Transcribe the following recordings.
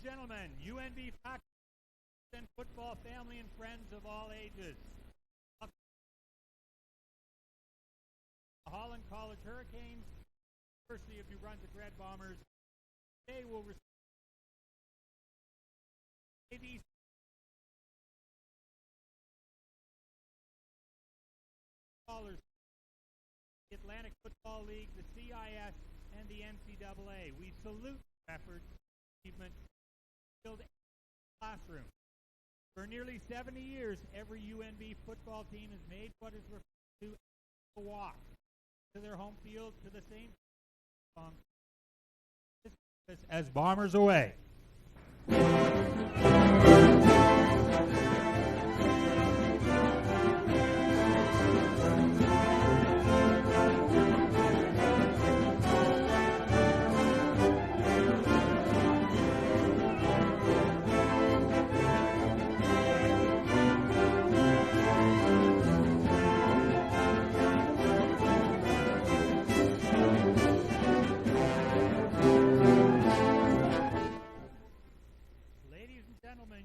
gentlemen, UNB faculty and football family and friends of all ages. Holland College Hurricanes, University of New Brunswick Red Bombers, they will receive the Atlantic Football League, the CIS, and the NCAA. We salute efforts, achievement, build classroom. For nearly 70 years, every UNB football team has made what is referred to as a walk to their home field to the same song as Bombers Away.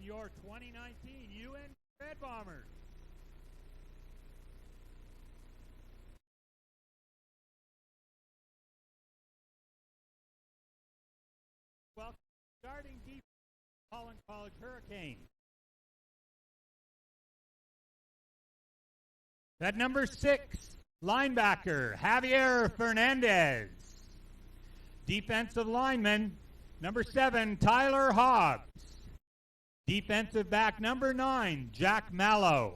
Your 2019 UNB Red Bombers. Welcome, starting deep, Holland College Hurricanes. At number 6, linebacker Javier Fernandez. Defensive lineman, number 7, Tyler Hobbs. Defensive back number 9, Jack Mallow.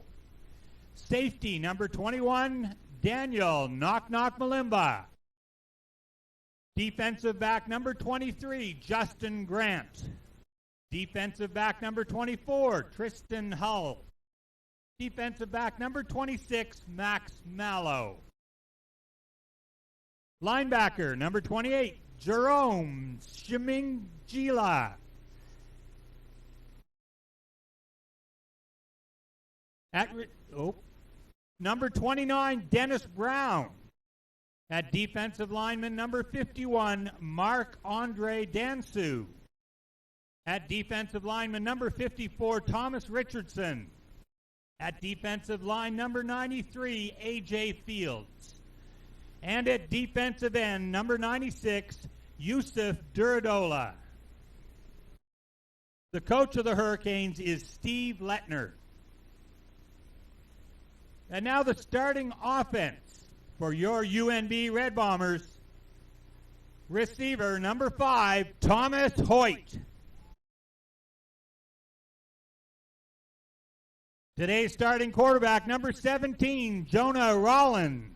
Safety number 21, Daniel Knock Knock Malimba. Defensive back number 23, Justin Grant. Defensive back number 24, Tristan Hull. Defensive back number 26, Max Mallow. Linebacker number 28, Jerome Shimingila. Number 29, Dennis Brown. At defensive lineman, number 51, Marc-Andre Dansu. At defensive lineman, number 54, Thomas Richardson. At defensive line, number 93, A.J. Fields. And at defensive end, number 96, Yusuf Duradola. The coach of the Hurricanes is Steve Lettner. And now the starting offense for your UNB Red Bombers. Receiver number 5, Thomas Hoyt. Today's starting quarterback, number 17, Jonah Rollins.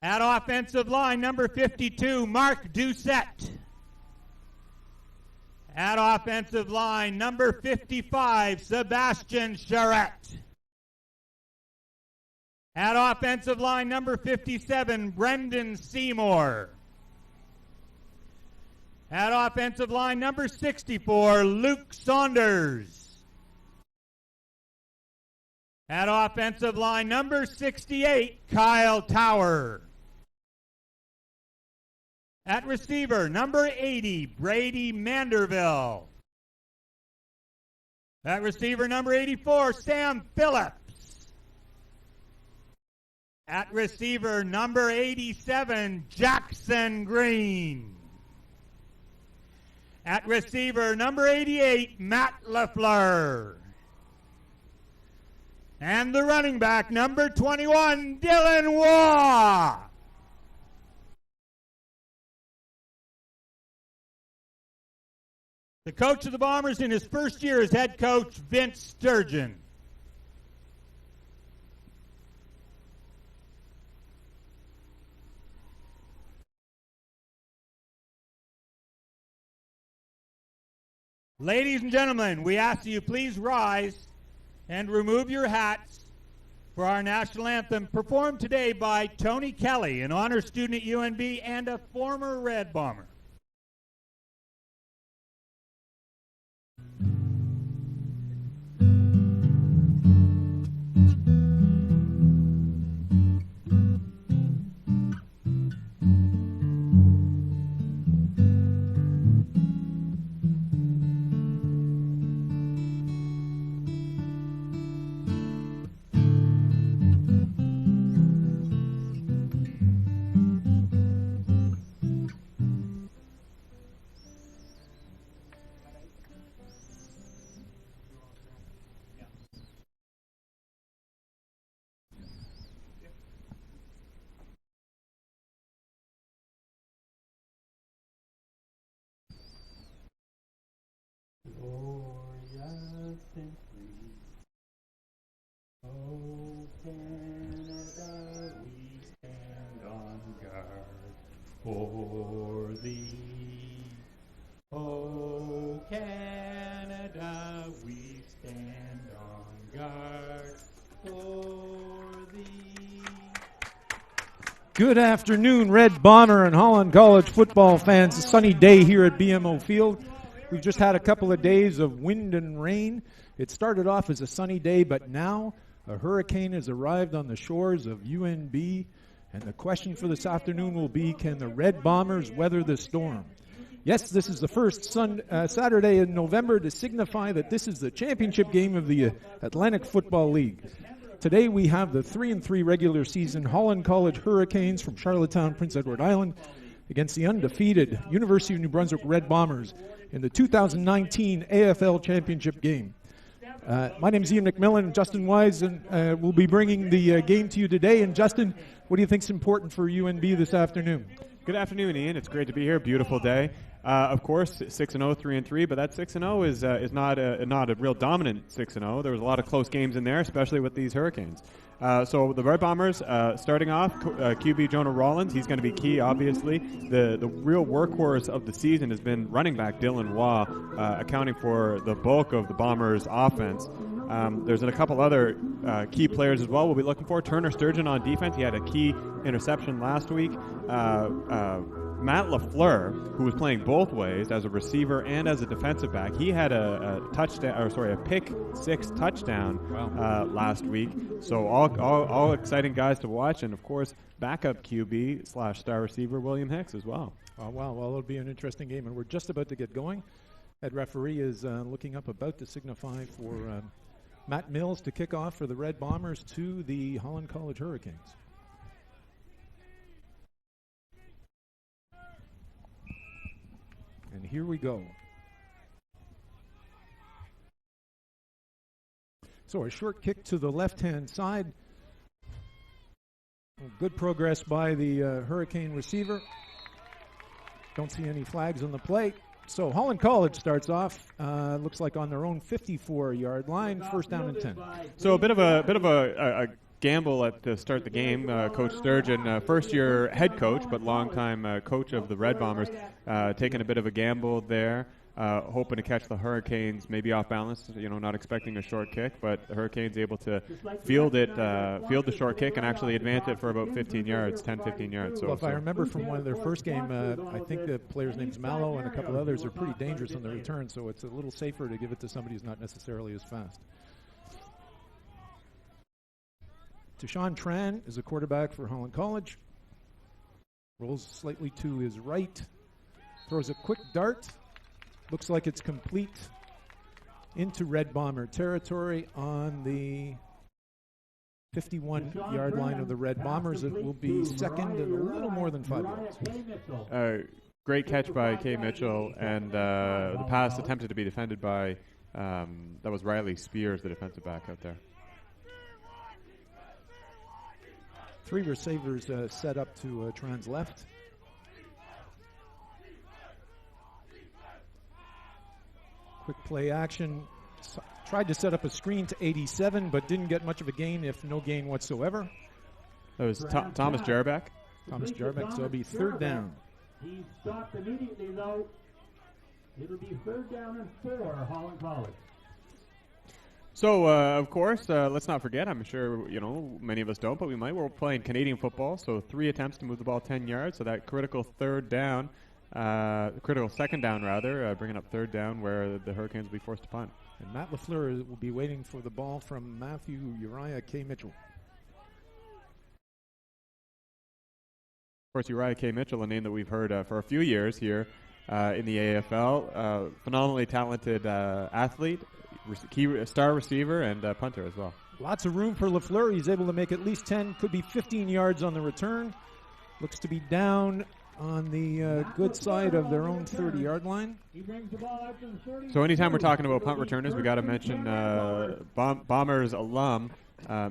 At offensive line, number 52, Mark Doucette. At offensive line, number 55, Sebastian Charette. At offensive line, number 57, Brendan Seymour. At offensive line, number 64, Luke Saunders. At offensive line, number 68, Kyle Tower. At receiver, number 80, Brady Manderville. At receiver, number 84, Sam Phillips. At receiver, number 87, Jackson Green. At receiver, number 88, Matt LaFleur. And the running back, number 21, Dylan Waugh. The coach of the Bombers in his first year as head coach, Vince Sturgeon. Ladies and gentlemen, we ask that you please rise and remove your hats for our national anthem, performed today by Tony Kelly, an honor student at UNB and a former Red Bomber. Good afternoon, Red Bomber and Holland College football fans. A sunny day here at BMO Field. We've just had a couple of days of wind and rain. It started off as a sunny day, but now a hurricane has arrived on the shores of UNB, and the question for this afternoon will be, can the Red Bombers weather the storm? Yes, this is the first Saturday in November to signify that this is the championship game of the Atlantic Football League. Today we have the 3-3 regular season Holland College Hurricanes from Charlottetown, Prince Edward Island against the undefeated University of New Brunswick Red Bombers in the 2019 AFL championship game. My name is Ian McMillan. Justin Wise will be bringing the game to you today. And Justin, what do you think is important for UNB this afternoon? Good afternoon, Ian. It's great to be here. Beautiful day. Of course, 6-0, 3-3, but that 6-0 is not a real dominant 6-0. There was a lot of close games in there, especially with these Hurricanes. So the Red Bombers, starting off, QB Jonah Rollins, he's going to be key, obviously. The real workhorse of the season has been running back Dylan Waugh, accounting for the bulk of the Bombers' offense. There's a couple other key players as well we'll be looking for. Turner Sturgeon on defense. He had a key interception last week. Matt LaFleur, who was playing both ways as a receiver and as a defensive back, he had a pick six touchdown last week. So all exciting guys to watch, and of course backup QB / star receiver William Hicks as well. Oh, wow, well, it'll be an interesting game, and we're just about to get going. Head referee is looking up, about to signify for Matt Mills to kick off for the Red Bombers to the Holland College Hurricanes. And here we go. So a short kick to the left-hand side. Good progress by the Hurricane receiver. Don't see any flags on the play. So Holland College starts off, looks like on their own 54-yard line, first down and 10. So a bit of a gamble to start the game. Coach Sturgeon, first-year head coach, but longtime coach of the Red Bombers, taking a bit of a gamble there, hoping to catch the Hurricanes maybe off balance. Not expecting a short kick, but the Hurricanes able to field the short kick and actually advance it for about 15 yards, 10-15 yards. So, well, if I remember from one of their first game, I think the player's name's Mallow and a couple others are pretty dangerous on the return, so it's a little safer to give it to somebody who's not necessarily as fast. Tashawn Tran is a quarterback for Holland College. Rolls slightly to his right. Throws a quick dart. Looks like it's complete into Red Bomber territory on the 51-yard line of the Red Bombers. It will be second and a little more than 5 yards. Great catch by Kay Mitchell, and the pass attempted to be defended by, that was Riley Spears, the defensive back out there. Three receivers set up to Tran's left. Quick play action. Tried to set up a screen to 87, but didn't get much of a gain, if no gain whatsoever. That was Thomas Jarback. So it'll be third down. He stopped immediately, though. It'll be third down and 4, Holland College. So, of course, let's not forget, I'm sure, many of us don't, but we might. We're playing Canadian football, so 3 attempts to move the ball 10 yards. So that critical second down, bringing up third down where the Hurricanes will be forced to punt. And Matt LaFleur will be waiting for the ball from Matthew Uriah K. Mitchell. Of course, Uriah K. Mitchell, a name that we've heard for a few years here in the AFL. Phenomenally talented athlete. Star receiver and punter as well. Lots of room for LaFleur. He's able to make at least 10, could be 15 yards on the return. Looks to be down on the good side of their own 30-yard line. So anytime we're talking about punt returners, we got to mention Bombers alum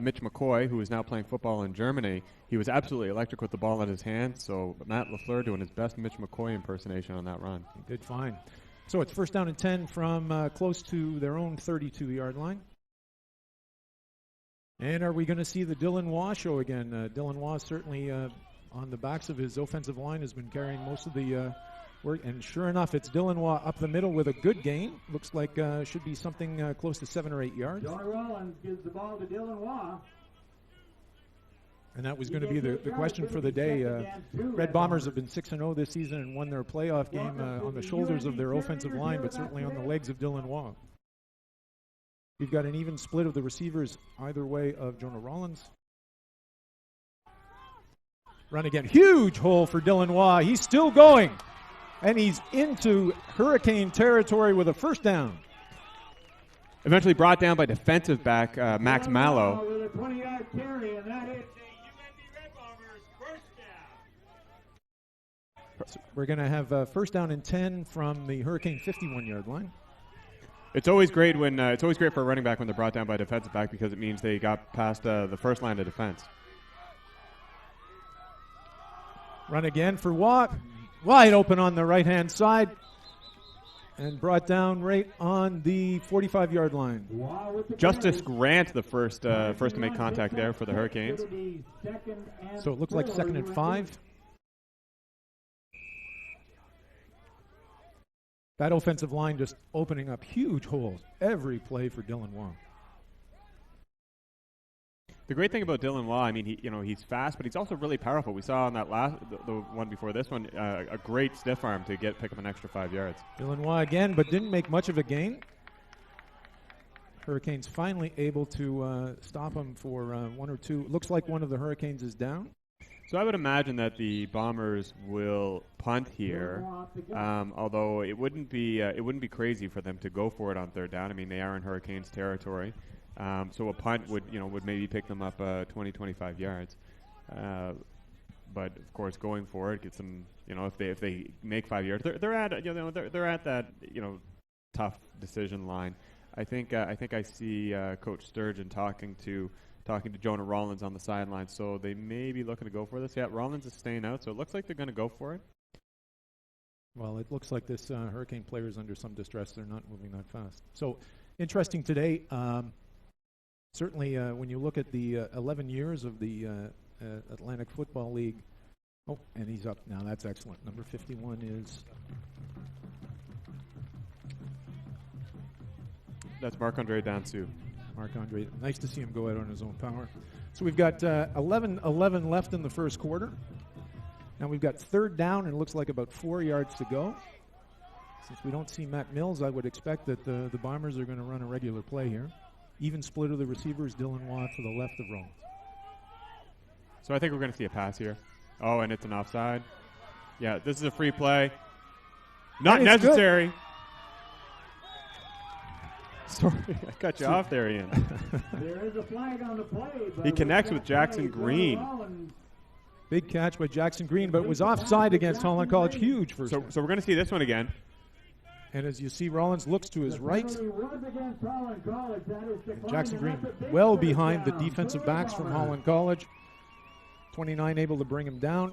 Mitch McCoy, who is now playing football in Germany. He was absolutely electric with the ball in his hands. So Matt LaFleur doing his best Mitch McCoy impersonation on that run. He did fine. So it's first down and 10 from close to their own 32-yard line. And are we going to see the Dylan Waugh show again? Dylan Waugh certainly on the backs of his offensive line has been carrying most of the work. And sure enough, it's Dylan Waugh up the middle with a good gain. Looks like should be something close to 7 or 8 yards. Jonah Rollins gives the ball to Dylan Waugh. And that was going to be the question for the day. Red Bombers have been 6-0 this season and won their playoff game on the shoulders of their offensive line, but certainly on the legs of Dylan Waugh. We've got an even split of the receivers either way of Jonah Rollins. Run again. Huge hole for Dylan Waugh. He's still going. And he's into Hurricane territory with a first down. Eventually brought down by defensive back Max Mallow. With a 20-yard carry, and that is We're going to have first down and 10 from the Hurricane 51-yard line. It's always great when it's always great for a running back when they're brought down by a defensive back because it means they got past the first line of defense. Run again for Waugh. Wide open on the right-hand side. And brought down right on the 45-yard line. Justice Grant, the first to make contact there for the Hurricanes. So it looks like 2nd and 5. That offensive line just opening up huge holes every play for Dylan Waugh. The great thing about Dylan Waugh, I mean, he's fast, but he's also really powerful. We saw on that the one before this one, a great stiff arm to pick up an extra 5 yards. Dylan Waugh again, but didn't make much of a gain. Hurricanes finally able to stop him for 1 or 2. Looks like one of the Hurricanes is down. So I would imagine that the Bombers will punt here, although it wouldn't be crazy for them to go for it on third down. I mean, they are in Hurricanes territory. So a punt would maybe pick them up 20, 25 yards. But of course, going for it gets them. If they make 5 yards, they're at that tough decision line. I think I see Coach Sturgeon talking to Jonah Rollins on the sideline. So they may be looking to go for this. Yeah, Rollins is staying out, so it looks like they're going to go for it. Well, it looks like this Hurricane player is under some distress. They're not moving that fast. So interesting today. Certainly, when you look at the 11 years of the Atlantic Football League, oh, and he's up now. That's excellent. Number 51 is... That's Marc-Andre Dansu. Marc-Andre, nice to see him go out on his own power. So we've got 11 left in the first quarter. Now we've got third down, and it looks like about 4 yards to go. Since we don't see Matt Mills, I would expect that the Bombers are going to run a regular play here. Even split of the receivers, Dylan Waugh to the left of Rollins. So I think we're going to see a pass here. Oh, and it's an offside. Yeah, this is a free play. Not necessary. Good. Sorry, I cut you off there, Ian. There is a flag on the play. He connects with Jackson Green. Big catch by Jackson Green, but was offside against Holland College. Huge first. So we're going to see this one again. And as you see, Rollins looks to his right. Jackson Green well behind the defensive backs from Holland College. 29 able to bring him down.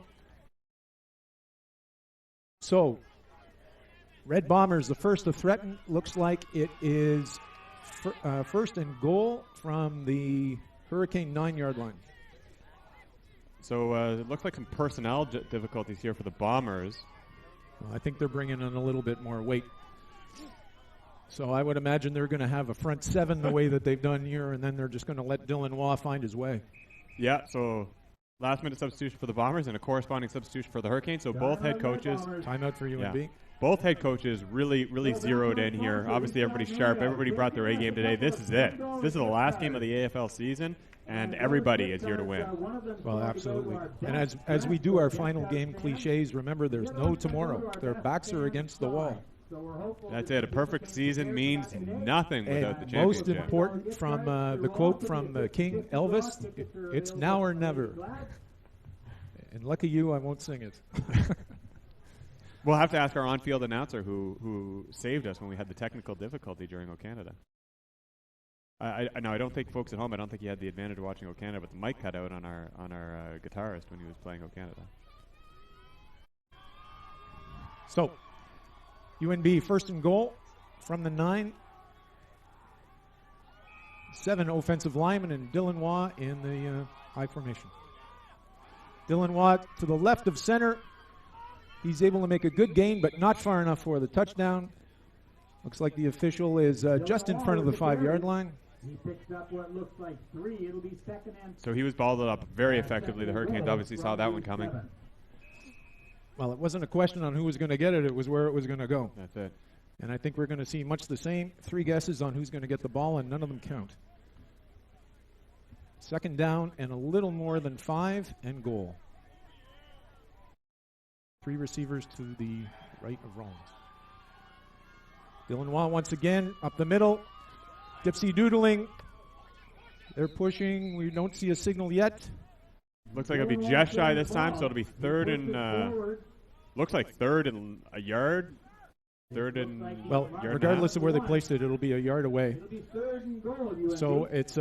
So, Red Bombers, the first to threaten. Looks like it is first and goal from the Hurricane 9-yard line. So it looks like some personnel difficulties here for the Bombers. Well, I think they're bringing in a little bit more weight. So I would imagine they're going to have a front seven the way that they've done here, and then they're just going to let Dylan Waugh find his way. Yeah, so last-minute substitution for the Bombers and a corresponding substitution for the Hurricanes. So both head coaches. Timeout for UNB. Yeah. Both head coaches really zeroed in here. Obviously, everybody's sharp. Everybody brought their A game today. This is it. This is the last game of the AFL season, and everybody is here to win. Well, absolutely. And as we do our final game cliches, remember there's no tomorrow. Their backs are against the wall. That's it. A perfect season means nothing without the championship. Most important from the quote from King Elvis, it's now or never. And lucky you, I won't sing it. We'll have to ask our on-field announcer who saved us when we had the technical difficulty during O-Canada. I don't think folks at home, I don't think he had the advantage of watching O-Canada, but the mic cut out on our guitarist when he was playing O-Canada. So, UNB first and goal from the 9. 7 offensive linemen and Dylan Waugh in the I formation. Dylan Waugh to the left of center. He's able to make a good gain, but not far enough for the touchdown. Looks like the official is just in front of the 5-yard line. He picks up what looks like 3. It'll be second and So he was balled up very effectively. The Hurricanes obviously saw that one coming. Well, it wasn't a question on who was going to get it. It was where it was going to go. That's it. And I think we're going to see much the same. 3 guesses on who's going to get the ball, and none of them count. Second down and a little more than 5 and goal. 3 receivers to the right of Rollins. Dylan Waugh once again up the middle. Dipsy doodling. They're pushing. We don't see a signal yet. Looks like it'll be just shy this time, so it'll be third and looks like third and a yard. Third and well, yard regardless of where they placed it, it'll be a yard away. It'll be third and goal, UNB. So it's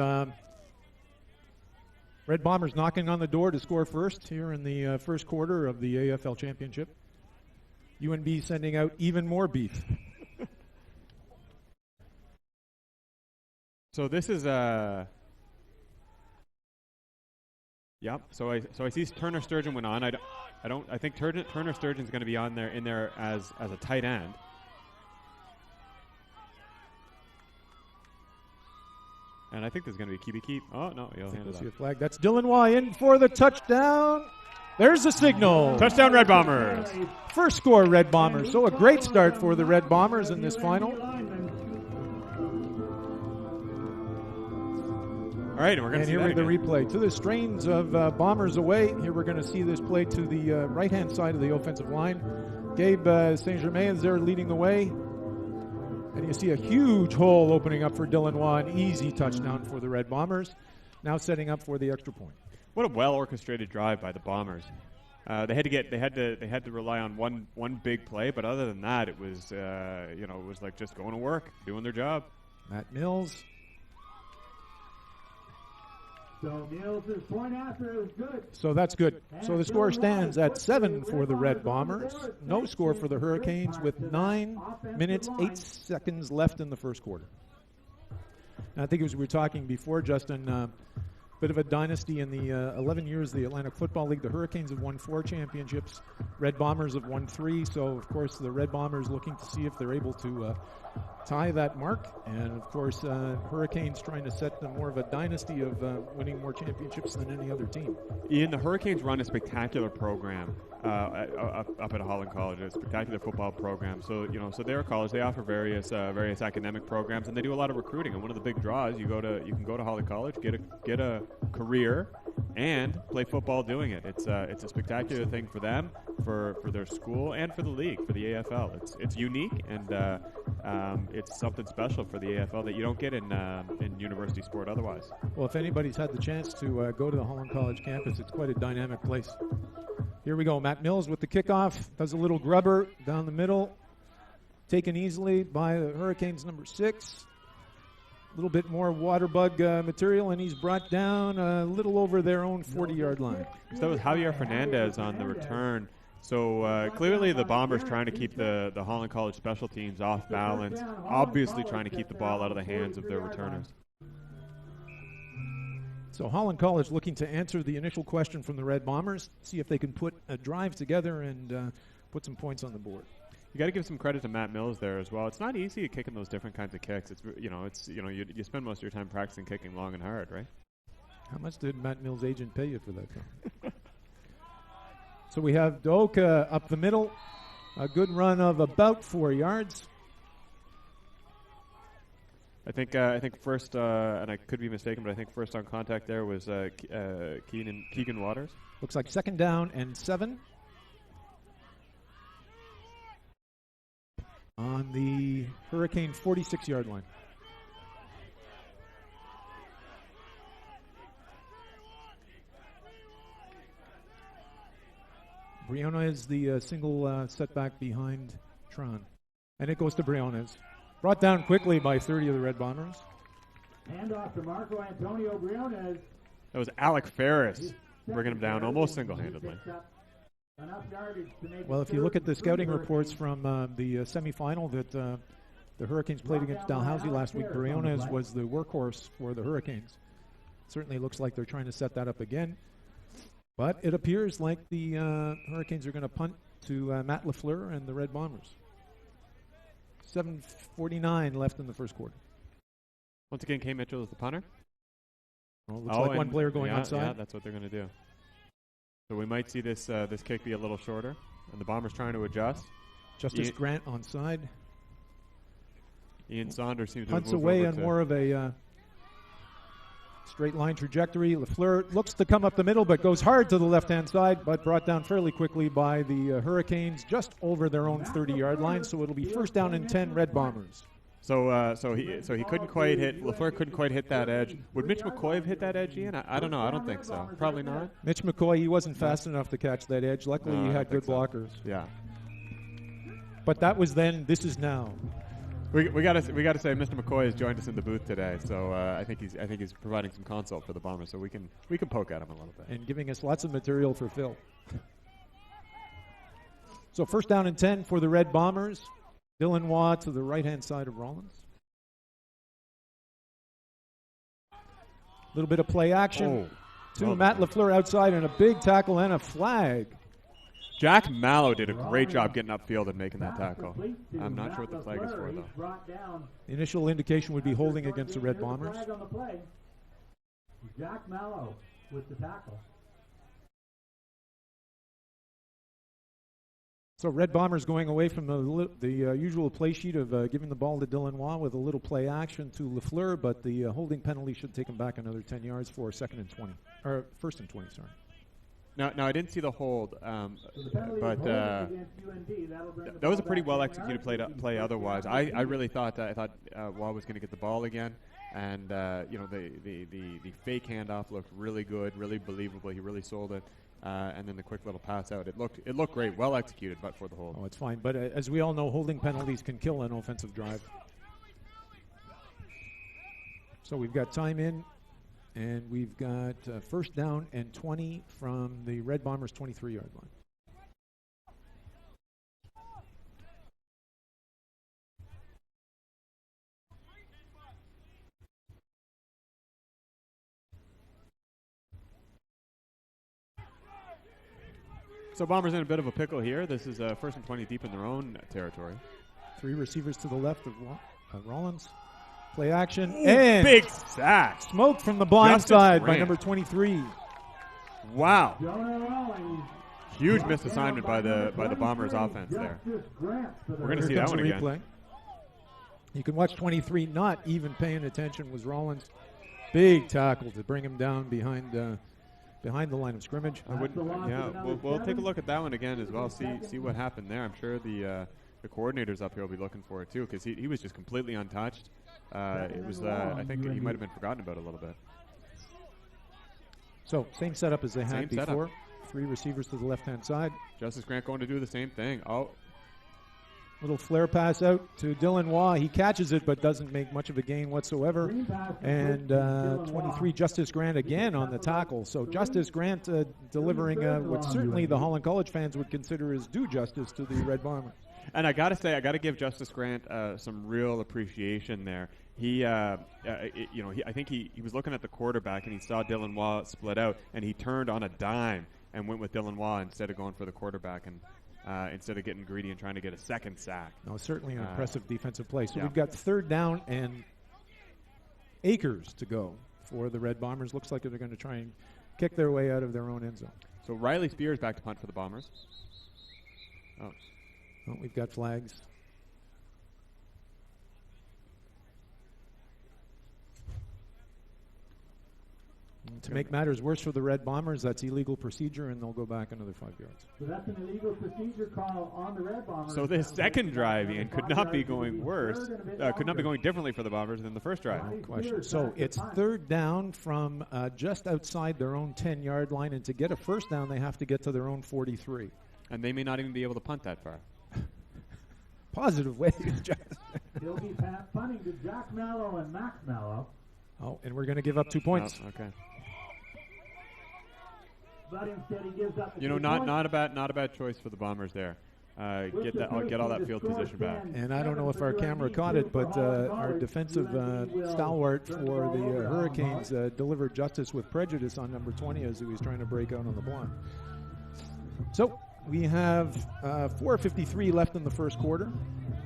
Red Bombers knocking on the door to score first here in the first quarter of the AFL Championship. UNB sending out even more beef. So this is yep. So I see Turner Sturgeon went on. I think Turner Sturgeon's going to be on there in there as a tight end. And I think there's going to be a keep. Oh no, he'll hand it See a up. flag. That's Dylan Waugh in for the touchdown. There's the signal. Touchdown, Red Bombers. First score, Red Bombers. So a great start for the Red Bombers in this final. All right, and we're going to see here that with the again. replay. To the strains of Bombers away, here we're going to see this play to the right-hand side of the offensive line. Gabe Saint-Germain is there leading the way. And you see a huge hole opening up for Dylan Waugh. An easy touchdown for the Red Bombers. Now setting up for the extra point. What a well-orchestrated drive by the Bombers. They had to rely on one big play, but other than that, it was it was like just going to work, doing their job. Matt Mills. So Mills' point after is good. So that's good. So the score stands at 7 for the Red Bombers. No score for the Hurricanes with 9 minutes, 8 seconds left in the first quarter. And I think as we were talking before, Justin, bit of a dynasty in the 11 years of the Atlantic Football League. The Hurricanes have won 4 championships. Red Bombers have won 3. So, of course, the Red Bombers looking to see if they're able to tie that mark. And, of course, Hurricanes trying to set more of a dynasty of winning more championships than any other team. Ian, the Hurricanes run a spectacular program up at Holland College, a spectacular football program. So, so they're a college. They offer various academic programs, and they do a lot of recruiting. And one of the big draws, you can go to Holland College, get a career, and play football doing it. It's a spectacular thing for them, for their school, and for the league, for the AFL. It's unique, and it's something special for the AFL that you don't get in university sport otherwise. Well, if anybody's had the chance to go to the Holland College campus, it's quite a dynamic place. Here we go. Matt Mills with the kickoff. Does a little grubber down the middle. Taken easily by the Hurricanes number 6. A little bit more water bug material, and he's brought down a little over their own 40-yard line. So that was Javier Fernandez on the return. So clearly the Bombers trying to keep the Holland College special teams off balance, obviously trying to keep the ball out of the hands of their returners. So Holland College looking to answer the initial question from the Red Bombers, see if they can put a drive together and put some points on the board. You got to give some credit to Matt Mills there as well. It's not easy kicking those different kinds of kicks. You spend most of your time practicing kicking long and hard, right? How much did Matt Mills' agent pay you for that? So we have Doka up the middle, a good run of about 4 yards. I think first, and I could be mistaken, but I think first on contact there was Keegan Waters. Looks like second down and 7. On the Hurricane 46-yard line. Briones the single setback behind Tron. And it goes to Briones. Brought down quickly by 30 of the Red Bombers. Hand off to Marco Antonio Briones. That was Alec Ferris bringing him down almost single-handedly. Well, if you look at the scouting reports from the semifinal that the Hurricanes played against Dalhousie last week, Briones was the workhorse for the Hurricanes. Certainly looks like they're trying to set that up again. But it appears like the Hurricanes are going to punt to Matt LaFleur and the Red Bombers. 7:49 left in the first quarter. Once again, Kay Mitchell is the punter. Well, looks like one player going onside. Yeah, that's what they're going to do. So we might see this this kick be a little shorter, and the Bombers trying to adjust. Justice Grant onside. Ian Saunders seems to punts have moved away over on to more of a straight line trajectory. Lafleur looks to come up the middle, but goes hard to the left-hand side, but brought down fairly quickly by the Hurricanes just over their own 30-yard line. So it'll be first down and 10, Red Bombers. So he couldn't quite hit. Lafleur couldn't quite hit that edge. Would Mitch McCoy have hit that edge, Ian? I don't know. I don't think so. Probably not. Mitch McCoy, he wasn't fast enough to catch that edge. Luckily, he had good blockers. Yeah. But that was then. This is now. We gotta say Mr. McCoy has joined us in the booth today, so I think he's providing some consult for the Bombers, so we can poke at him a little bit and giving us lots of material for Phil. So first down and 10 for the Red Bombers. Dylan Waugh to the right-hand side of Rollins. A little bit of play action to Matt Lafleur outside, and a big tackle and a flag. Jack Mallow did a great job getting upfield and making that tackle. I'm not sure what the flag is for, though. The initial indication would be holding against the Red Bombers. Jack Mallow with the tackle. So Red Bombers going away from the usual play sheet of giving the ball to Dylan Waugh with a little play action to Lafleur, but the holding penalty should take him back another 10 yards for second and 20, or first and 20, sorry. No, I didn't see the hold, but that was a pretty well executed play. Otherwise, I really thought Waugh was going to get the ball again, and the fake handoff looked really good, really believable. He really sold it, and then the quick little pass out. It looked great, well executed, but for the hold. Oh, it's fine. But as we all know, holding penalties can kill an offensive drive. So we've got time in. And we've got first down and 20 from the Red Bombers' 23-yard line. So Bombers in a bit of a pickle here. This is first and 20 deep in their own territory. Three receivers to the left of Rollins. Play action. And big sack. Smoke from the blind side by number 23. Wow. Huge missed assignment by the Bombers offense there. We're going to see that one again. Replay. You can watch 23 not even paying attention was Rollins. Big tackle to bring him down behind the line of scrimmage. We'll take a look at that one again as well. See what happened there. I'm sure the coordinators up here will be looking for it too, because he was just completely untouched. It was I think he might have been forgotten about a little bit. So same setup as they had before. Three receivers to the left-hand side. Justice Grant going to do the same thing. Oh. Little flare pass out to Dylan Waugh. He catches it but doesn't make much of a gain whatsoever. And 23, Justice Grant again on the tackle. So Justice Grant delivering what certainly the Holland College fans would consider as due justice to the Red Bombers. And I got to give Justice Grant some real appreciation there. I think he was looking at the quarterback and he saw Dylan Waugh split out, and he turned on a dime and went with Dylan Waugh instead of going for the quarterback, and instead of getting greedy and trying to get a second sack. No, certainly an impressive defensive play. So we've got third down and acres to go for the Red Bombers. Looks like they're going to try and kick their way out of their own end zone. So Riley Spears back to punt for the Bombers. Oh, we've got flags. To make matters worse for the Red Bombers, that's illegal procedure, and they'll go back another 5 yards. So that's an illegal procedure call on the Red Bombers. So this second drive, Ian, could not be going worse. Could not be going differently for the Bombers than the first drive. No question. So it's third down from just outside their own 10-yard line, and to get a first down, they have to get to their own 43. And they may not even be able to punt that far. Positive way. He'll be punting to Jack Mallow and Max Mallow. Oh, and we're going to give up 2 points. Oh, okay. But instead he gives up not a bad choice for the Bombers there. Get all that field position back. And I don't know if our camera caught it, but our defensive stalwart for the Hurricanes delivered justice with prejudice on number 20 as he was trying to break out on the block. So we have 4:53 left in the first quarter.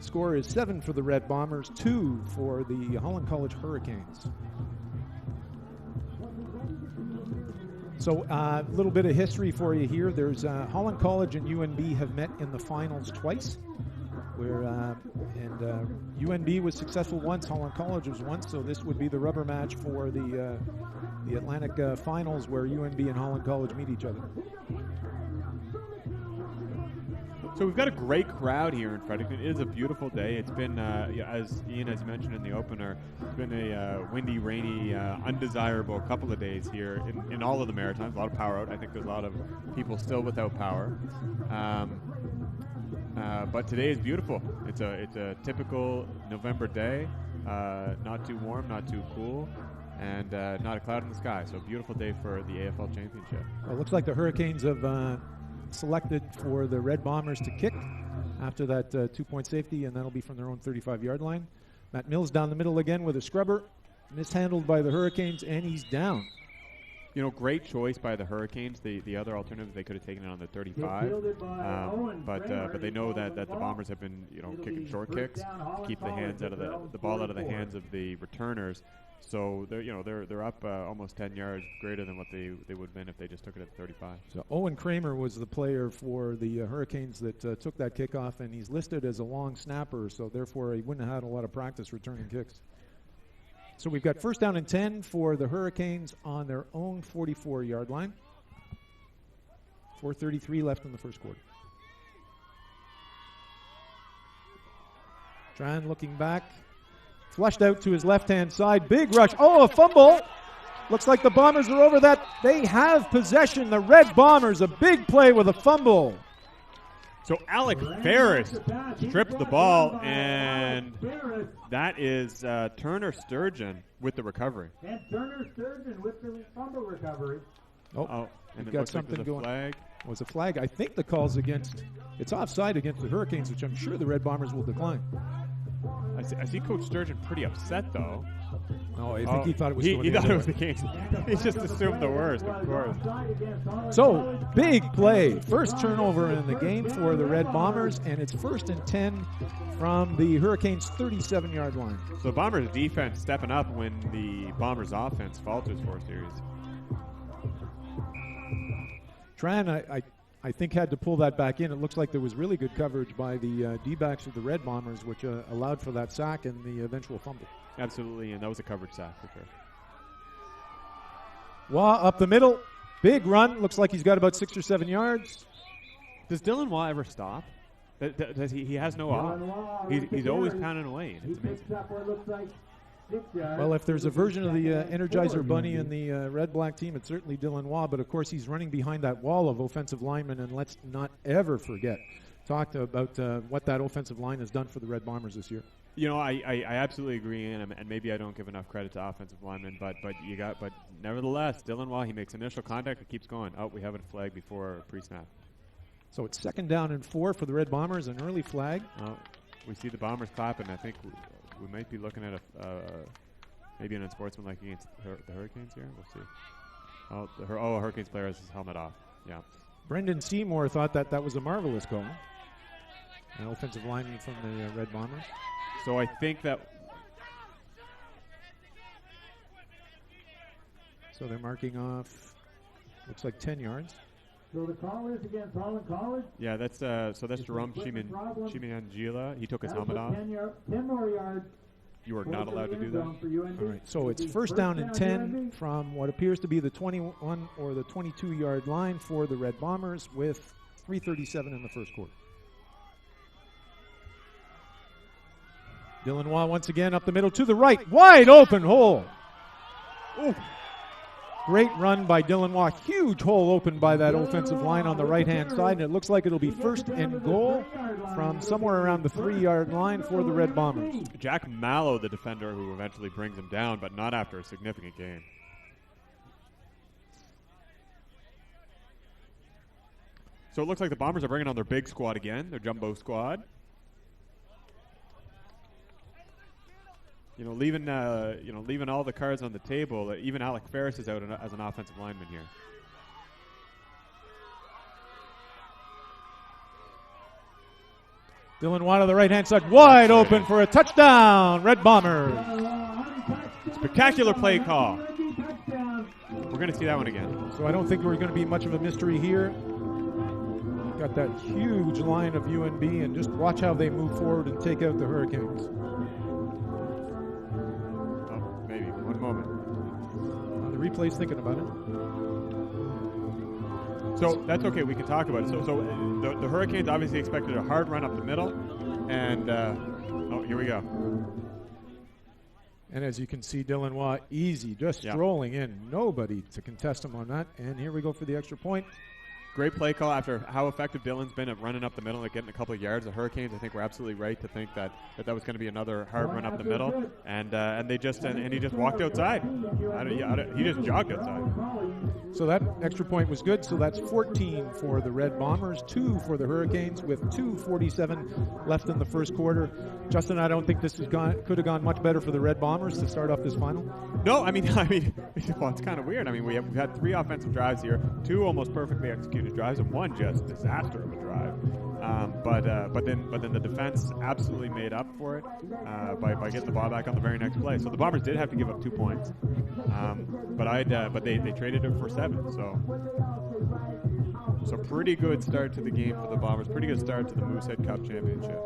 Score is 7 for the Red Bombers, 2 for the Holland College Hurricanes. So a little bit of history for you here. There's Holland College and UNB have met in the finals twice, where UNB was successful once, Holland College was once, so this would be the rubber match for the Atlantic finals, where UNB and Holland College meet each other. So we've got a great crowd here in Fredericton. It is a beautiful day. It's been, as Ian has mentioned in the opener, it's been a windy, rainy, undesirable couple of days here in all of the Maritimes. A lot of power out. I think there's a lot of people still without power. But today is beautiful. It's a typical November day. Not too warm, not too cool, and not a cloud in the sky. So a beautiful day for the AFL Championship. Well, it looks like the Hurricanes have selected for the Red Bombers to kick after that 2-point safety, and that'll be from their own 35-yard line. Matt Mills down the middle again with a scrubber, mishandled by the Hurricanes, and he's down. You know, great choice by the Hurricanes. The other alternative, they could have taken it on the 35, but they know that the Bombers have been, kicking short kicks to keep the hands out of the ball out of the hands of the returners. So they're up almost 10 yards greater than what they would have been if they just took it at 35. So Owen Kramer was the player for the Hurricanes that took that kickoff, and he's listed as a long snapper, so therefore he wouldn't have had a lot of practice returning kicks. So we've got first down and 10 for the Hurricanes on their own 44-yard line. 4:33 left in the first quarter. Tran looking back. Flushed out to his left-hand side. Big rush. Oh, a fumble. Looks like the Bombers are over that. They have possession. The Red Bombers, a big play with a fumble. So Alec Ferris stripped the ball, and that is Turner Sturgeon with the recovery. And Turner Sturgeon with the fumble recovery. Oh, and it got looks something like there's a going. flag. Was a flag. I think the call's against, it's offside against the Hurricanes, which I'm sure the Red Bombers will decline. I see Coach Sturgeon pretty upset, though. No, I think he thought it was he going thought the it other was the case. He just assumed the worst, of course. So, big play. First turnover in the game for the Red Bombers, and it's 1st and 10 from the Hurricanes' 37-yard line. So Bombers defense stepping up when the Bombers offense falters for a series. Tran, I think, had to pull that back in. It looks like there was really good coverage by the D-backs of the Red Bombers, which allowed for that sack and the eventual fumble. Absolutely, and that was a coverage sack for sure. Waugh up the middle. Big run. Looks like he's got about 6 or 7 yards. Does Dylan Waugh ever stop? Does he has no off. He's always pounding away. It's amazing. Well, if there's a version of the Energizer Bunny in the red-black team, it's certainly Dylan Waugh. But, of course, he's running behind that wall of offensive linemen. And let's not ever forget, talk about what that offensive line has done for the Red Bombers this year. You know, I absolutely agree, and maybe I don't give enough credit to offensive linemen, but nevertheless, Dylan Waugh, he makes initial contact, it keeps going. Oh, we have a flag before pre-snap. So it's 2nd down and 4 for the Red Bombers, an early flag. We see the Bombers clapping. I think we might be looking at maybe an unsportsmanlike against the Hurricanes here. We'll see. A Hurricanes player has his helmet off. Yeah. Brendan Seymour thought that was a marvelous call. An offensive lineman from the Red Bombers. So I think that. So they're marking off, looks like 10 yards. So the call is against Holland College. Yeah, that's Jerome Chimanjila. He took his helmet off. 10 more yards. You are not allowed to do that. All right, so it's 1st down and 10 from what appears to be the 21 or the 22-yard line for the Red Bombers with 3:37 in the first quarter. Dylan Waugh once again up the middle to the right. Wide open hole. Ooh. Great run by Dylan Waugh. Huge hole opened by that offensive line on the right-hand side. And it looks like it'll be 1st and goal from somewhere around the 3-yard line for the Red Bombers. Jack Mallow, the defender, who eventually brings him down, but not after a significant gain. So it looks like the Bombers are bringing on their big squad again, their jumbo squad. Leaving all the cards on the table. Even Alec Ferris is out as an offensive lineman here. Dylan Watt on the right-hand side, wide open for a touchdown. Red Bombers. Spectacular play call. We're going to see that one again. So I don't think we're going to be much of a mystery here. Got that huge line of UNB, and just watch how they move forward and take out the Hurricanes. Oh, maybe. One moment. The replay's thinking about it. So that's okay. We can talk about it. So the Hurricanes obviously expected a hard run up the middle, and oh, here we go. And as you can see, Dylan Watt, easy, just strolling in. Nobody to contest him on that. And here we go for the extra point. Great play call after how effective Dylan's been at running up the middle and getting a couple of yards. The Hurricanes, I think, were absolutely right to think that was going to be another hard run up the middle, and he just walked outside. He just jogged outside. So that extra point was good. So that's 14 for the Red Bombers, 2 for the Hurricanes, with 2:47 left in the first quarter. Justin, I don't think this could have gone much better for the Red Bombers to start off this final. No, I mean, well, it's kind of weird. I mean, we've had 3 offensive drives here, 2 almost perfectly executed drives, and 1 just disaster of a drive. But then the defense absolutely made up for it by getting the ball back on the very next play. So the Bombers did have to give up 2 points, but they traded it for 7. So pretty good start to the game for the Bombers. Pretty good start to the Moosehead Cup Championship.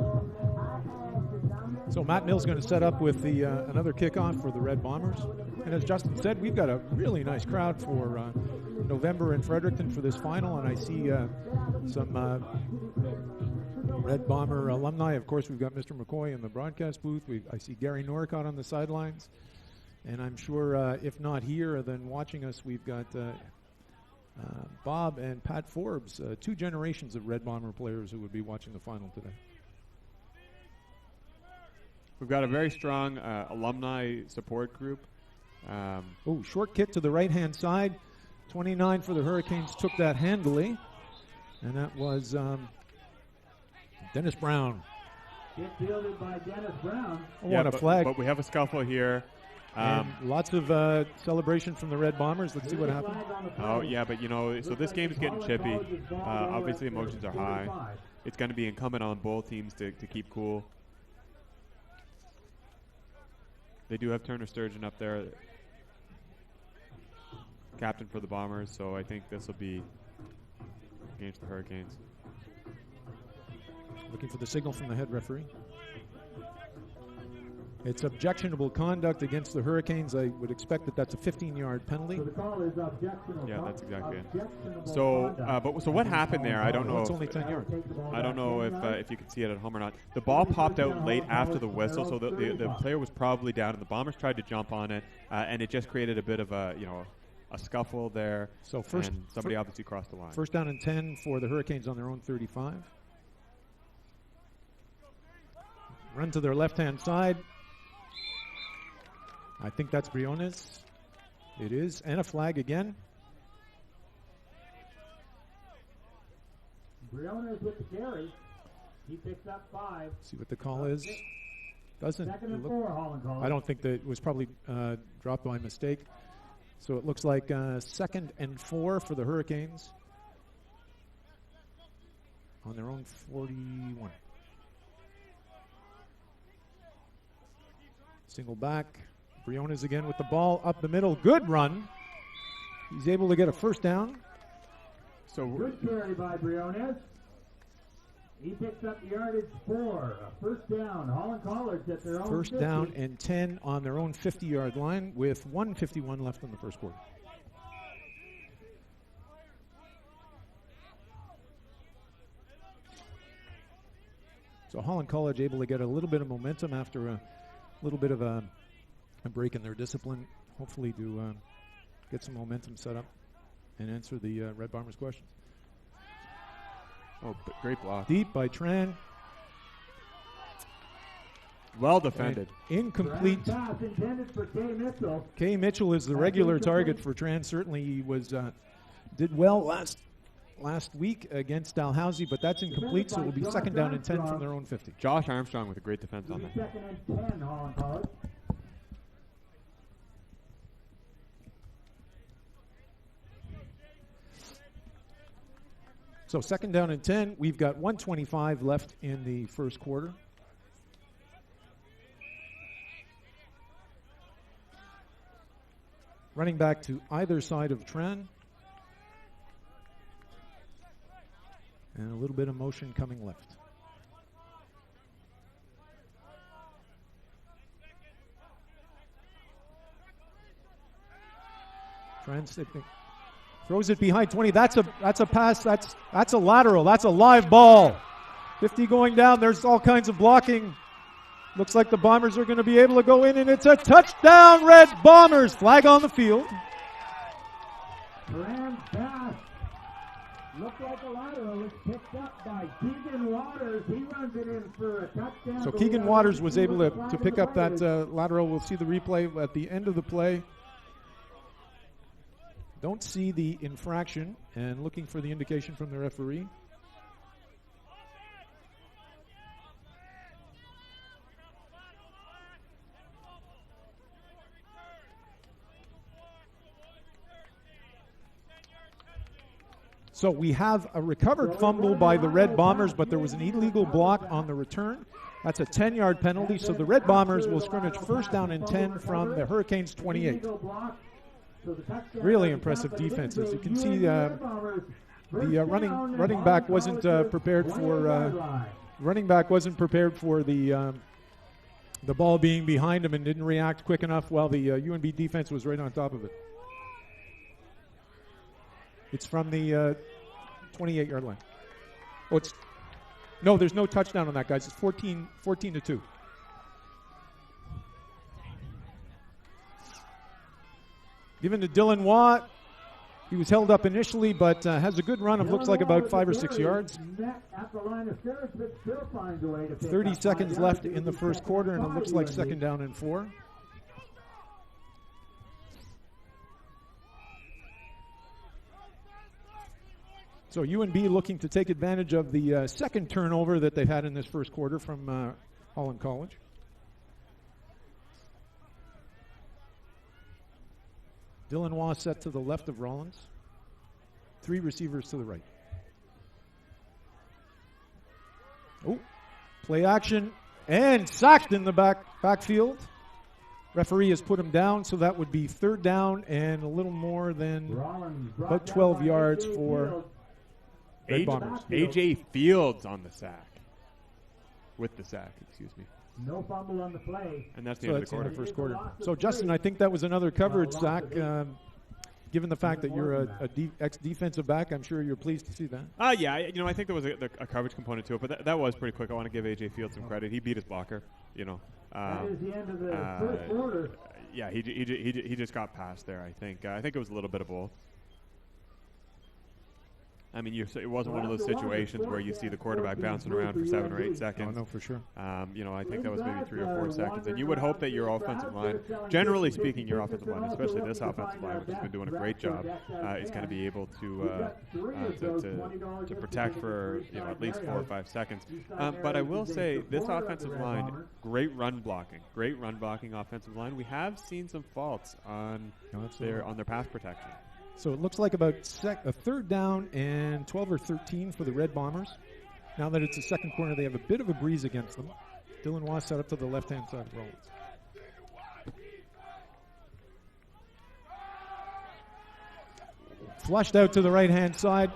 So Matt Mill's going to set up with the another kickoff for the Red Bombers. And as Justin said, we've got a really nice crowd for November in Fredericton for this final, and I see some Red Bomber alumni. Of course, we've got Mr. McCoy in the broadcast booth. I see Gary Norcott on the sidelines, and I'm sure if not here, then watching us, we've got Bob and Pat Forbes, 2 generations of Red Bomber players who would be watching the final today. We've got a very strong alumni support group. Short kick to the right-hand side. 29 for the Hurricanes took that handily, and that was Dennis Brown. Get fielded by Dennis Brown. What a flag. But we have a scuffle here. And lots of celebration from the Red Bombers. Let's see what happens. Oh, yeah, but, so this game is getting chippy. Obviously, emotions are high. It's going to be incumbent on both teams to keep cool. They do have Turner Sturgeon up there, captain for the Bombers, so I think this will be against the Hurricanes. Looking for the signal from the head referee. It's objectionable conduct against the Hurricanes. I would expect that that's a 15-yard penalty. So the call is objectionable. Yeah, that's exactly it. So, so what happened there? I don't know. It's only 10 yards. I don't know if you can see it at home or not. The ball popped out late after the whistle, so the player was probably down, and the Bombers tried to jump on it, and it just created a bit of a scuffle there. So first, and somebody obviously crossed the line. First down and 10 for the Hurricanes on their own 35. Run to their left-hand side. I think that's Briones. It is. And a flag again. Briones with the carry. He picks up 5. See what the call is. Doesn't Second and look, 4, Holland call. I don't think that it was probably dropped by mistake. So it looks like 2nd and 4 for the Hurricanes on their own 41. Single back. Briones again with the ball up the middle. Good run. He's able to get a first down. So good carry by Briones. He picks up yardage 4. A first down. Holland College at their own First 50. down and 10 on their own 50-yard line with 1:51 left in the first quarter. So Holland College able to get a little bit of momentum after a little bit of a break in their discipline, hopefully to get some momentum set up and answer the Red Bombers questions. Oh, great block. Deep by Tran. Well defended. And incomplete. Pass intended for Kay Mitchell. Kay Mitchell is the regular target for Tran. Certainly he was did well last week against Dalhousie, but that's incomplete, so it will be 2nd down and 10 from their own 50. Josh Armstrong with a great defense on that. 2nd and 10, Holland College. So 2nd down and 10. We've got 1:25 left in the first quarter. Running back to either side of Tran. And a little bit of motion coming left. Tran throws it behind 20. That's a pass. That's a lateral. That's a live ball. 50 going down. There's all kinds of blocking. Looks like the Bombers are going to be able to go in, and it's a touchdown, Red Bombers. Flag on the field. Tran pass. Looked like a lateral. It's picked up by Keegan Waters. He runs it in for a touchdown. So Keegan Waters was able to pick up that lateral. We'll see the replay at the end of the play. Don't see the infraction, and looking for the indication from the referee. So we have a recovered fumble by the Red Bombers, but there was an illegal block on the return. That's a 10-yard penalty, so the Red Bombers will scrimmage 1st down and 10 from the Hurricanes' 28. Really impressive defense. As you can see, the running back wasn't prepared for the ball being behind him and didn't react quick enough while the UNB defense was right on top of it. It's from the 28-yard line. Oh, no, there's no touchdown on that, guys. It's 14-2. Given to Dylan Watt. He was held up initially, but has a good run of looks like about 5 or 6 yards. 30 seconds left in the first quarter, and it looks like 2nd down and 4. So UNB looking to take advantage of the second turnover that they've had in this first quarter from Holland College. Dylan Waugh set to the left of Rollins. 3 receivers to the right. Oh, play action and sacked in the backfield. Referee has put him down, so that would be 3rd down and a little more than about 12 yards for Red Bombers. A.J. Fields on the sack. With the sack, excuse me. No fumble on the play. And that's the end of the quarter. First quarter. So, Justin, I think that was another coverage sack. Given the fact that you're a ex-defensive back, I'm sure you're pleased to see that. Yeah, I think there was a coverage component to it, but that was pretty quick. I want to give A.J. Fields some credit. He beat his blocker, That is the end of the first quarter. Yeah, he just got past there, I think. I think it was a little bit of both. I mean, it wasn't one of those situations where you see the quarterback bouncing around for 7 or 8 seconds. Oh, no, for sure. I think that was maybe 3 or 4 seconds. And you would hope that your offensive line, generally speaking, your offensive line, especially this offensive line, which has been doing a great job, is going to be able to protect for at least 4 or 5 seconds. But I will say, this offensive line, great run blocking offensive line. We have seen some faults on their pass protection. So it looks like about a 3rd down and 12 or 13 for the Red Bombers. Now that it's the second quarter, they have a bit of a breeze against them. Dylan Waugh set up to the left-hand side of Rollins. Flushed out to the right-hand side,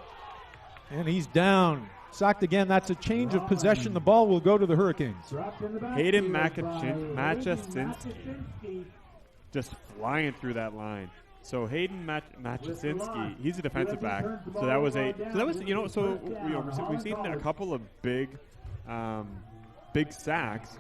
and he's down. Sacked again. That's a change of possession. The ball will go to the Hurricanes. Hayden Machasinski just flying through that line. So Hayden Machasinski, he's a defensive back. We've seen a couple of big sacks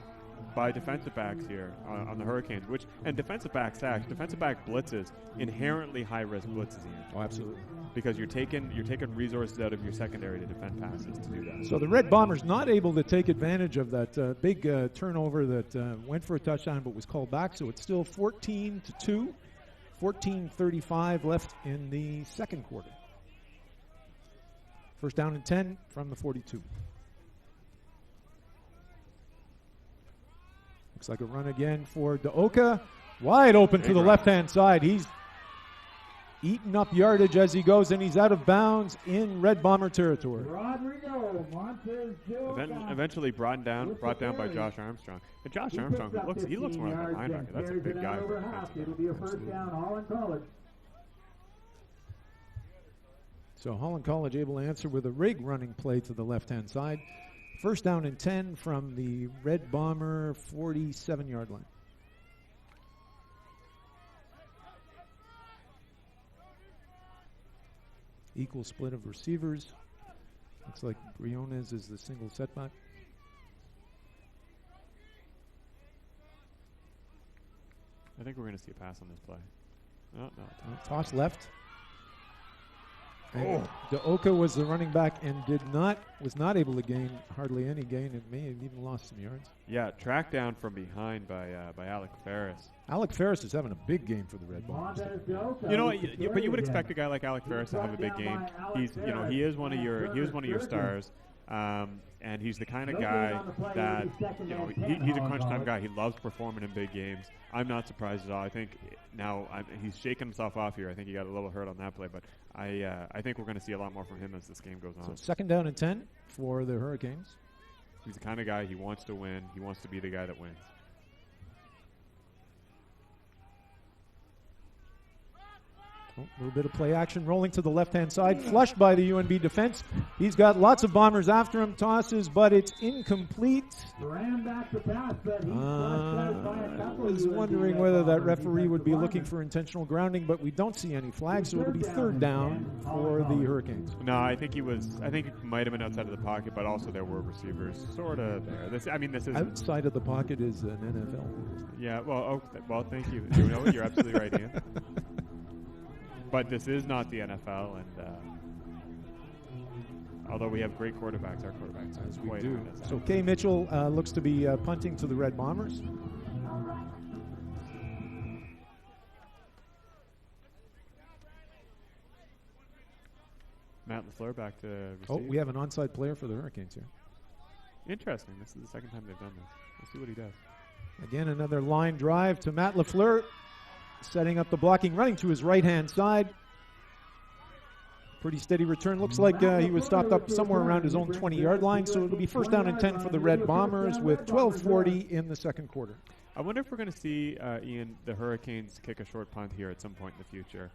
by defensive backs here on the Hurricanes, and defensive back sacks, defensive back blitzes, inherently high risk blitzes here. Oh, absolutely. Because you're taking resources out of your secondary to defend passes to do that. So the Red Bombers not able to take advantage of that big turnover that went for a touchdown but was called back. So it's still 14-2. 14:35 left in the second quarter. 1st down and 10 from the 42. Looks like a run again for Deoka. Wide open to the left-hand side. He's eating up yardage as he goes, and he's out of bounds in Red Bomber territory. Rodrigo Montes Eventually brought down by Josh Armstrong. But Josh Armstrong looks more like a linebacker. That's a big guy. It'll be a first down, Holland College. So Holland College able to answer with a rig running play to the left-hand side. First down and 10 from the Red Bomber 47-yard line. Equal split of receivers. Looks like Briones is the single setback. I think we're going to see a pass on this play. No. Toss left. And Deoka was the running back and was not able to gain hardly any gain. It may have even lost some yards. Yeah, tracked down from behind by Alec Ferris. Alec Ferris is having a big game for the Red Bombers. You know, but you would expect a guy like Alec Ferris to have a big game. He is one of your stars. And he's the kind of guy that, he's a crunch time guy. He loves performing in big games. I'm not surprised at all. I think now he's shaking himself off here. I think he got a little hurt on that play, but I think we're going to see a lot more from him as this game goes on. So second down and 10 for the Hurricanes. He's the kind of guy, he wants to win. He wants to be the guy that wins. A little bit of play action rolling to the left-hand side, flushed by the UNB defense. He's got lots of Bombers after him, tosses, but it's incomplete. Ran back to pass, but he I was wondering whether that referee would be looking for intentional grounding, but we don't see any flags, so it'll be third down for the Hurricanes. No, I think he might have been outside of the pocket, but also there were receivers sort of there. This is outside of the pocket is an NFL. Yeah, well, thank you. You're absolutely right, Ian. But this is not the NFL, and although we have great quarterbacks, our quarterbacks as we do. So Kay Mitchell looks to be punting to the Red Bombers. Matt LaFleur back to receive. Oh, we have an onside player for the Hurricanes here. Interesting. This is the second time they've done this. We'll see what he does. Again, another line drive to Matt LaFleur. Setting up the blocking, running to his right-hand side. Pretty steady return. Looks like he was stopped up somewhere around his own 20-yard line, so it'll be first down and 10 for the Red Bombers with 12:40 in the second quarter. I wonder if we're going to see, Ian, the Hurricanes kick a short punt here at some point in the future.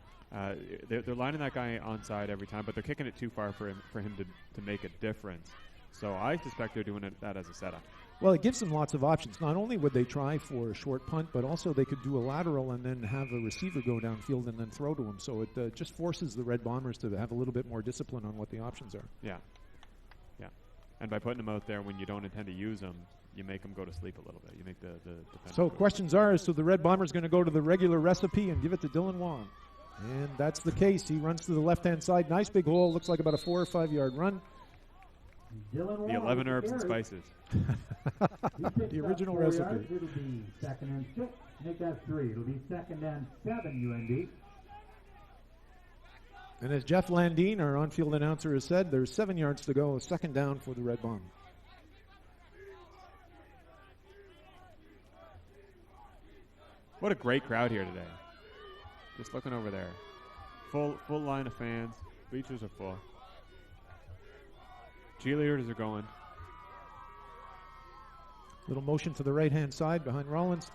They're lining that guy onside every time, but they're kicking it too far for him to make a difference. So I suspect they're doing that as a setup. Well, it gives them lots of options. Not only would they try for a short punt, but also they could do a lateral and then have a receiver go downfield and then throw to him. So it just forces the Red Bombers to have a little bit more discipline on what the options are. Yeah. And by putting them out there when you don't intend to use them, you make them go to sleep a little bit. You make the defense. So questions are, so the Red Bombers going to go to the regular recipe and give it to Dylan Wong. And that's the case. He runs to the left-hand side. Nice big hole. Looks like about a 4 or 5 yard run. The 11 herbs and spices. The original recipe. It'll be second and 6. Make that 3. It'll be second and 7, UNB. And as Jeff Landine, our on-field announcer, has said, there's 7 yards to go. Second down for the Red Bombers. What a great crowd here today. Just looking over there. Full line of fans. Bleachers are full. Cheerleaders are going. Little motion to the right-hand side behind Rollins.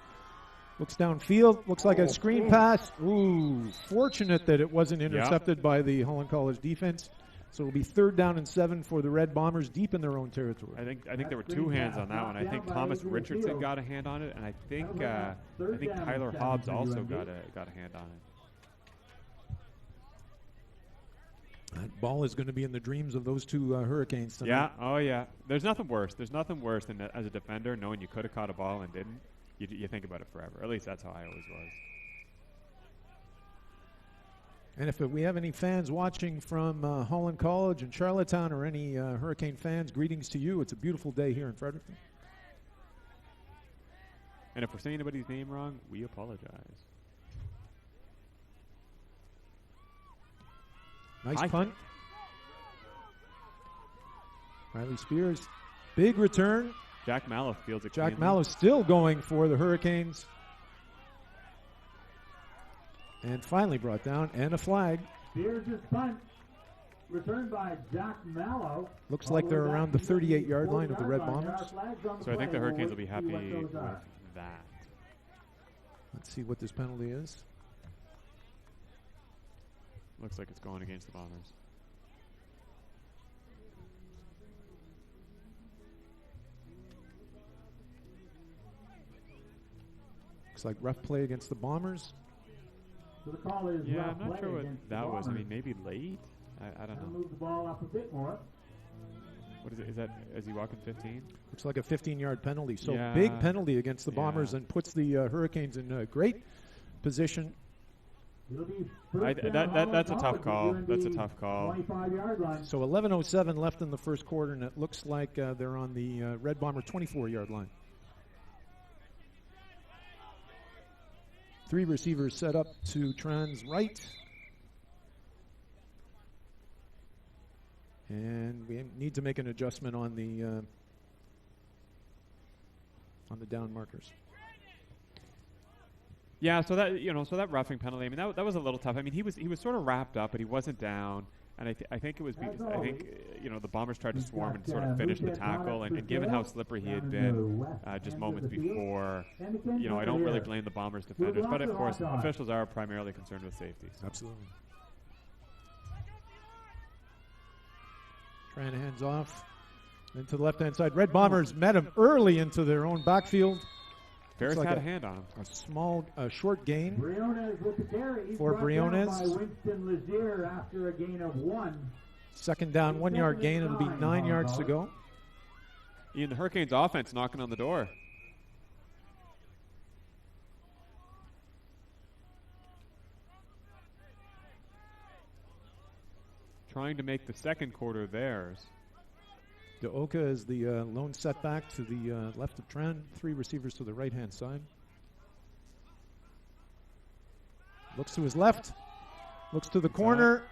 Looks downfield. Looks like a screen pass. Ooh, fortunate that it wasn't intercepted by the Holland College defense. So it'll be third down and 7 for the Red Bombers deep in their own territory. I think there were 2 hands on that one. I think Thomas Richardson got a hand on it, and I think Tyler Hobbs also got a hand on it. That ball is going to be in the dreams of those 2 Hurricanes tonight. Yeah, oh yeah. There's nothing worse. There's nothing worse than as a defender knowing you could have caught a ball and didn't. You think about it forever. At least that's how I always was. And if we have any fans watching from Holland College and Charlottetown or any Hurricane fans, greetings to you. It's a beautiful day here in Fredericton. And if we're saying anybody's name wrong, we apologize. Nice punt. Riley Spears. Big return. Jack Mallow fields it. Jack cleanly. Mallow still going for the Hurricanes. And finally brought down, and a flag. Here's his punt. Returned by Jack Mallow. Looks like they're around the 38-yard line of the Red Bombers. So I think the Hurricanes will be happy with that. Let's see what this penalty is. Looks like it's going against the Bombers. Looks like rough play against the Bombers. So the call is yeah, I'm not sure what that was. I mean, maybe late? I don't know. Move the ball up a bit more. What is it? Is he walking 15? Looks like a 15-yard penalty. So yeah. Big penalty against the Bombers and puts the Hurricanes in a great position. That's a tough call. That's a tough call. So 11:07 left in the first quarter, and it looks like they're on the Red Bomber 24-yard line. 3 receivers set up to Tran's right. And we need to make an adjustment on the down markers. Yeah, so that roughing penalty. I mean, that was a little tough. I mean, he was sort of wrapped up, but he wasn't down. And I think it was because the Bombers tried to swarm and sort of finish the tackle. And given how slippery he had been just moments before, I don't really blame the Bombers defenders. But of course, officials are primarily concerned with safety. Absolutely. Tran hands off into the left-hand side. Red Bombers met him early into their own backfield. Ferris had a hand on him. A small, short gain Briones with the carry. for Briones. By Winston Lazier after a gain of 1. Second down, 1-yard gain. It'll be 9 yards to go. Ian, the Hurricanes offense knocking on the door. Trying to make the second quarter theirs. Deoka is the lone setback to the left of Tran. 3 receivers to the right-hand side. Looks to his left. Looks to the corner.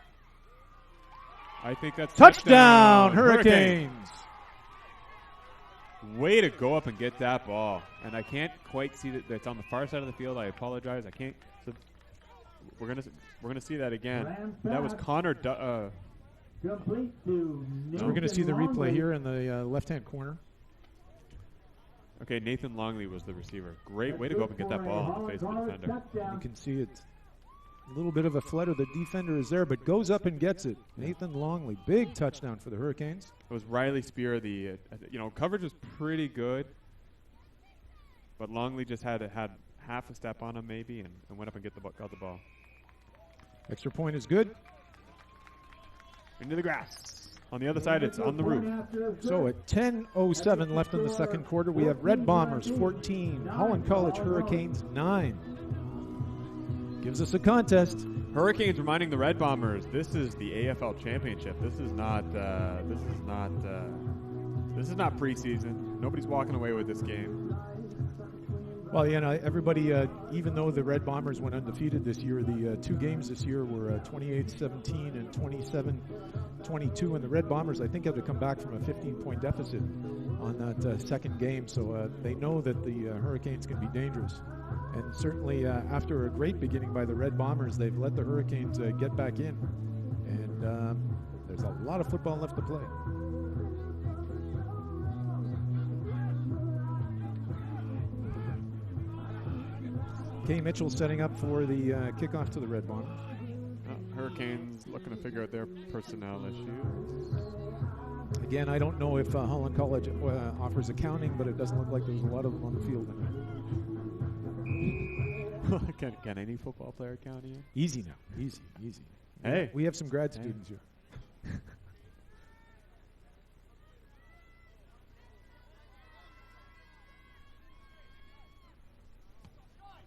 I think that's touchdown Hurricanes. Way to go up and get that ball. And I can't quite see that it's on the far side of the field. I apologize. I can't. So we're gonna see that again. That was Connor. Complete to so we're going to see the replay here in the left-hand corner. Okay, Nathan Longley was the receiver. Great way to go up and get that ball in the face of the defender. You can see it. A little bit of a flutter. The defender is there, but goes up and gets it. Nathan Longley, big touchdown for the Hurricanes. It was Riley Spear. The coverage was pretty good, but Longley just had half a step on him maybe, and went up and got the ball. Extra point is good. Into the grass. On the other side, it's on the roof. So at 10:07 left in the second quarter, we have Red Bombers 14, Holland College Hurricanes 9. Gives us a contest. Hurricanes reminding the Red Bombers, this is the AFL championship. This is not preseason. Nobody's walking away with this game. Well, everybody, even though the Red Bombers went undefeated this year, the 2 games this year were 28-17 and 27-22, and the Red Bombers, I think, had to come back from a 15-point deficit on that second game, so they know that the Hurricanes can be dangerous. And certainly after a great beginning by the Red Bombers, they've let the Hurricanes get back in, and there's a lot of football left to play. Kay Mitchell setting up for the kickoff to the Red Bombers. Hurricanes looking to figure out their personnel issues. Again, I don't know if Holland College offers accounting, but it doesn't look like there's a lot of them on the field. Can any football player count here? Easy now. Easy. Hey. We have some grad students here.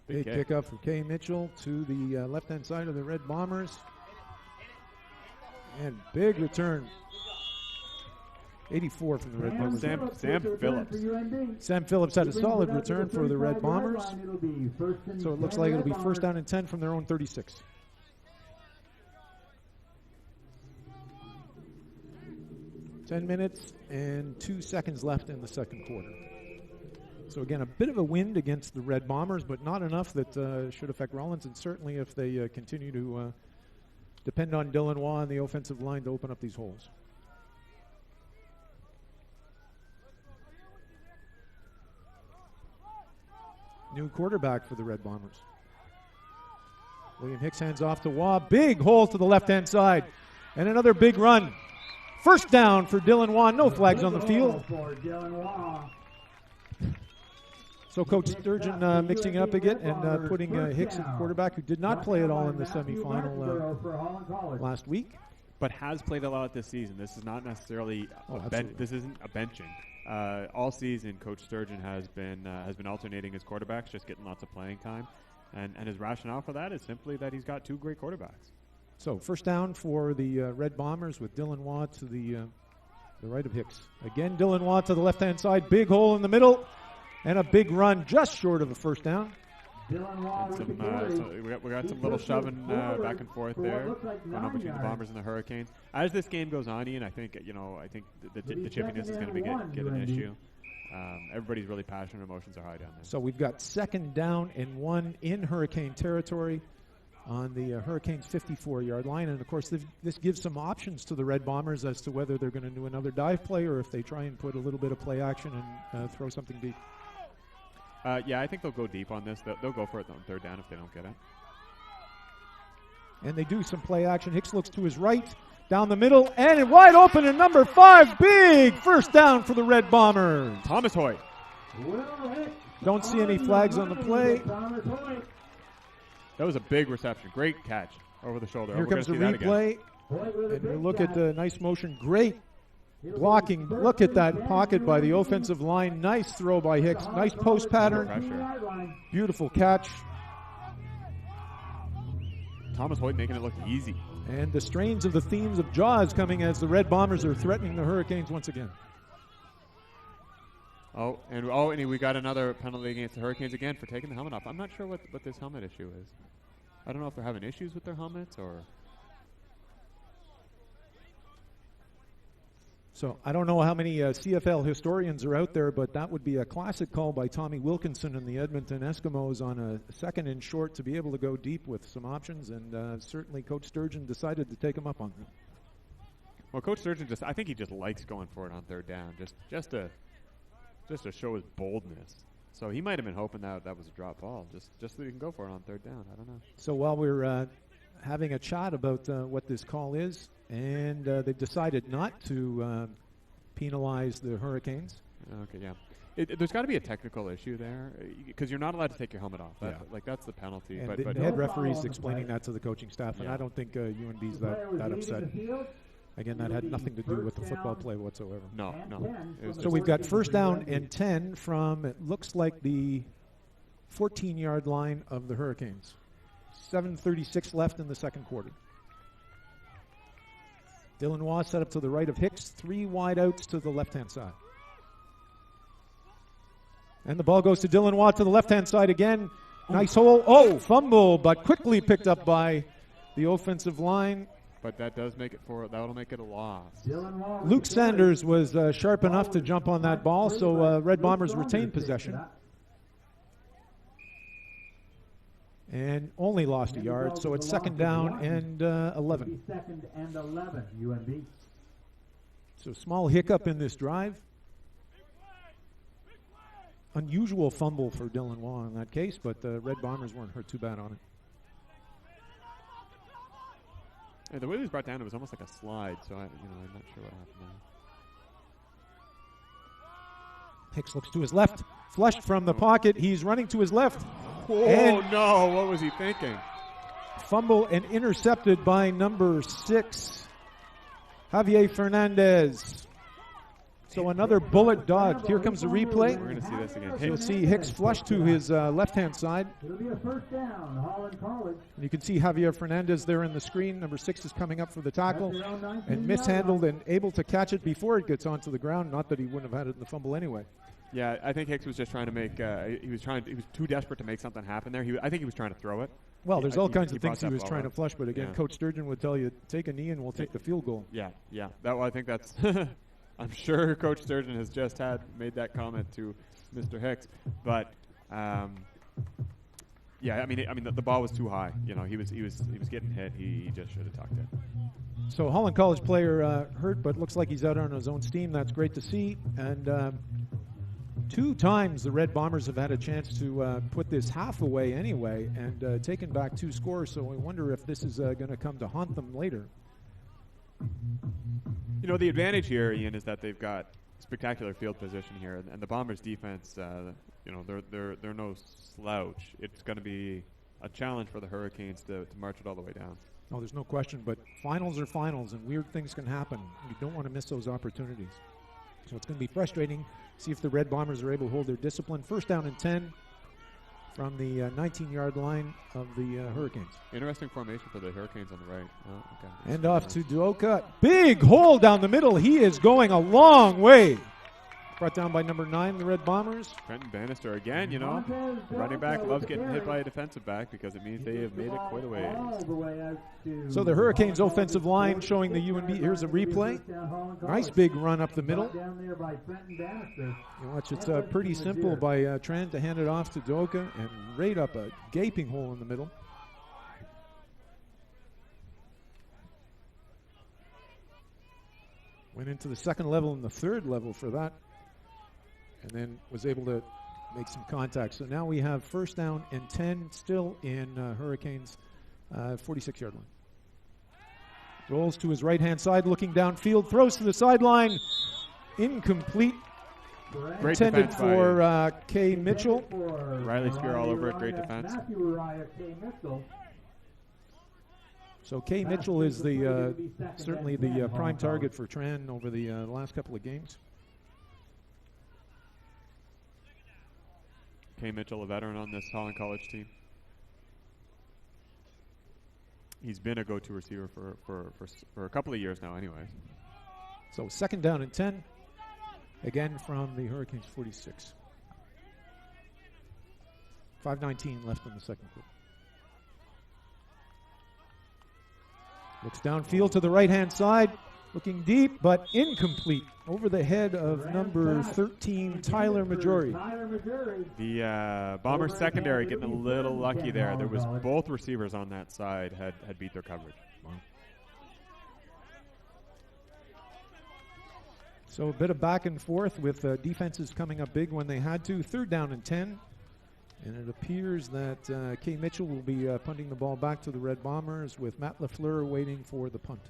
Big kickoff from Kay Mitchell to the left-hand side of the Red Bombers. And big return. 84 from the Red Bombers. Sam Phillips. Sam Phillips had a solid return for the Red Bombers. So it looks like it'll be first down and 10 from their own 36. .10 minutes and 2 seconds left in the second quarter. So again, a bit of a wind against the Red Bombers, but not enough that should affect Rollins. And certainly if they continue to depend on Dylan Waugh on the offensive line to open up these holes. New quarterback for the Red Bombers. William Hicks hands off to Waugh. Big hole to the left-hand side. And another big run. First down for Dylan Waugh. No flags on the field. So Coach Sturgeon mixing it up again and putting Hicks at quarterback, who did not play at all in the semifinal last week, but has played a lot this season. This is not necessarily this isn't a benching. All season, Coach Sturgeon has been alternating his quarterbacks, just getting lots of playing time, and his rationale for that is simply that he's got two great quarterbacks. So first down for the Red Bombers with Dylan Waugh to the right of Hicks. Again, Dylan Waugh to the left-hand side. Big hole in the middle. And a big run just short of a first down. We got some little shoving back and forth there going on between the Bombers and the Hurricanes. As this game goes on, Ian, I think the chippiness is going to get an issue. Everybody's really passionate. Emotions are high down there. So we've got second down and 1 in Hurricane territory on the Hurricanes' 54-yard line. And, of course, this gives some options to the Red Bombers as to whether they're going to do another dive play or if they try and put a little bit of play action and throw something deep. I think they'll go deep on this. They'll go for it on third down if they don't get it. And they do some play action. Hicks looks to his right, down the middle, and wide open in number 5. Big first down for the Red Bombers. Thomas Hoyt. Don't see any flags on the play. That was a big reception. Great catch over the shoulder. Here comes the replay. And we look at the nice motion. Great blocking. Look at that pocket by the offensive line. Nice throw by Hicks. Nice post pattern. Pressure. Beautiful catch. Thomas Hoyt making it look easy. And the strains of the themes of Jaws coming as the Red Bombers are threatening the Hurricanes once again. And we got another penalty against the Hurricanes again for taking the helmet off. I'm not sure what this helmet issue is. I don't know if they're having issues with their helmets or... So I don't know how many CFL historians are out there, but that would be a classic call by Tommy Wilkinson and the Edmonton Eskimos on a second and short to be able to go deep with some options, and certainly Coach Sturgeon decided to take him up on that. Well, Coach Sturgeon I think he just likes going for it on third down, just to show his boldness. So he might have been hoping that was a drop ball, just so he can go for it on third down. I don't know. So while we're having a chat about what this call is, and they've decided not to penalize the Hurricanes. Okay, yeah. There's got to be a technical issue there because you're not allowed to take your helmet off. That's the penalty. And but the head referee's explaining that to the coaching staff, and I don't think UNB's that upset. Again, that had nothing to do with the football play whatsoever. No. So we've got first down and 10 from, it looks like, the 14-yard line of the Hurricanes. 7:36 left in the second quarter. Dylan Waugh set up to the right of Hicks. 3 wide outs to the left-hand side. And the ball goes to Dylan Waugh to the left-hand side again. Nice hole. Oh, fumble, but quickly picked up by the offensive line. But that'll make it a loss. Luke Sanders was sharp enough to jump on that ball, so Red Bombers retain possession. And only lost a yard, so it's second down and 11. Second and 11, UNB. So small hiccup in this drive. Unusual fumble for Dylan Waugh in that case, but the Red Bombers weren't hurt too bad on it. Yeah, the way it was brought down, it was almost like a slide, so I'm not sure what happened there. Hicks looks to his left, flushed from the pocket. He's running to his left. Oh, no, what was he thinking? Fumble and intercepted by number 6, Javier Fernandez. So another bullet dodged. Here comes the replay. We're going to see this again. You'll see Hicks flush to his left-hand side. It'll be a first down, Holland College. And you can see Javier Fernandez there in the screen. Number 6 is coming up for the tackle and mishandled and able to catch it before it gets onto the ground. Not that he wouldn't have had it in the fumble anyway. Yeah, I think Hicks was just trying to make. He was too desperate to make something happen there. I think he was trying to throw it. Well, there's all kinds of things he was trying to up. flush, but again, Coach Sturgeon would tell you, take a knee and we'll take the field goal. Yeah. I think that's. I'm sure Coach Sturgeon has just made that comment to Mr. Hicks. But yeah, I mean, the ball was too high. You know, he was getting hit. He just should have tucked it. So Holland College player hurt, but looks like he's out on his own steam. That's great to see. And 2 times the Red Bombers have had a chance to put this half away anyway and taken back 2 scores. So I wonder if this is going to come to haunt them later. You know, the advantage here, Ian, is that they've got spectacular field position here, and the Bombers' defense, you know, they're no slouch. It's going to be a challenge for the Hurricanes to march it all the way down. Oh, there's no question, but finals are finals, and weird things can happen. You don't want to miss those opportunities. So it's going to be frustrating. See if the Red Bombers are able to hold their discipline. First down and 10 from the 19-yard line of the Hurricanes. Interesting formation for the Hurricanes on the right. Oh, okay. And off to Duoka. Big hole down the middle. He is going a long way. Brought down by number 9, the Red Bombers. Trenton Bannister again, you know. The running back loves getting hit by a defensive back because it means they have made it quite a ways. So the Hurricanes' offensive line showing the UNB. Here's a replay. Nice big run up the middle. You watch, it's pretty simple by Trent to hand it off to Duoka and right up a gaping hole in the middle. Went into the second level and the third level for that, and then was able to make some contact. So now we have first down and 10 still in Hurricanes 46-yard line. Rolls to his right-hand side, looking downfield, throws to the sideline. Incomplete. Great Intended defense for Kay Mitchell. Riley Spear all over it. Great defense. So Kay Mitchell is the certainly the prime target for Tran over the last couple of games. Kay Mitchell, a veteran on this Holland College team. He's been a go-to receiver for a couple of years now anyways. So second down and 10. Again from the Hurricanes 46. 5:19 left in the second quarter. Looks downfield to the right-hand side. Looking deep, but incomplete. Over the head of number 13, Tyler Majori. The Bombers secondary getting a little lucky there. There was both receivers on that side had beat their coverage. Wow. So a bit of back and forth with defenses coming up big when they had to. Third down and 10. And it appears that Kay Mitchell will be punting the ball back to the Red Bombers with Matt LaFleur waiting for the punt.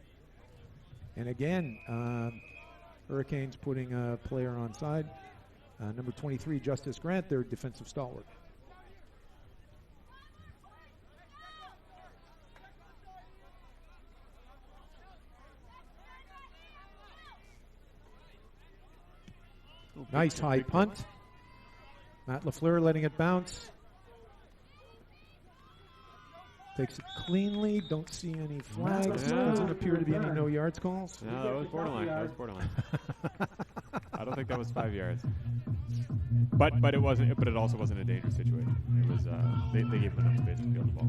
And again, Hurricanes putting a player on side. Number 23, Justice Grant, their defensive stalwart. Nice high punt. Matt LaFleur letting it bounce. Takes it cleanly. Don't see any flags. Yeah. Doesn't appear to be any no yards calls. No, that was borderline. I don't think that was 5 yards. But it wasn't. But it also wasn't a dangerous situation. It was. They gave him enough space to field the ball.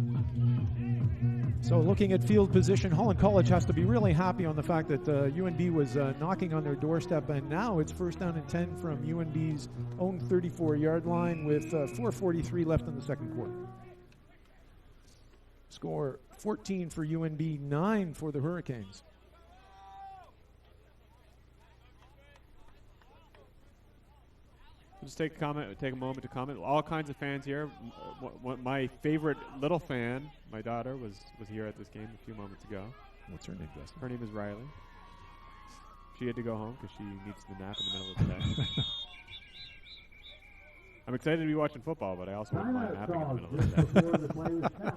So looking at field position, Holland College has to be really happy on the fact that UNB was knocking on their doorstep, and now it's first down and 10 from UNB's own 34-yard line with 4:43 left in the second quarter. Score 14 for UNB, 9 for the Hurricanes. We'll just take a moment to comment. All kinds of fans here. My favorite little fan, my daughter, was here at this game a few moments ago. What's her name, Justin? Her name is Riley. She had to go home because she needs the nap in the middle of the day. I'm excited to be watching football, but I also wouldn't mind napping in the middle of the day.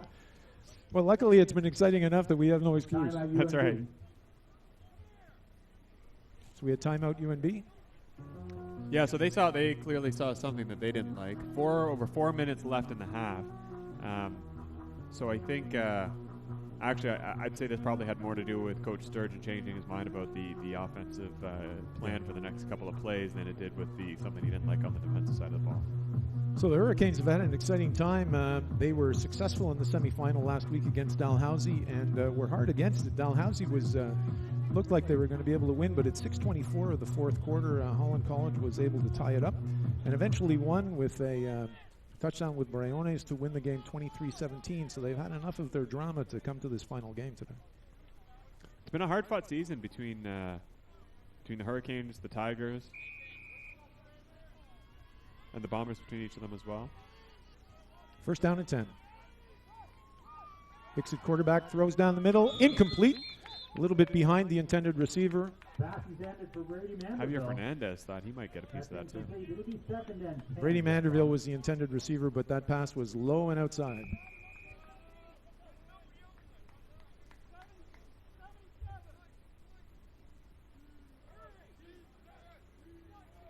Well, luckily it's been exciting enough that we have no excuse. That's right. So we had timeout UNB. Yeah, so they clearly saw something that they didn't like. Over 4 minutes left in the half. So I think, actually, I'd say this probably had more to do with Coach Sturgeon changing his mind about the offensive plan for the next couple of plays than it did with something he didn't like on the defensive side of the ball. So the Hurricanes have had an exciting time. They were successful in the semifinal last week against Dalhousie and were hard against it. Dalhousie looked like they were going to be able to win, but at 6:24 of the fourth quarter, Holland College was able to tie it up. and eventually won with a touchdown with Briones to win the game 23-17. So they've had enough of their drama to come to this final game today. It's been a hard-fought season between the Hurricanes, the Tigers, and the Bombers between each of them as well. First down and 10. Hicks at quarterback, throws down the middle, incomplete. A little bit behind the intended receiver. Javier Fernandez thought he might get a piece of that too. Brady Manderville was the intended receiver, but that pass was low and outside.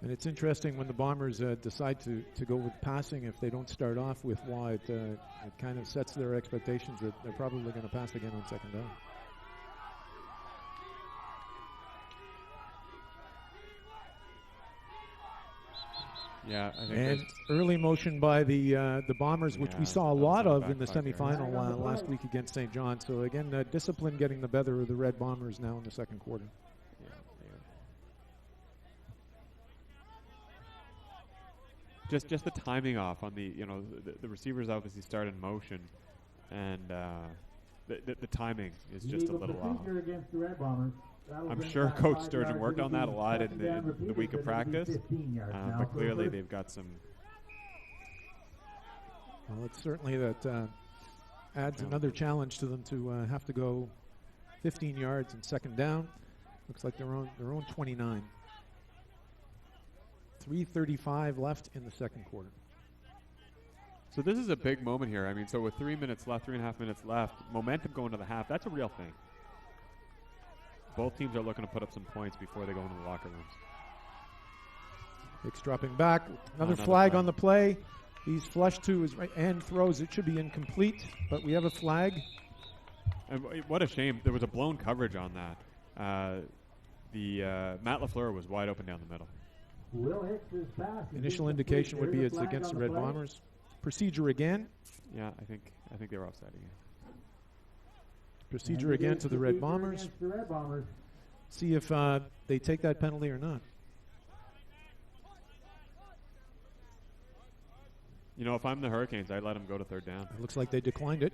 And it's interesting when the Bombers decide to go with passing. If they don't start off with Waugh, it kind of sets their expectations that they're probably going to pass again on second down. Yeah, I think and early motion by the Bombers, which we saw a lot of in the semifinal last week against St. John. So again, discipline getting the better of the Red Bombers now in the second quarter. Just the timing off on the receivers obviously start in motion, and the timing is just a little off. I'm sure Coach Sturgeon worked on that a lot in the week of practice, but clearly they've got some. Well, it's certainly that adds another challenge to them to have to go 15 yards and second down. Looks like their own 29. 3:35 left in the second quarter. So this is a big moment here. I mean, so with 3 minutes left, 3.5 minutes left, momentum going to the half, that's a real thing. Both teams are looking to put up some points before they go into the locker rooms. Hicks dropping back. Another flag on the play. He's flushed to his right and throws. It should be incomplete, but we have a flag. And what a shame. There was a blown coverage on that. Matt LaFleur was wide open down the middle. Initial indication would be it's against the Red Bombers. Procedure again. Yeah, I think they were offside again. Procedure again to the Red Bombers. See if they take that penalty or not. You know, if I'm the Hurricanes, I'd let them go to third down. It looks like they declined it.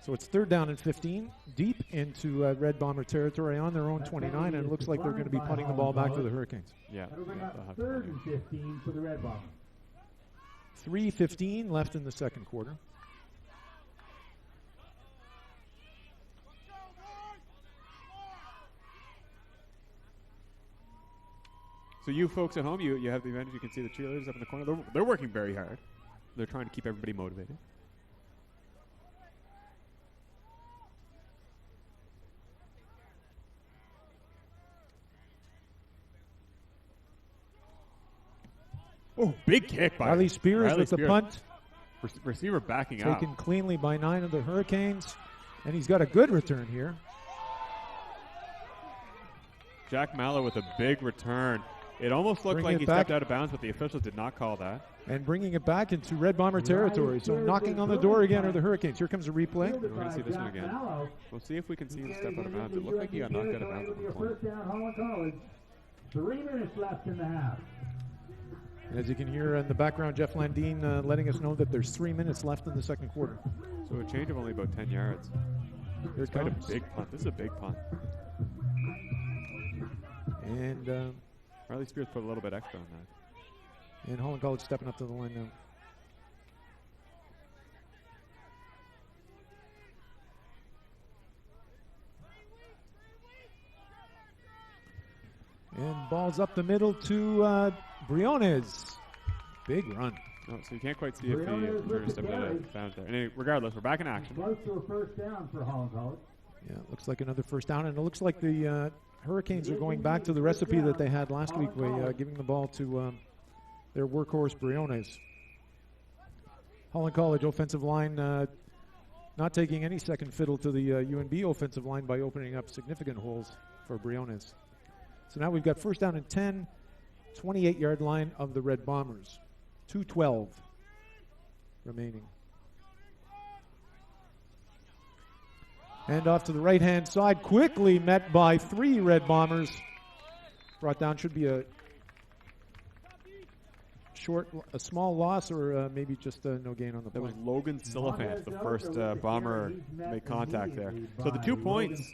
So it's third down and 15, deep into Red Bomber territory on their own 29, and it looks like they're going to be punting the ball back to the Hurricanes. Yeah. Third and 15 for the Red Bombers. 3:15 left in the second quarter. So you folks at home, you have the advantage. You can see the cheerleaders up in the corner. They're working very hard. They're trying to keep everybody motivated. Oh, big kick by Riley Spears with the punt. Receiver backing up. Taken cleanly by 9 of the Hurricanes. And he's got a good return here. Jack Mallow with a big return. It almost looked like he stepped out of bounds, but the officials did not call that. And bringing it back into Red Bomber territory. So knocking on the door again are the Hurricanes. Here comes a replay. We're going to see this one again. We'll see if we can see him step out of bounds. It looked like he got knocked out of bounds at one point. First down, Holland College. 3 minutes left in the half. As you can hear in the background, Jeff Landine letting us know that there's 3 minutes left in the second quarter. So a change of only about 10 yards. Here it quite comes. a big punt. This is a big punt. And Riley Spears put a little bit extra on that. And Holland College stepping up to the line now. And balls up the middle to Briones. Big run. Oh, so you can't quite see if the stepped out of bounds there. Anyway, regardless, we're back in action. Close to a first down for Holland College. Yeah, it looks like another first down, and it looks like the Hurricanes are going back to the recipe that they had last week by giving the ball to their workhorse Briones. Holland College offensive line not taking any second fiddle to the UNB offensive line by opening up significant holes for Briones. So now we've got first down and 10, 28-yard line of the Red Bombers. 2:12 remaining. And off to the right-hand side, quickly met by 3 Red Bombers. Brought down should be a a small loss, or maybe just no gain on the That play. was Logan Silliphant, the first Bomber make contact there. So the 2 points,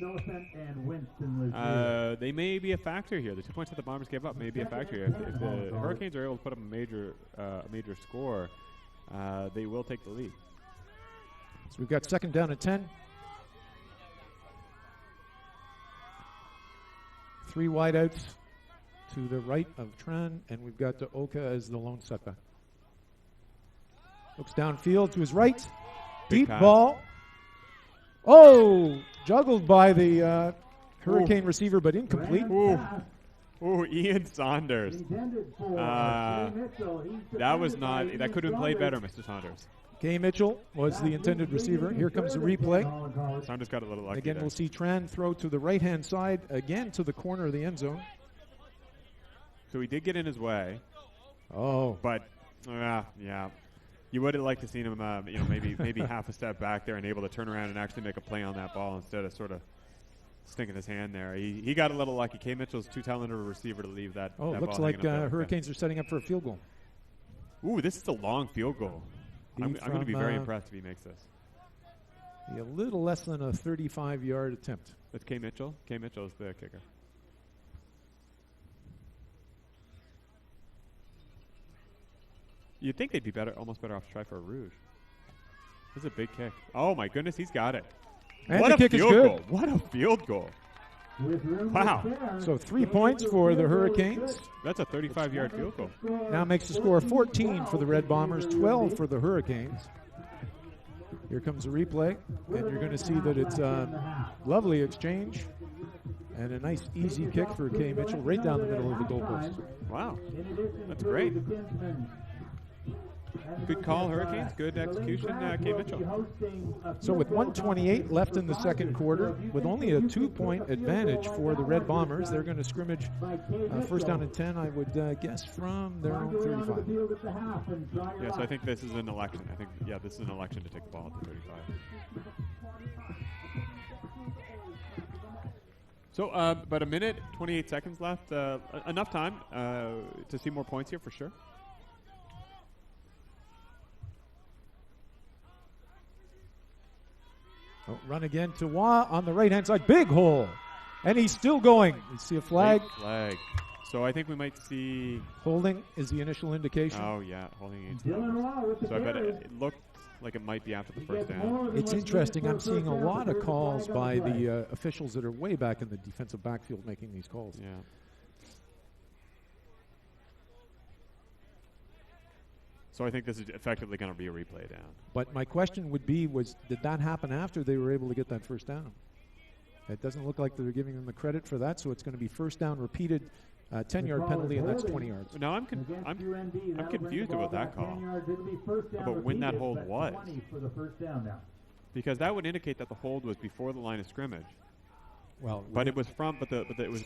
they may be a factor here. The 2 points that the Bombers gave up may be a factor here. If the Hurricanes are able to put up a major score, they will take the lead. So we've got second down at 10. 3 wideouts to the right of Tran, and we've got Oka as the lone setback. Looks downfield to his right. Big Deep pass. ball. Oh, juggled by the Hurricane receiver, but incomplete. Ooh, Ian Saunders. That could have been played better, Mr. Saunders. Kay Mitchell was the intended receiver. Here comes the replay. Saunders got a little lucky Again, there. we'll see Tran throw to the right-hand side, again to the corner of the end zone. So he did get in his way. Oh. But, yeah. You would have liked to seen him, maybe half a step back there and able to turn around and actually make a play on that ball instead of sort of stinking his hand there. He got a little lucky. Kay Mitchell's too talented a receiver to leave that. Oh, that looks ball like hanging up there. Hurricanes are setting up for a field goal. Ooh, this is a long field goal. I'm going to be very impressed if he makes this. A little less than a 35-yard attempt. That's Kay Mitchell. Kay Mitchell is the kicker. You'd think they'd be almost better off to try for a rouge. This is a big kick. Oh my goodness, he's got it. And what the a kick is field good. goal. What a field goal. Wow. So 3 points for the Hurricanes. That's a 35-yard field goal. Now makes the score 14 for the Red Bombers, 12 for the Hurricanes. Here comes the replay, and you're going to see that it's a lovely exchange and a nice, easy kick for Kay Mitchell right down the middle of the goalpost. Wow. That's great. Good call, Hurricanes. Good execution, Kay Mitchell. So with 1:28 left in the second quarter, with only a 2-point advantage for the Red Bombers, they're going to scrimmage first down and 10, I would guess, from their own 35. Yeah, so I think this is an election. This is an election to take the ball at the 35. So about a minute, 28 seconds left. Enough time to see more points here for sure. Run again to Wah on the right-hand side. Big hole. And he's still going. You see a flag. Late flag. So I think we might see... Holding is the initial indication. Oh, yeah. Holding against So I bet it looked like it might be after the first down. It's interesting. I'm seeing a lot of calls by the officials that are way back in the defensive backfield making these calls. Yeah. So I think this is effectively going to be a replay down. But my question would be, did that happen after they were able to get that first down? It doesn't look like they're giving them the credit for that, so it's going to be first down repeated, 10-yard penalty, and that's 20 yards. Now I'm confused about that call, about when that hold was. Because that would indicate that the hold was before the line of scrimmage. Well, but it was it was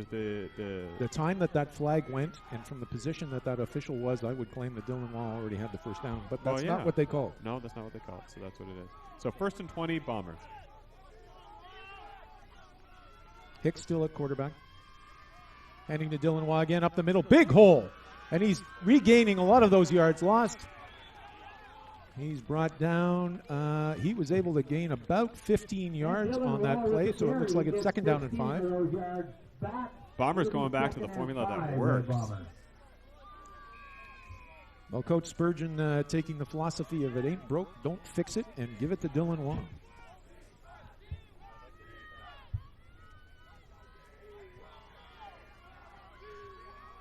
the time that flag went, and from the position that official was, I would claim that Dylan Wall already had the first down. But that's not what they called. No, that's not what they called. So that's what it is. So 1st and 20, Bombers. Hicks still at quarterback. Handing to Dylan Wall again up the middle. Big hole. And he's regaining a lot of those yards lost. He's brought down. He was able to gain about 15 yards on that play, so it looks like it's second down and 5. Bombers going back to the formula that works. Well, Coach Spurgeon taking the philosophy of it ain't broke, don't fix it, and give it to Dylan Wong.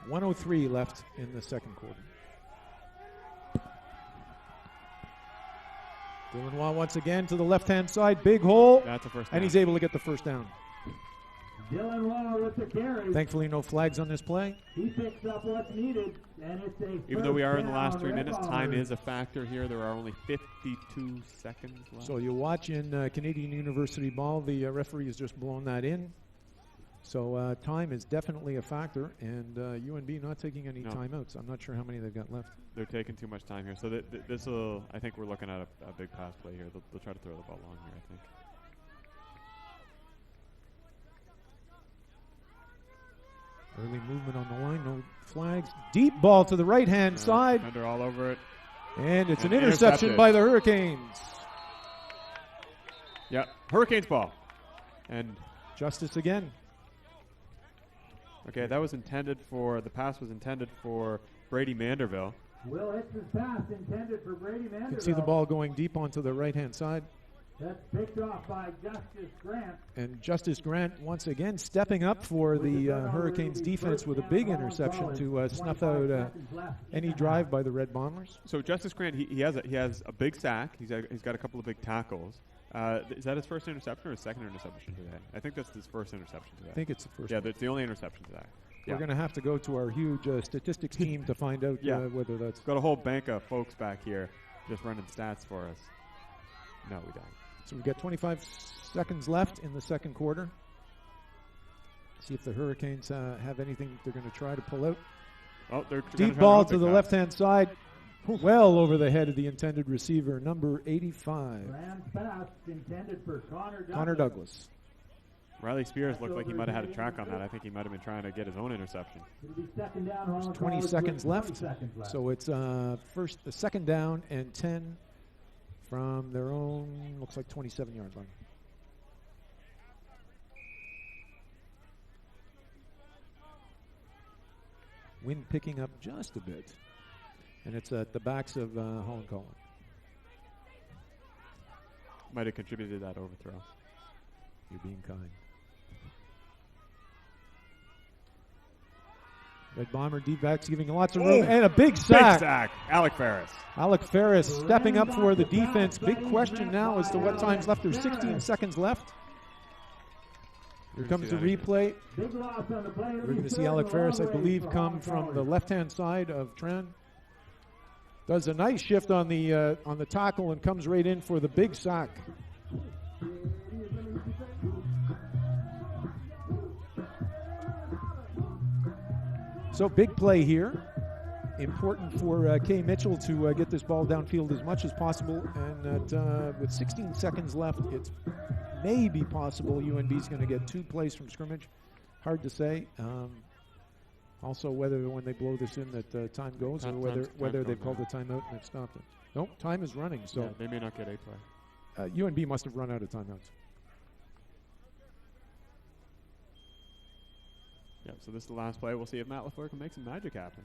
.103 left in the second quarter. Dylan Wah once again to the left-hand side. Big hole. That's a first down. And he's able to get the first down. Dylan Wah with the carry. Thankfully, no flags on this play. He picks up what's needed, and it's a Even though we are in the last 3 minutes, time is a factor here. There are only 52 seconds left. So you watch in Canadian University ball, the referee has just blown that in. So time is definitely a factor, and UNB not taking any timeouts. I'm not sure how many they've got left. They're taking too much time here. So this will, I think we're looking at a big pass play here. They'll try to throw the ball long here, I think. Early movement on the line, no flags. Deep ball to the right-hand side. Defender all over it. And it's And an interception intercepted. by the Hurricanes. Yep, Hurricanes ball. And Justice again. okay, that was intended for, the pass was intended for Brady Manderville. Will Hicks's pass intended for Brady Manderville. You can see the ball going deep onto the right-hand side. That's picked off by Justice Grant. And Justice Grant once again stepping up for the Hurricanes defense with a big interception to snuff out any drive by the Red Bombers. So Justice Grant, he has a big sack. He's got a couple of big tackles. Is that his first interception or his second interception today? I think that's his first interception today. I think it's the first Yeah, one. that's the only interception today. We're going to have to go to our huge statistics team to find out Yeah. whether that's... Got a whole bank of folks back here just running stats for us. No, we don't. So we've got 25 seconds left in the second quarter. See if the Hurricanes have anything they're going to try to pull out. Oh, they're gonna Deep try ball run to the big left-hand side. Well over the head of the intended receiver, number 85, Rams pass intended for Connor Douglas. Riley Spears looked like he might have had a track on that. I think he might have been trying to get his own interception. It'll be second down, Holland 20 College seconds with 20 left. seconds left. So it's the second down and 10 from their own, looks like 27-yard line. Wind picking up just a bit. And it's at the backs of Holland College. Might have contributed to that overthrow. You're being kind. Red Bomber deep backs giving lots of room. And a big sack. Big sack. Alec Ferris. Alec Ferris stepping up for the defense. Big question now as to what time's left. There's 16 seconds left. Here comes the replay. Big loss on the play. We're going to see Alec Ferris, I believe, come from the left-hand side of Tran. Does a nice shift on the tackle and comes right in for the big sack. So big play here. Important for Kay Mitchell to get this ball downfield as much as possible. And that, with 16 seconds left, it's maybe possible UNB is going to get 2 plays from scrimmage. Hard to say. Also, whether when they blow this in that time goes, or whether they've called a timeout and it stopped it. Nope, time is running. So yeah, they may not get a play. UNB must have run out of timeouts. Yeah, so this is the last play. We'll see if Matt LaFleur can make some magic happen.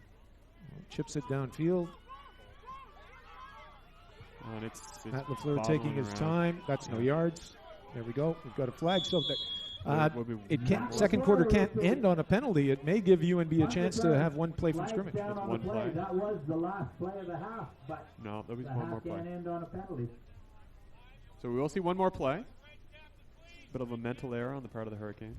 Chips it downfield. And it's Matt LaFleur bobbling taking his around. time. That's no yards. There we go. We've got a flag. So second quarter can't end on a penalty. It may give UNB a chance to have 1 play from scrimmage. That's one play. That was the last play of the half, but No, there'll be the one more half play. can't end on a penalty. So we will see one more play. Bit of a mental error on the part of the Hurricanes.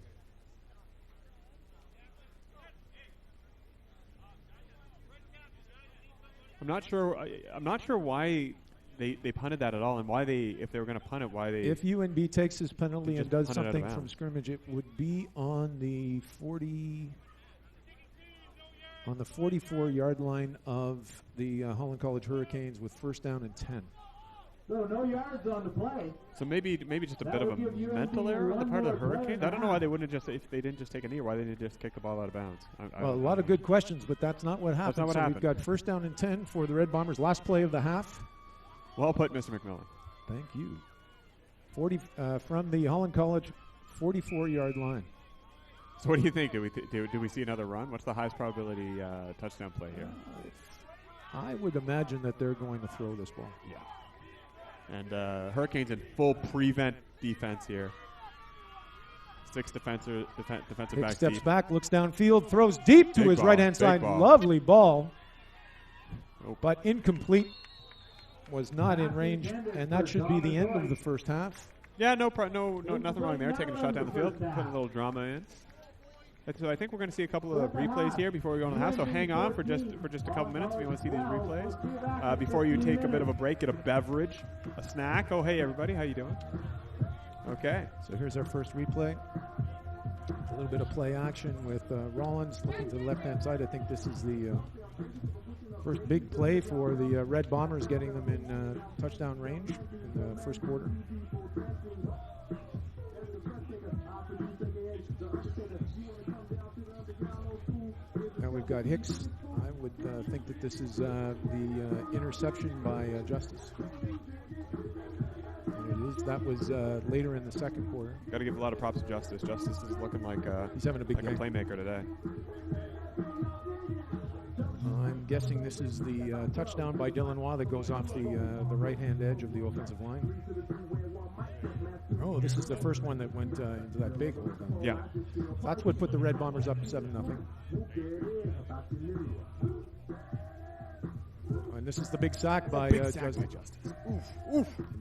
I'm not sure why they punted that at all, and why if they were going to punt it, why they. If UNB takes this penalty and does punt it out of something from bounds. scrimmage, it would be on the 44-yard line of the Holland College Hurricanes with first down and 10. So no yards on the play. So maybe just a That bit of a would give UNB mental error on the one part of the more play Hurricanes. and I don't know a why half. they wouldn't have if they didn't just take a knee, or why they didn't just kick the ball out of bounds. Well, a lot of good questions, but that's not what happened. not what so happened. we've got first down and 10 for the Red Bombers. Last play of the half. Well put, Mr. McMillan. Thank you. 40 from the Holland College 44-yard line. So what do you think? Do we see another run? What's the highest probability touchdown play here? I would imagine that they're going to throw this ball. Yeah. And Hurricanes in full prevent defense here. 6 defensive Hicks backs steps deep. back, looks downfield, throws deep to Big his ball, right-hand big side. ball. Lovely ball, Nope. but incomplete. Was not in range, and that should be the end of the first half. Yeah, nothing wrong there. Taking a shot down the field, putting a little drama in. And so I think we're going to see a couple of replays here before we go on the half. So hang on for just a couple minutes if you want to see these replays. Before you take a bit of a break, get a beverage, a snack. Oh, hey everybody, how you doing? Okay. So here's our first replay. A little bit of play action with Rollins looking to the left-hand side. I think this is the first big play for the Red Bombers, getting them in touchdown range in the first quarter. Now we've got Hicks. I would think that this is the interception by Justice. And it is. That was later in the second quarter. Got to give a lot of props to Justice. Justice is looking like He's having a big game. playmaker today. I'm guessing this is the touchdown by Dylan Waugh that goes off the right-hand edge of the offensive line. Oh, this is the first one that went into that big hole. Yeah. That's what put the Red Bombers up 7-0. And this is the big sack by Justice.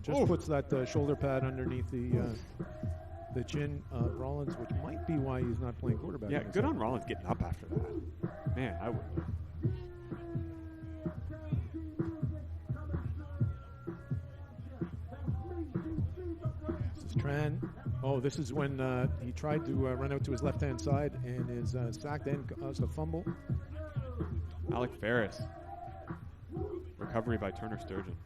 Just puts that shoulder pad underneath the chin of Rollins, which might be why he's not playing quarterback. Yeah, good on Rollins getting up after that. Man, I would. This is Tran. Oh, this is when he tried to run out to his left-hand side and is sacked and caused a fumble. Alec Ferris. Recovery by Turner Sturgeon.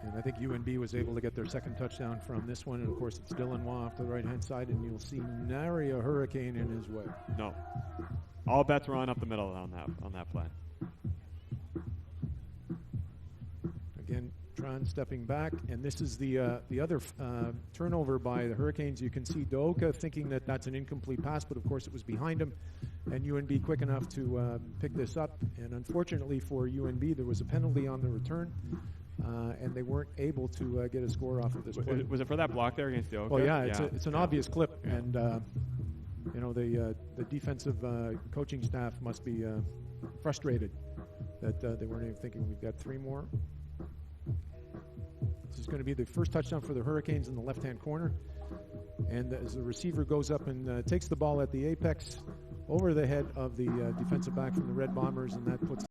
And I think UNB was able to get their second touchdown from this one. And, of course, it's Dylan Waugh off to the right-hand side, and you'll see nary a hurricane in his way. No. All bets were on up the middle on that play. Again, Tran stepping back, and this is the other turnover by the Hurricanes. You can see Doka thinking that that's an incomplete pass, but, of course, it was behind him. And UNB quick enough to pick this up. And unfortunately for UNB, there was a penalty on the return, and they weren't able to get a score off of this play. Was it for that block there against Doka? Oh, yeah, it's an obvious clip. Yeah. And, the defensive coaching staff must be frustrated that they weren't even thinking we've got 3 more. This is going to be the first touchdown for the Hurricanes in the left-hand corner. And as the receiver goes up and takes the ball at the apex, over the head of the defensive back from the Red Bombers, and that puts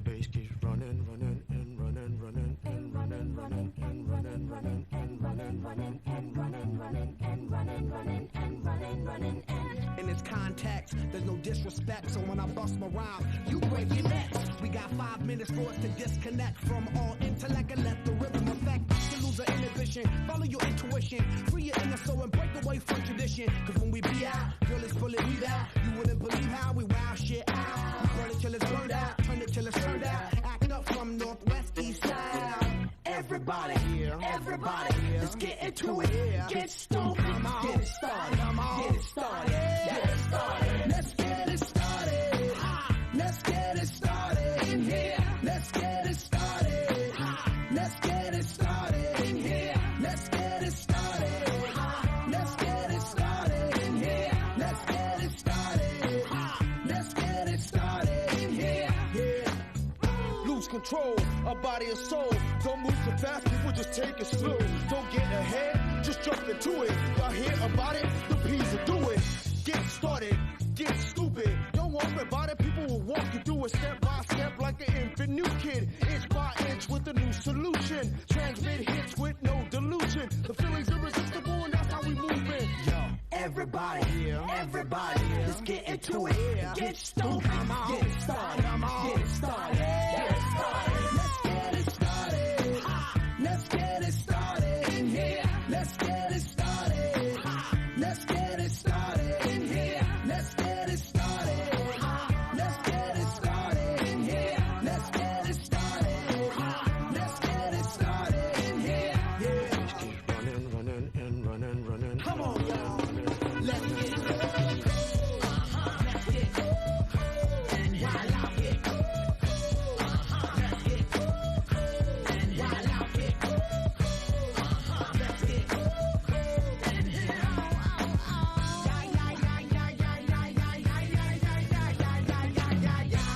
bass keeps running, running, and running, running, and running, running, and running, running, and running, running, and running, running, and running, running, and running, running, and in its context, there's no disrespect. So when I bust my rhyme, you break your necks. We got 5 minutes for us to disconnect from all intellect and let the rhythm affect. To lose our inhibition, follow your intuition, free your inner soul and break away from tradition. Cause when we be out, girl, it's fully weed out. You wouldn't believe how we wow shit out. We burn it till it's burned out, turn it till it's turned out. Act up from northwest, east side. Everybody, let's get into it. Get stoked, get it started, get it started, get it started. Let's get it started. Let's get it started in here. Let's get it started. Let's get it started in here. Let's get it started. Let's get it started in here. Let's get it started. Let's get it started in here. Yeah. Lose control, our body and soul. Don't move too fast, people just take it slow. Don't get ahead, just jump into it. Y'all hear about it? The P's will do it. Get started, get stupid. Don't worry about it, people will walk you through it step by step like an infant new kid. Inch by inch with a new solution. Transmit hits with no delusion. The feeling's irresistible and that's how we move it. Yo, everybody, let's get into it. Get stoked, get it started, get it started, get it started. Let's get it started. Let's get it started in here. Let's get it started. Let's get it started in here. Let's get it started. Let's get it started in here. Let's get it started. Let's get it started in here. Yeah. keep running, running, and running, running. Come on, y'all. Let's get it. Let's get it. And while out here. Let's get it. And while out here. Let's get it.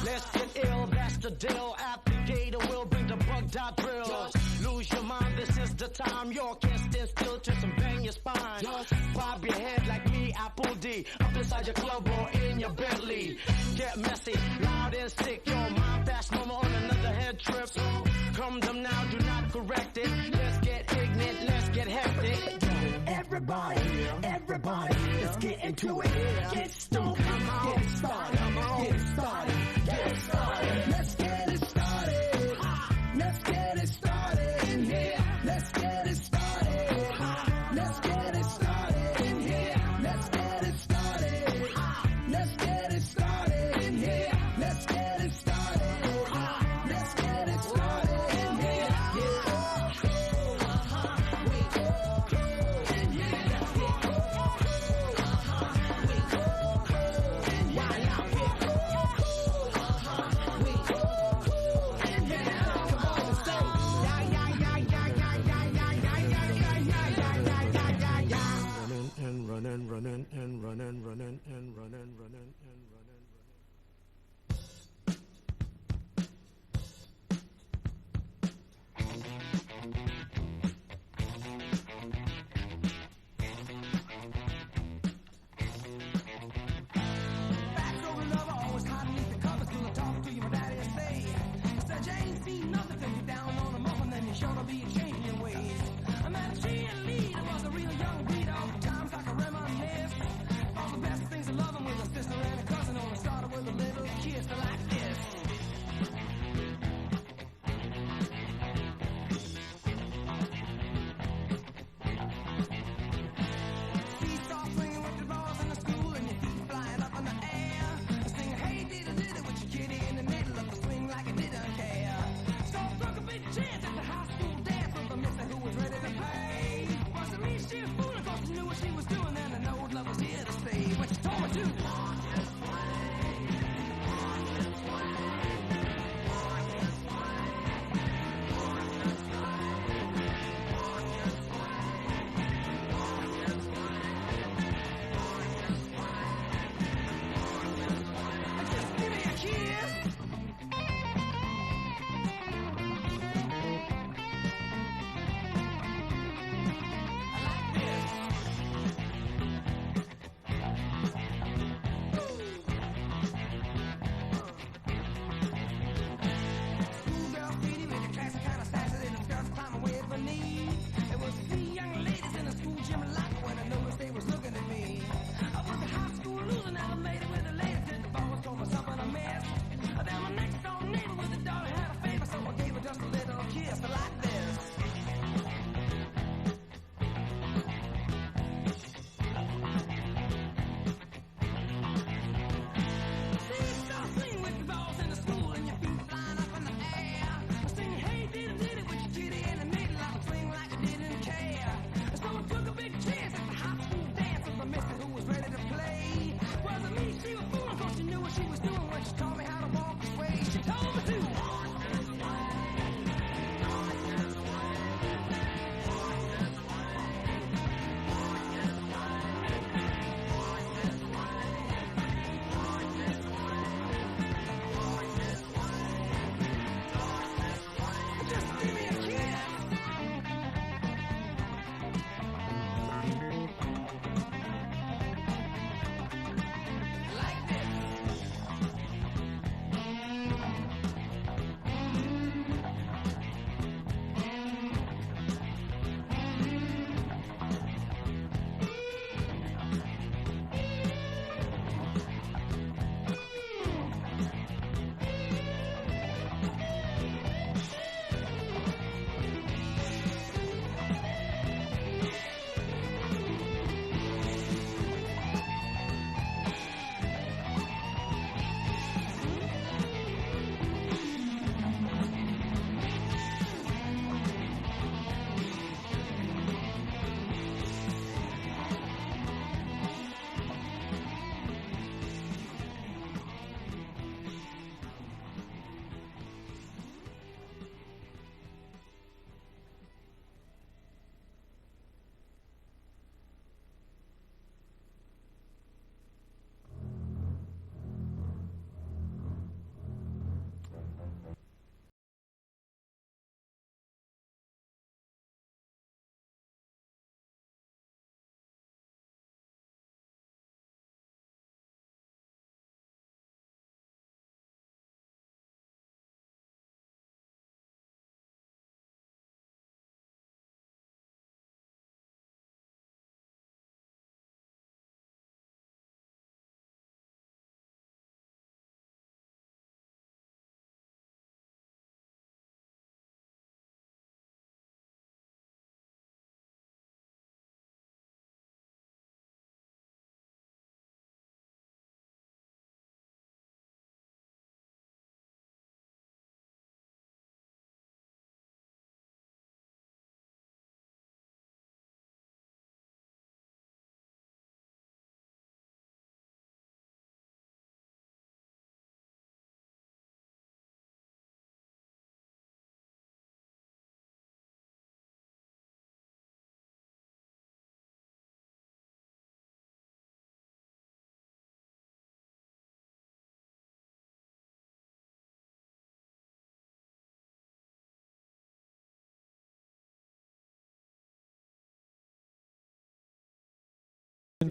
Let's get ill, that's the deal. Applicator will bring the bug dot drill. Lose your mind, this is the time. You can't stand still, twist and bang your spine. Bob your head like me, Apple D. Up inside your club or in your Bentley. Get messy, loud and sick. Your mind fast, no more on another head trip. Come them now, do not correct it. Let's get ignorant, let's get hectic. Everybody, let's get into it. Get stoked, get it started, get it started, get it started. Let's get it started. Let's get it started in here. Let's get it started. Let's get it started in here. Let's get it started. Let's get it started in here. Let's get it started. Let's get it started in here. Running, running, and running, running, and running, running, and running, running. Facts over love, always hide beneath the covers till I talk to you, my daddy will say. I said, you ain't seen nothing till you're down on them up, and then you're sure to be changing your ways. I met a cheerleader, was a real young breed, all the times I can reminisce. All the best things of loving with a sister and a cousin.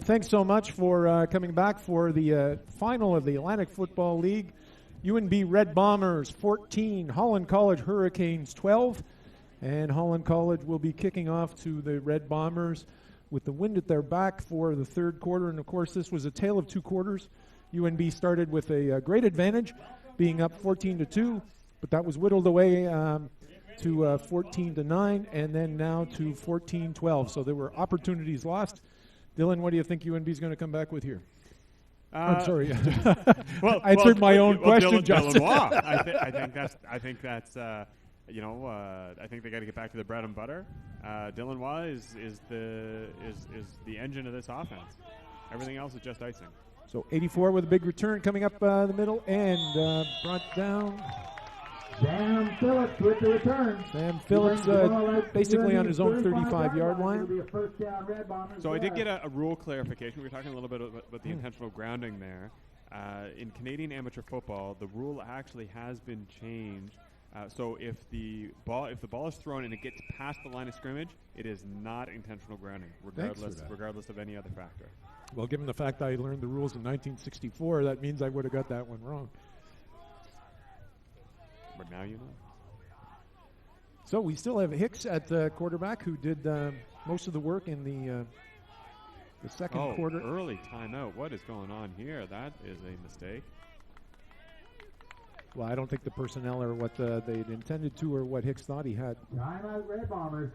thanks so much for coming back for the final of the Atlantic Football League. UNB Red Bombers 14, Holland College Hurricanes 12. And Holland College will be kicking off to the Red Bombers with the wind at their back for the third quarter. And, of course, this was a tale of two quarters. UNB started with a great advantage, being up 14-2, but that was whittled away to 14-9, and then now to 14-12. So there were opportunities lost. Dylan, what do you think UNB is going to come back with here? I'm sorry. I answered my own question, Justin. I think that's I think they got to get back to the bread and butter. Dylan Waugh is the engine of this offense. Everything else is just icing. So 84 with a big return coming up the middle and brought down. Sam Phillips with the return. Sam Phillips basically on his own 35-yard line. So I did get a rule clarification. We were talking a little bit about the intentional grounding there. In Canadian amateur football, the rule actually has been changed. So if the ball is thrown and it gets past the line of scrimmage, it is not intentional grounding, regardless of any other factor. Well, given the fact I learned the rules in 1964, that means I would have got that one wrong. But now you know. So we still have Hicks at quarterback, who did most of the work in the second quarter. Early timeout. What is going on here? That is a mistake. Well, I don't think the personnel are what they'd intended to or what Hicks thought he had. Timeout, Red Bombers.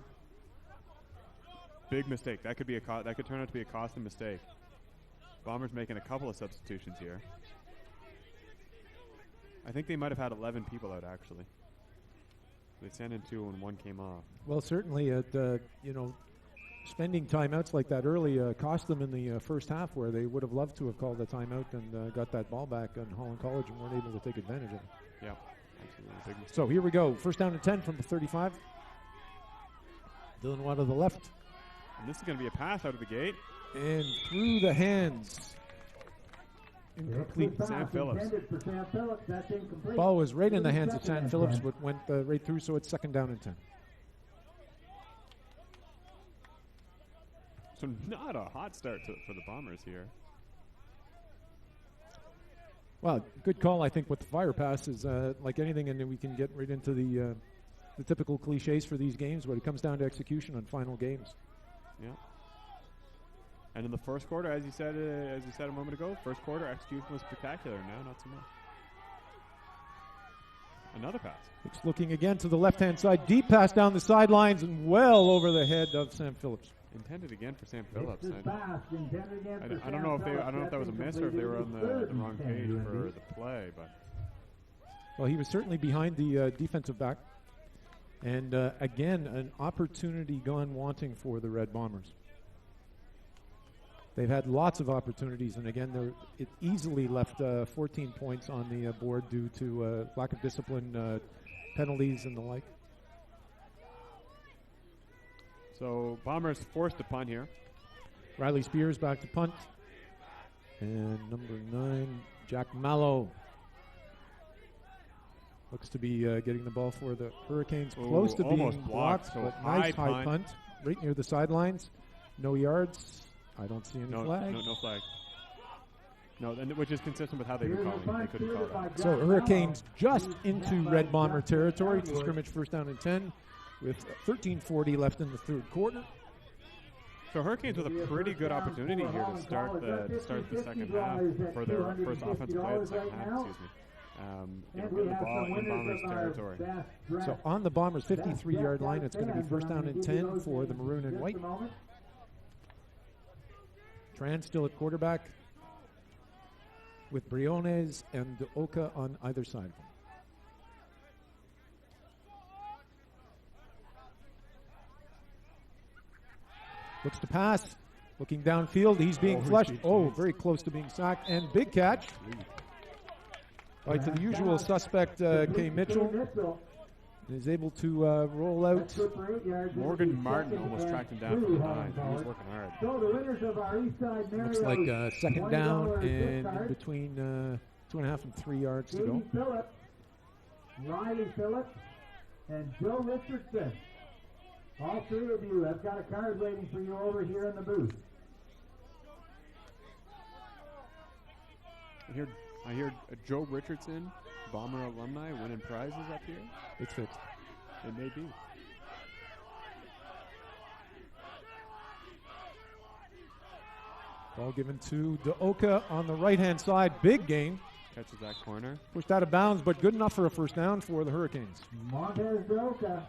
Big mistake. That could be that could turn out to be a costly mistake. Bombers making a couple of substitutions here. I think they might have had 11 people out, actually. They sent in 2 and 1 came off. Well, certainly at spending timeouts like that early cost them in the first half, where they would have loved to have called a timeout and got that ball back on Holland College and weren't able to take advantage of it. Yeah, absolutely. Big mistake. So here we go. First down and 10 from the 35. Dylan Waugh to the left. And this is going to be a pass out of the gate. And through the hands. Incomplete. Sam Phillips. Ball was right in the hands of Sam Phillips, but went right through, so it's second down and 10. So not a hot start for the Bombers here. Well, good call, I think, with the fire pass is like anything, and then we can get right into the typical cliches for these games, but it comes down to execution on final games. Yeah. And in the first quarter, as you said a moment ago, first quarter execution was spectacular. Now, not so much. Another pass. It's looking again to the left-hand side, deep pass down the sidelines and well over the head of Sam Phillips. Intended again for Sam Phillips. I don't know if that was a miss or if they were on the wrong page for the play, but well, he was certainly behind the defensive back, and again, an opportunity gone wanting for the Red Bombers. They've had lots of opportunities, and again, it easily left 14 points on the board due to lack of discipline, penalties, and the like. So Bombers forced to punt here. Riley Spears back to punt. And number 9, Jack Mallow. Looks to be getting the ball for the Hurricanes. Close to being blocked, so but nice high punt. Right near the sidelines. No yards. I don't see any flag. No flag. No, which is consistent with how they were calling it. They couldn't call that. So Hurricanes just into Red Bomber territory to scrimmage first down and 10 with 13:40 left in the third quarter. So Hurricanes with a pretty good opportunity here to start the second half for their first offensive play of the second half. Get the ball in Bombers territory. So on the Bombers' 53-yard line, it's going to be first down and 10 for the maroon and white. Tran still at quarterback with Briones and Oka on either side of him. Looks to pass. Looking downfield. He's being flushed. Oh, very close to being sacked. And big catch. Right to the usual suspect, Kay Mitchell. Is able to roll out. Morgan Martin almost tracked him down from behind. He was working hard. Looks like second down and in between 2.5 and 3 yards to go. Phillips, Riley Phillips, and Joe Richardson. All three of you have got a card waiting for you over here in the booth. I hear Joe Richardson, Bomber alumni, winning prizes up here. It's fixed. It may be. Ball given to Deoka on the right-hand side. Big gain. Catches that corner. Pushed out of bounds, but good enough for a first down for the Hurricanes. Montez Deoka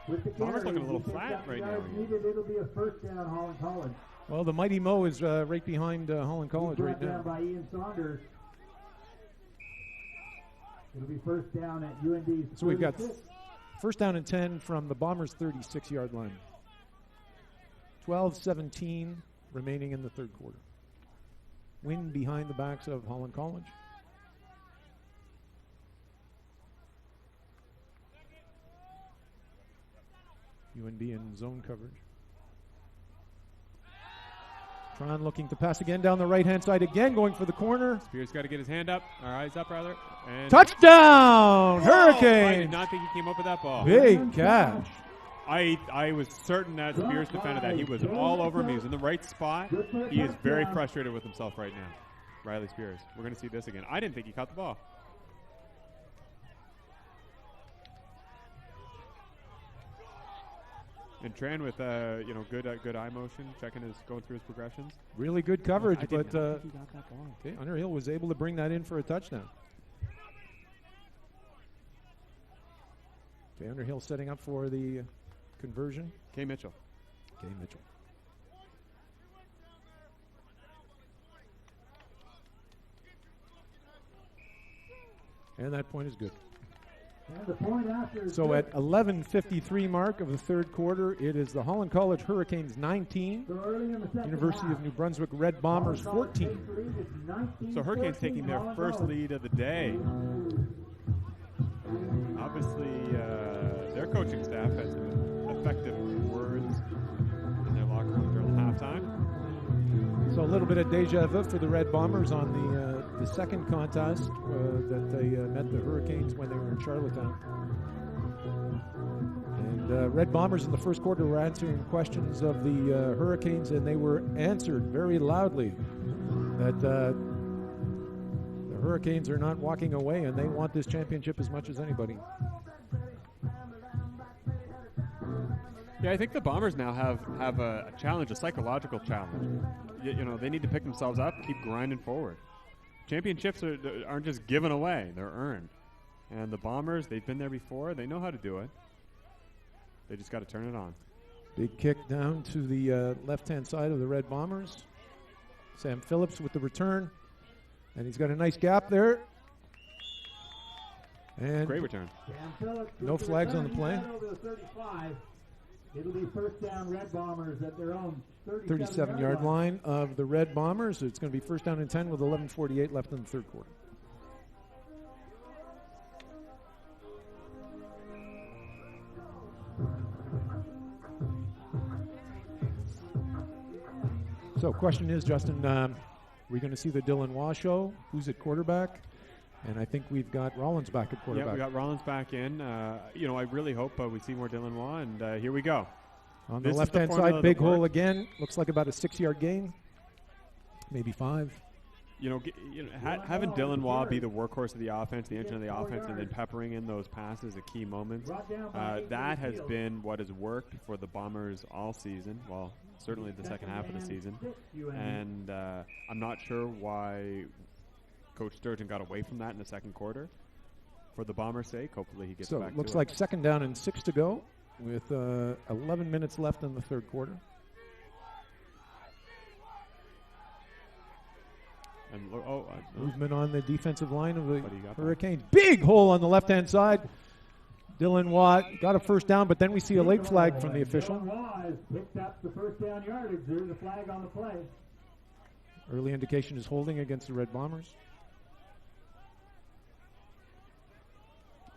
with the Bomber's carry. looking a little He picks flat up the right now. yards needed. It'll be a first down, Holland College. Well, the Mighty Mo is right behind Holland College right Brought down now. by Ian Saunders. It'll be first down at UNB's. So we've got 36. first down and 10 from the Bombers' 36-yard line. 12-17 remaining in the third quarter. Wind behind the backs of Holland College. UNB in zone coverage. Tron looking to pass again down the right-hand side, again going for the corner. Spears got to get his hand up, or eyes up rather. And Touchdown, I Hurricanes! did not think he came up with that ball. Big catch. I was certain that Spears defended that. He was all over him. He was in the right spot. He is very frustrated with himself right now. Riley Spears. We're going to see this again. I didn't think he caught the ball. And Tran with good eye motion, going through his progressions. Really good coverage, I did but not think he got that ball. okay, Underhill was able to bring that in for a touchdown. Okay, Underhill setting up for the conversion. Kay Mitchell. Kay Mitchell. And that point is good. And the point after is So good. at 11:53 mark of the third quarter, it is the Holland College Hurricanes 19, So early in the second University half, of New Brunswick Red Bombers Holland College 14. takes the lead. It's 19-14 So Hurricanes taking their Holland first College. lead of the day. Obviously, their coaching staff had some effective words in their locker room during halftime. So a little bit of deja vu for the Red Bombers on the second contest that they met the Hurricanes when they were in Charlottetown. And Red Bombers in the first quarter were answering questions of the Hurricanes, and they were answered very loudly that the Hurricanes are not walking away, and they want this championship as much as anybody. Yeah, I think the Bombers now have a challenge, a psychological challenge. They need to pick themselves up, keep grinding forward. Championships aren't just given away; they're earned. And the Bombers, they've been there before; they know how to do it. They just got to turn it on. Big kick down to the left-hand side of the Red Bombers. Sam Phillips with the return, and he's got a nice gap there. And Great return. Sam Phillips with no the flags on the return. play. He's got over the 35. It'll be first down Red Bombers at their own 37-yard line of the Red Bombers. It's going to be first down and 10 with 11:48 left in the third quarter. So question is, Justin, we're going to see the Dylan Waugh show. Who's at quarterback? And I think we've got Rollins back at quarterback. Yeah, we got Rollins back in. I really hope we see more Dylan Waugh, and here we go. On This the is left-hand formula side, big that hole works. again. Looks like about a 6-yard gain, maybe 5. Having Dylan Waugh be the workhorse of the offense, the engine of the offense, and then peppering in those passes at key moments, that has been what has worked for the Bombers all season. Well, certainly the second half of the season. And I'm not sure why Coach Sturgeon got away from that in the second quarter. For the Bombers' sake, hopefully he gets So back it looks to like second down and 6 to go with 11 minutes left in the third quarter. And Movement on the defensive line of the But he got Hurricanes. Big hole on the left-hand side. Dylan Watt got a first down, but then we see a late flag from the official. Dylan Waugh has picked up the first down yardage. There's a flag on the play. Early indication is holding against the Red Bombers.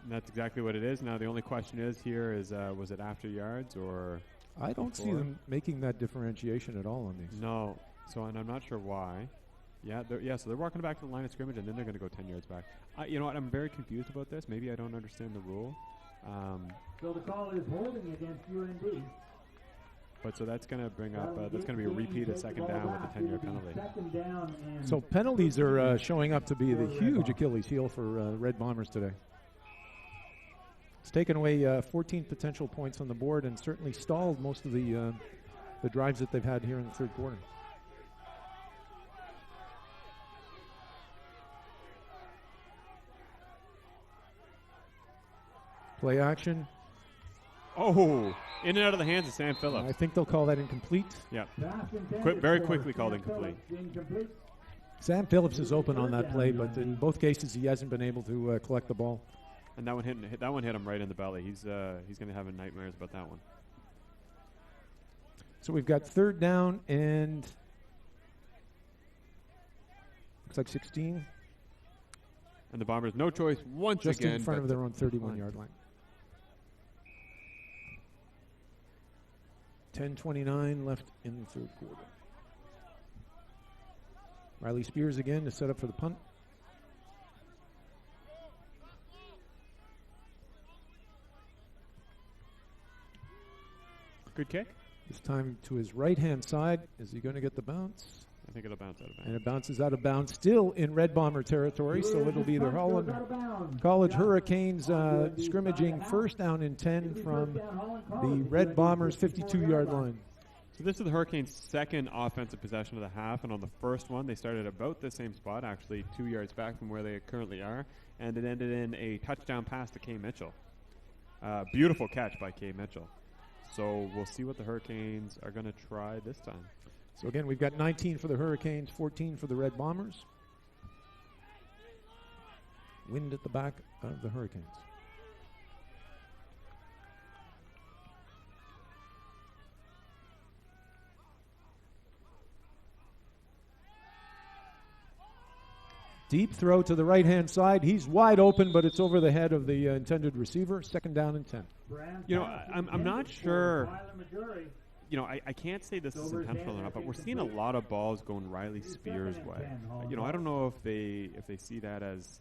And that's exactly what it is. Now the only question is here is was it after yards or I don't see them making that differentiation at all on these. no? So and I'm not sure why. So they're walking back to the line of scrimmage and then they're going to go 10 yards back. You know what? I'm very confused about this. Maybe I don't understand the rule. So the call is holding against UNB. But so that's going to bring up, that's going to be a repeat of second down with a 10-yard penalty. Second down and So penalties are showing up to be the huge Achilles heel for Red Bombers today. It's taken away 14 potential points on the board and certainly stalled most of the drives that they've had here in the third quarter. Play action. Oh, in and out of the hands of Sam Phillips. I think they'll call that incomplete. Yeah. pass intended Very for quickly called Sam incomplete. Phillips, incomplete. Sam Phillips is open on that play, but in both cases he hasn't been able to collect the ball. And that one hit him right in the belly. He's going to have nightmares about that one. So we've got third down and looks like 16. And the Bombers, no choice once Just again. in front but of their own 31-yard line. 10:29 left in the third quarter. Riley Spears again to set up for the punt. Good kick. This time to his right-hand side. Is he going to get the bounce? I think it'll bounce out of bounds. And it bounces out of bounds, still in Red Bomber territory, so it'll be the Holland College Hurricanes scrimmaging first down and 10 from the Red Bombers' 52-yard line. So this is the Hurricanes' second offensive possession of the half, and on the first one, they started about the same spot, actually 2 yards back from where they currently are, and it ended in a touchdown pass to Kay Mitchell. Beautiful catch by Kay Mitchell. So we'll see what the Hurricanes are going to try this time. So again, we've got 19 for the Hurricanes, 14 for the Red Bombers. Wind at the back of the Hurricanes. Deep throw to the right-hand side. He's wide open, but it's over the head of the intended receiver. Second down and 10. You know, I'm not sure. You know, I can't say this is intentional or not, but we're seeing a lot of balls going Riley Spears' way. You know, I don't know if they see that as,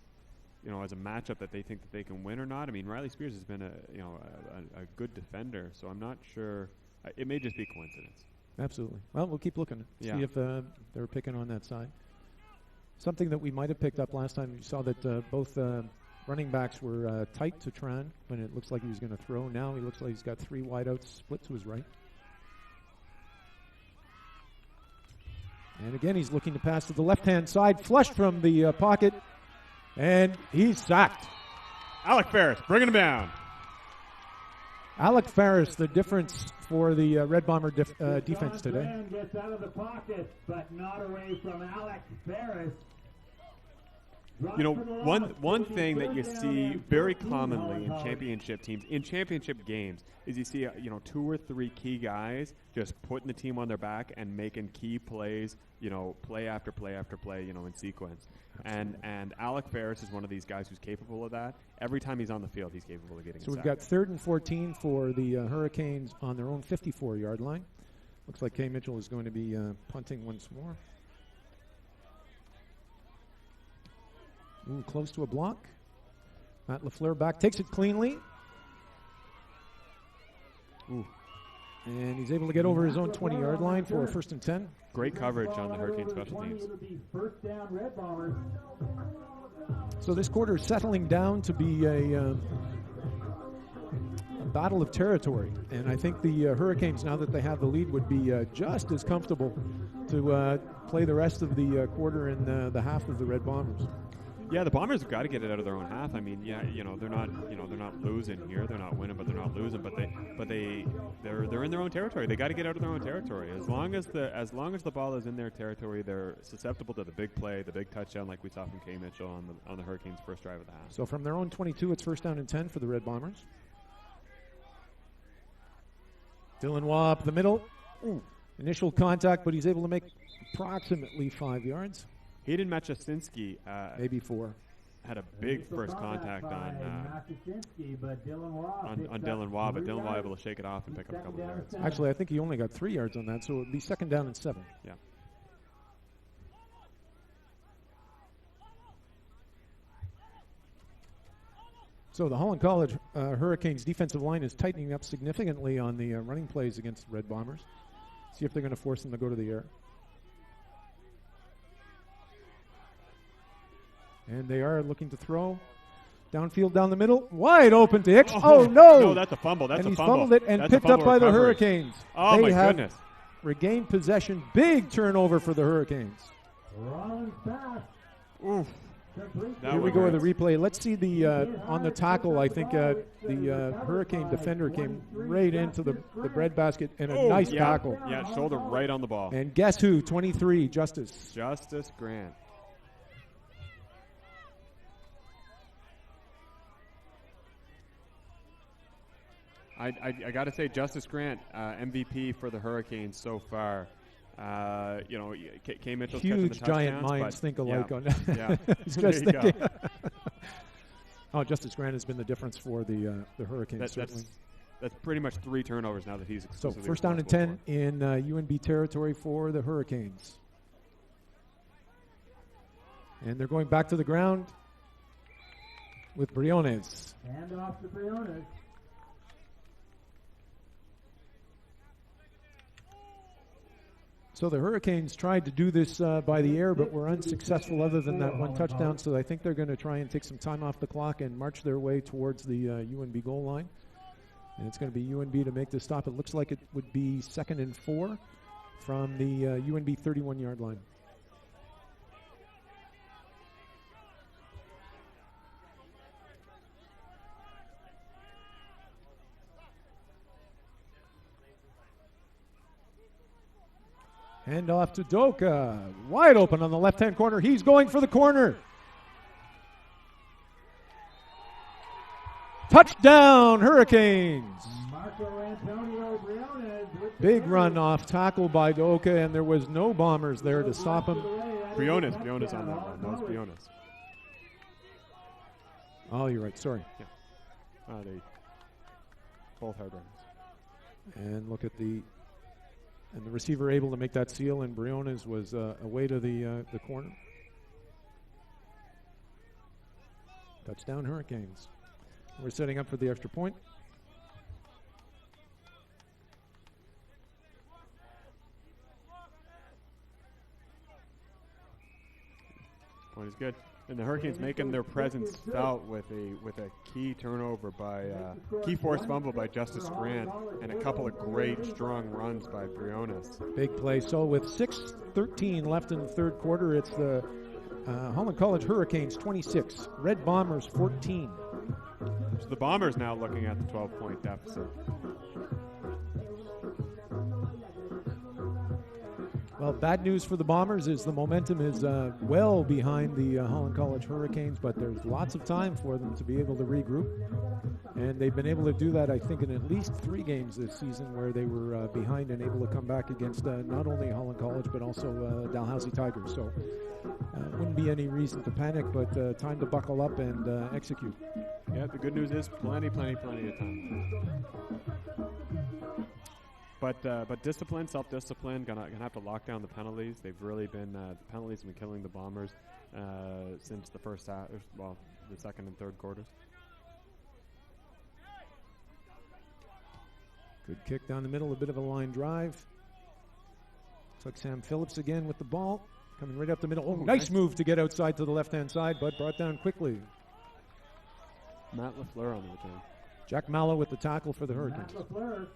you know, as a matchup that they think that they can win or not. I mean, Riley Spears has been a good defender, so I'm not sure. It may just be coincidence. Absolutely. Well, we'll keep looking. Yeah. See if they're picking on that side. Something that we might have picked up last time, you saw that both running backs were tight to Tran when it looks like he was going to throw. Now he looks like he's got three wideouts split to his right. And again, he's looking to pass to the left-hand side, flushed from the pocket, and he's sacked. Alec Ferris, bringing him down. Alec Ferris, the difference for the Red Bomber defense today. Tran gets out of the pocket, but not away from Alec Ferris. You know, one thing that you see very commonly in championship teams, in championship games, is you see, you know, 2 or 3 key guys just putting the team on their back and making key plays, you know, play after play after play, you know, in sequence. And Alec Ferris is one of these guys who's capable of that. Every time he's on the field, he's capable of getting So a we've sack. got 3rd and 14 for the Hurricanes on their own 54-yard line. Looks like Kay Mitchell is going to be punting once more. Ooh, close to a block. Matt LaFleur back, takes it cleanly. Ooh. And he's able to get over his own 20-yard line for a 1st and 10. Great coverage on the Hurricane special teams. First down, Red Bombers. So this quarter is settling down to be a battle of territory. And I think the Hurricanes, now that they have the lead, would be just as comfortable to play the rest of the quarter in the half of the Red Bombers. Yeah, the Bombers have got to get it out of their own half. I mean, yeah, you know, they're not losing here. They're not winning, but they're not losing. But they're in their own territory. They got to get out of their own territory. As long as the ball is in their territory, they're susceptible to the big play, the big touchdown, like we saw from Kay Mitchell on the Hurricanes' first drive of the half. So from their own 22, it's 1st down and 10 for the Red Bombers. Dylan Waugh up the middle. Ooh. Initial contact, but he's able to make approximately 5 yards. Hayden Machasinski maybe 4. had a big first contact on Dylan Waugh, but Dylan Waugh able to shake it off and pick up a couple of yards. Actually, I think he only got 3 yards on that, so it would be 2nd down and 7. Yeah. So the Holland College Hurricanes defensive line is tightening up significantly on the running plays against the Red Bombers. See if they're going to force them to go to the air. And they are looking to throw. Downfield, down the middle, wide open to Hicks. Oh, no! No, that's a fumble. That's and a he's fumble. fumbled it and That's picked up by the Hurricanes. Oh, they my have goodness. regained possession. Big turnover for the Hurricanes. Rollins pass. Oof. That Here we one go with the hurts. replay. Let's see the on the tackle. I think the Hurricane defender came right into the breadbasket and a Oh, nice yeah. tackle. Yeah, shoulder right on the ball. And guess who? 23, Justice. Justice Grant. I got to say, Justice Grant, MVP for the Hurricanes so far. Kay Mitchell's catching the Huge giant touchdowns, minds but think alike yeah, on that. Yeah. He's There just you go. thinking. Oh, Justice Grant has been the difference for the Hurricanes, certainly. That's pretty much 3 turnovers now that he's So exclusively first down and responsible 10 in UNB territory for the Hurricanes. And they're going back to the ground with Briones. Hand off to Briones. So the Hurricanes tried to do this by the air, but were unsuccessful other than that one touchdown. So I think they're going to try and take some time off the clock and march their way towards the UNB goal line. And it's going to be UNB to make this stop. It looks like it would be 2nd and 4 from the UNB 31-yard line. Hand off to Doka. Wide open on the left-hand corner. He's going for the corner. Touchdown, Hurricanes. Marco Antonio Briones with the Big carry. run off tackle by Doka, and there was no Bombers there to stop him. Briones on that one. That was Briones. Oh, you're right. Sorry. They both hard runs. And look at the receiver able to make that seal, and Briones was away to the corner. Touchdown, Hurricanes. We're setting up for the extra point. Point is good. And the Hurricanes making their presence felt with a key turnover by key forced fumble by Justice Grant and a couple of great strong runs by Briones. Big play. So with 6:13 left in the third quarter, it's the Holland College Hurricanes 26, Red Bombers 14. So the Bombers now looking at the 12-point deficit. Well, bad news for the Bombers is the momentum is well behind the Holland College Hurricanes, but there's lots of time for them to be able to regroup. And they've been able to do that, I think, in at least 3 games this season where they were behind and able to come back against not only Holland College but also Dalhousie Tigers. So wouldn't be any reason to panic, but time to buckle up and execute. Yeah, the good news is plenty of time. But discipline, self-discipline, gonna have to lock down the penalties. They've really been the penalties have been killing the Bombers since the first half. Well, the second and third quarters. Good kick down the middle, a bit of a line drive. Took Sam Phillips again with the ball, coming right up the middle. Oh, nice move to get outside to the left-hand side, but brought down quickly. Matt LaFleur on the return. Jack Mallow with the tackle for the Hurricanes. Matt LaFleur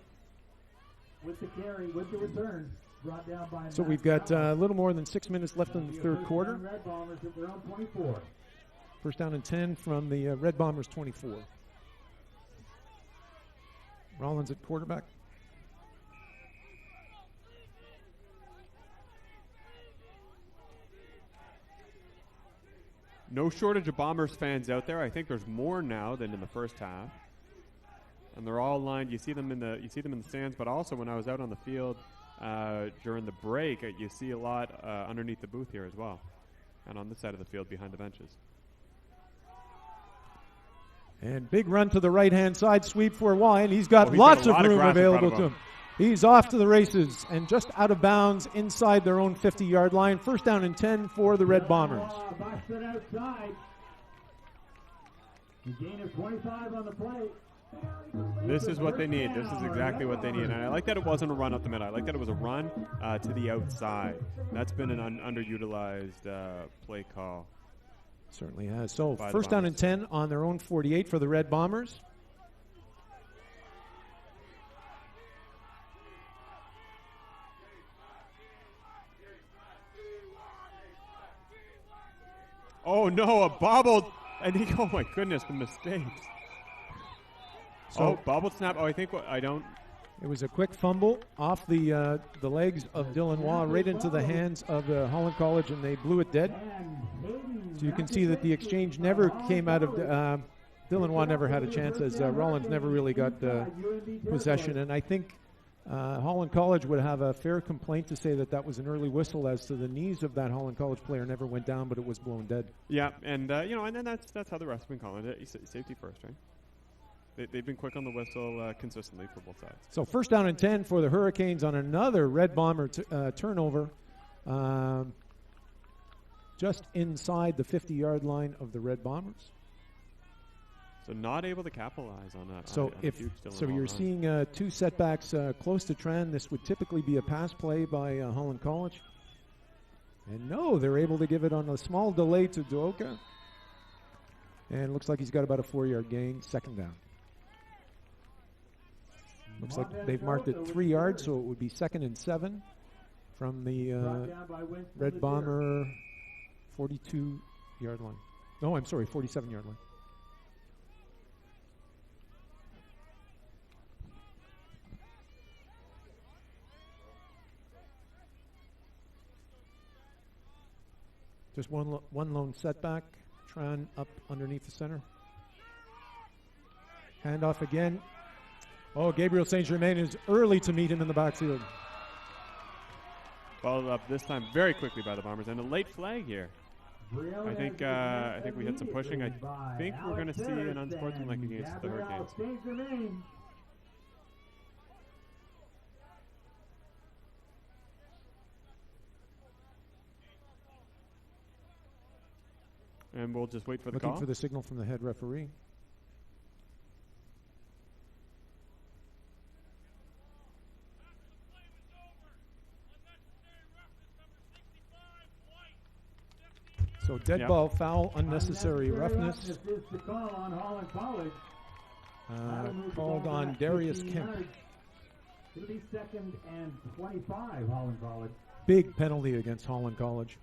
with the carry, with the return, brought down by So Matt we've got Mallow. a little more than 6 minutes left in the third quarter. Red Bombers at their own 24. First down and 10 from the Red Bombers 24. Rollins at quarterback. No shortage of Bombers fans out there. I think there's more now than in the first half. And they're all lined. You see them in the stands, but also when I was out on the field during the break, you see a lot underneath the booth here as well, and on this side of the field behind the benches. And big run to the right-hand side, sweep for Wyan. He's got He's lots got a of lot of room grass in front available of to him. him. He's off to the races and just out of bounds inside their own 50-yard line. First down and 10 for the Red Bombers. Busted outside. A gain of 25 on the play. This is what they need. This is exactly what they need. And I like that it wasn't a run up the middle. I like that it was a run to the outside. That's been an underutilized play call. Certainly has. So By the first down Bombers. and 10 on their own 48 for the Red Bombers. Oh no, a bobbled. And he, oh my goodness, the mistakes. So bobbled snap. Oh, I think what I don't. it was a quick fumble off the legs of Dylan Waugh right into the hands of Holland College, and they blew it dead. So you can see that the exchange never came out of Dylan Waugh never had a chance, as Rollins never really got possession. And I think Holland College would have a fair complaint to say that that was an early whistle, as to the knees of that Holland College player never went down, but it was blown dead. Yeah, and and then that's how the refs have been calling it. Safety first, right? They've been quick on the whistle consistently for both sides. So first down and 10 for the Hurricanes on another Red Bomber turnover, just inside the 50-yard line of the Red Bombers. So not able to capitalize on that. So you're seeing two setbacks close to trend. This would typically be a pass play by Holland College. And no, they're able to give it on a small delay to Duoka. And it looks like he's got about a 4-yard gain, second down. Looks like they've marked it 3 yards, so it would be 2nd and 7 from the Red Bomber 42-yard line. No, I'm sorry, 47-yard line. Just one lone setback. Tran up underneath the center. Handoff again. Oh, Gabriel St. Germain is early to meet him in the backfield. Followed up this time very quickly by the Bombers, and a late flag here. I think we hit some pushing. I think we're going to see an unsportsmanlike against the Hurricanes. And we'll just wait for the Looking call. for the signal from the head referee. So dead ball, foul, unnecessary roughness. This is the call on Holland College. Called on Darius Kemp. It'll be 2nd and 25, Holland College. Big penalty against Holland College.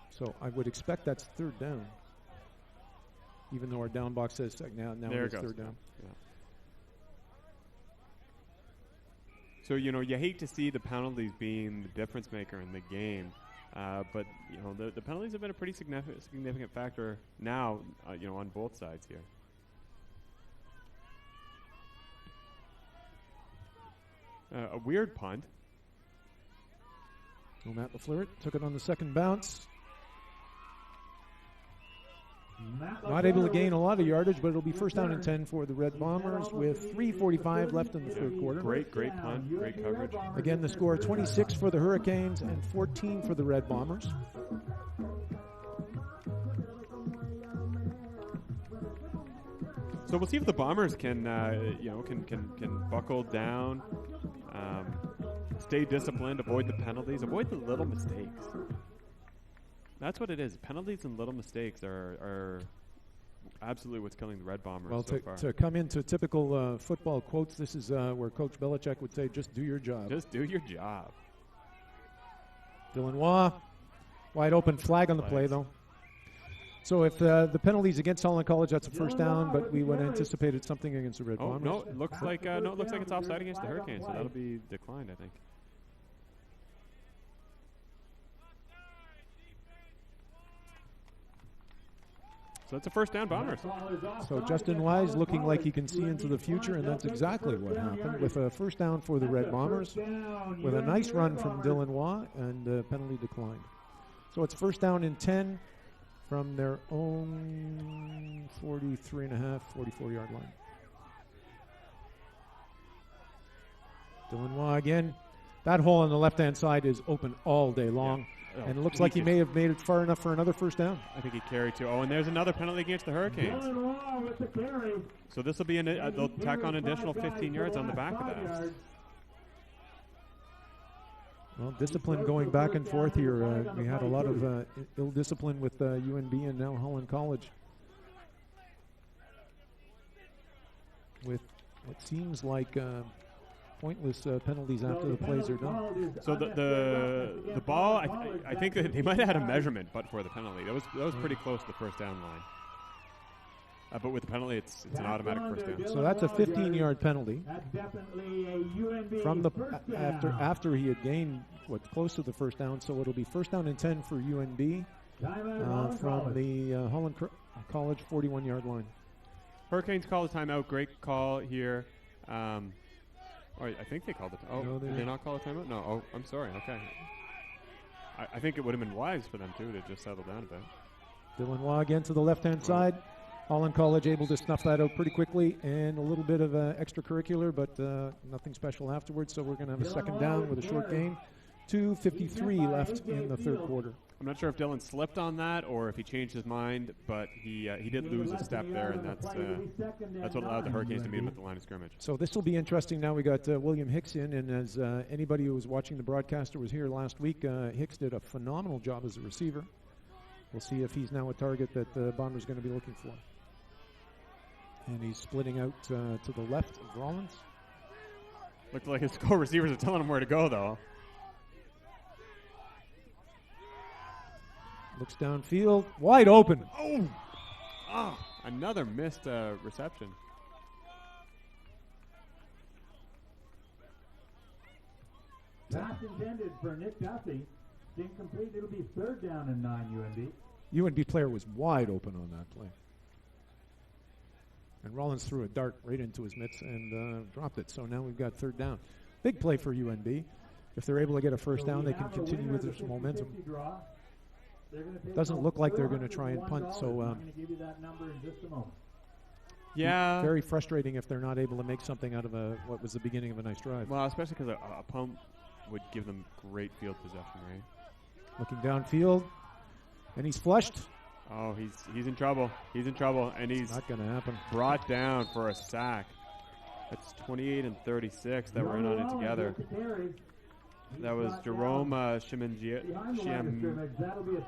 So I would expect that's 3rd down. Even though our down box says now There it's it goes. 3rd down. Yeah. So, you hate to see the penalties being the difference maker in the game. But, the penalties have been a pretty significant factor now, on both sides here. A weird punt. So Matt LaFleur took it on the second bounce. Not able to gain a lot of yardage, but it'll be first down and 10 for the Red Bombers with 3:45 left in the third quarter. Great punt, great coverage. Again, the score 26 for the Hurricanes and 14 for the Red Bombers. So we'll see if the Bombers can buckle down, stay disciplined, avoid the penalties, avoid the little mistakes. That's what it is. Penalties and little mistakes are absolutely what's killing the Red Bombers so far. To come into typical football quotes, this is where Coach Belichick would say, just do your job. Just do your job. Dylan Waugh, wide open flag on the play, though. So if the penalties against Holland College, that's a first down, but we would have anticipated something against the Red Bombers. No, it looks like it's offside against the Hurricanes, so that'll be declined, I think. So it's a first down, Bombers. So Justin Wise looking like he can see into the future, and that's exactly what happened with a first down for the Red Bombers with a nice run from Dylan Waugh, and the penalty declined. So it's first down and 10 from their own 43.5, 44-yard line. Dylan Waugh again. That hole on the left-hand side is open all day long. And it looks like he may have made it far enough for another first down. I think he carried too. Oh, and there's another penalty against the Hurricanes. Dylan Wall with the carry. So this will be they'll tack on an additional 15 yards on the back of that. Well, discipline going back and forth here. We had a lot of ill discipline with UNB and now Holland College. With what seems like pointless penalties after the plays are done. So the ball, I think that they might have had a measurement, but for the penalty, that was pretty close to the first down line. But with the penalty, it's an automatic first down. So that's a 15-yard penalty. That's definitely a UNB From the first down. after he had gained close to the first down, so it'll be first down and 10 for UNB from the Holland College 41-yard line. Hurricanes call the timeout. Great call here. I think they called it. Oh, No, they did they didn't. not call a timeout? No. Oh, I'm sorry. Okay. I think it would have been wise for them too to just settle down a bit. Dylan Waugh again to the left-hand side. Holland College able to snuff that out pretty quickly, and a little bit of extracurricular, but nothing special afterwards. So we're going to have a second down with a short gain. 2:53 left in the third quarter. I'm not sure if Dylan slipped on that or if he changed his mind, but he did lose a step there, and that's what allowed the Hurricanes to meet him at the line of scrimmage. So this will be interesting. Now we got William Hicks in, and as anybody who was watching the broadcaster was here last week, Hicks did a phenomenal job as a receiver. We'll see if he's now a target that the Bombers going to be looking for. And he's splitting out to the left of Rollins. Looked like his co-receivers are telling him where to go, though. Looks downfield, wide open. Oh, another missed reception. Pass intended for Nick Duffy. Incomplete. It'll be third down and 9 UNB. UNB player was wide open on that play. And Rollins threw a dart right into his mitts and dropped it. So now we've got third down. Big play for UNB. If they're able to get a first down, they can continue with this momentum. Doesn't look like they're going to try and punt, so I'm going to give you that number in just a moment. Yeah. Very frustrating if they're not able to make something out of what was the beginning of a nice drive. Well, especially because a punt would give them great field possession, right? Looking downfield, and he's flushed. Oh, he's in trouble. He's in trouble, and he's Not going to happen. brought down for a sack. That's 28 and 36 that were in on it together. That was Jerome Shimangiela. That'll be a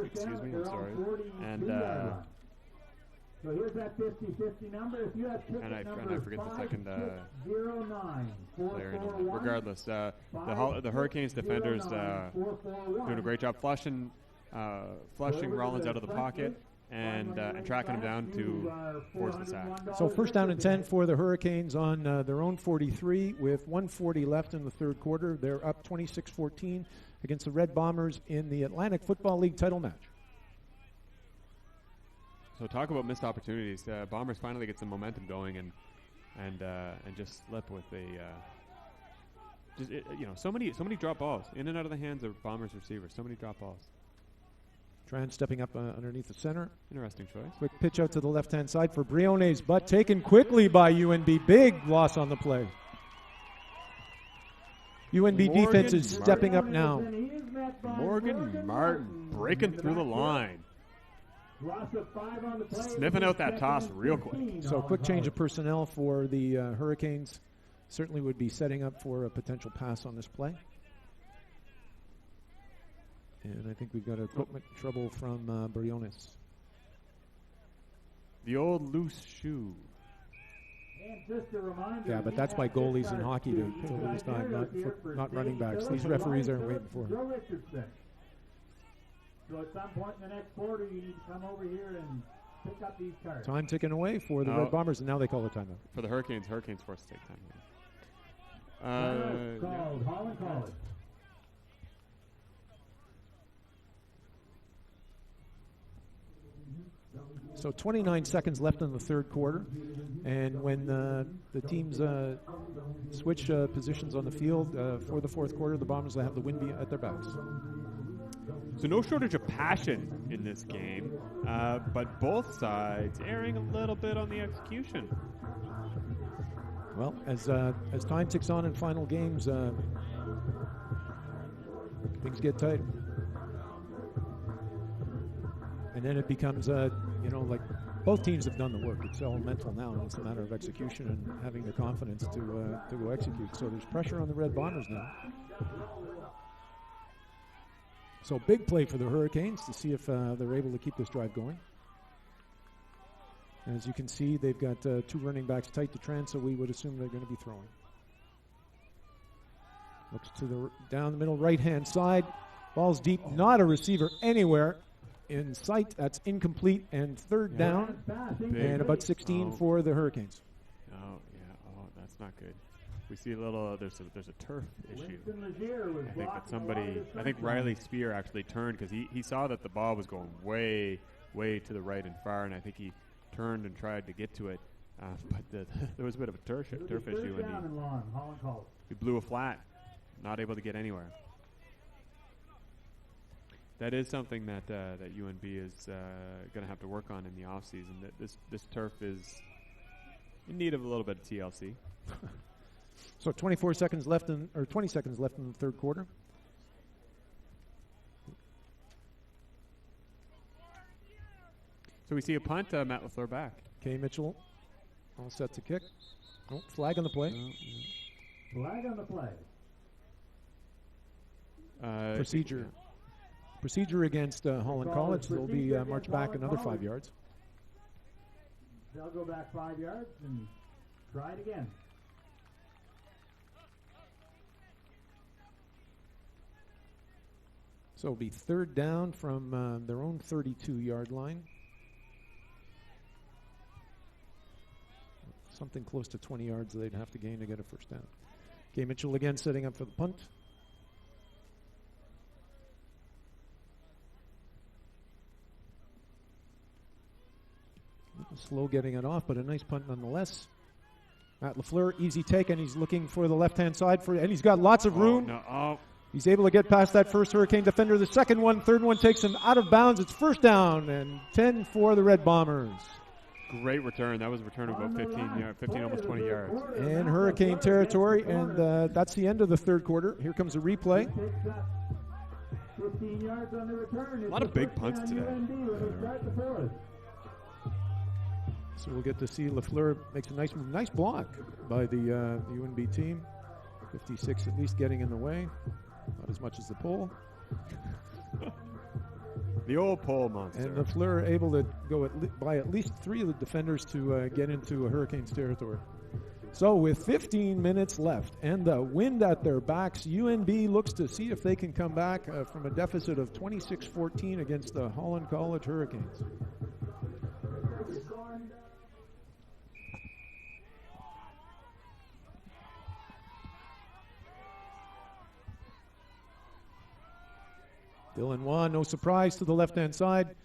excuse me, I'm sorry. And so here's that 50-50 number. If you have ticket I number forget the second 5609 player. Regardless, the Hurricanes defenders doing a great job flushing Rollins out of the pocket and tracking him down to force the sack. So first down and 10 for the Hurricanes on their own 43 with 1:40 left in the third quarter. They're up 26-14 against the Red Bombers in the Atlantic Football League title match. So talk about missed opportunities. Bombers finally get some momentum going and just slip with so many drop balls in and out of the hands of Bombers receivers. So many drop balls. Tran stepping up underneath the center. Interesting choice. Quick pitch out to the left-hand side for Briones, but taken quickly by UNB. Big loss on the play. UNB defense is stepping up now. Morgan Martin breaking through the line. Sniffing out that toss real quick. So quick change of personnel for the Hurricanes. Certainly would be setting up for a potential pass on this play. And I think we've got equipment trouble from Briones. The old loose shoe. Yeah, but that's by goalies in hockey to lose time, not running backs. These referees aren't waiting for it. So at some point in the next quarter, you need to come over here and pick up these cards. Time ticking away for the Red Bombers, and now they call the timeout. For the Hurricanes forced to take time. Called Holland College. So 29 seconds left in the third quarter, and when the teams switch positions on the field for the fourth quarter, the Bombers will have the wind at their backs. So no shortage of passion in this game, but both sides erring a little bit on the execution. Well, as time ticks on in final games, things get tight. And then it becomes, like both teams have done the work. It's all mental now, and it's a matter of execution and having the confidence to go execute. So there's pressure on the Red Bombers now. So big play for the Hurricanes to see if they're able to keep this drive going. And as you can see, they've got two running backs tight to Trent, so we would assume they're going to be throwing. Looks to the down the middle right-hand side. Ball's deep, not a receiver anywhere in sight. That's incomplete, and third down, and about 16 for the Hurricanes. Oh, yeah. Oh, that's not good. We see a little, there's a turf issue. I think Riley Spear actually turned because he saw that the ball was going way to the right and far, and I think he turned and tried to get to it. But there was a bit of a turf issue, and he blew a flat, not able to get anywhere. That is something that UNB is going to have to work on in the offseason. That this turf is in need of a little bit of TLC. So 20 seconds left in the third quarter. So we see a punt. Matt LaFleur back. Kay Mitchell, all set to kick. Oh, flag on the play. Flag on the play. Procedure. Procedure against Holland College. They'll be marched back another 5 yards. They'll go back 5 yards and try it again. So it'll be third down from their own 32-yard line. Something close to 20 yards they'd have to gain to get a first down. Kay Mitchell again setting up for the punt. Slow getting it off, but a nice punt nonetheless. Matt LaFleur, easy take, and he's looking for the left-hand side, and he's got lots of room. He's able to get past that first Hurricane defender. The second one, third one takes him out of bounds. It's first down and 10 for the Red Bombers. Great return. That was a return of about 15, almost 20 yards. And Hurricane territory, and that's the end of the third quarter. Here comes a replay. 15 yards on the return. A lot of big punts today. So we'll get to see LaFleur makes a nice block by the UNB team. 56 at least getting in the way. Not as much as the pole. The old pole monster. And LaFleur able to go by at least three of the defenders to get into a Hurricanes territory. So with 15 minutes left and the wind at their backs, UNB looks to see if they can come back from a deficit of 26-14 against the Holland College Hurricanes. Dylan Waugh, no surprise to the left-hand side.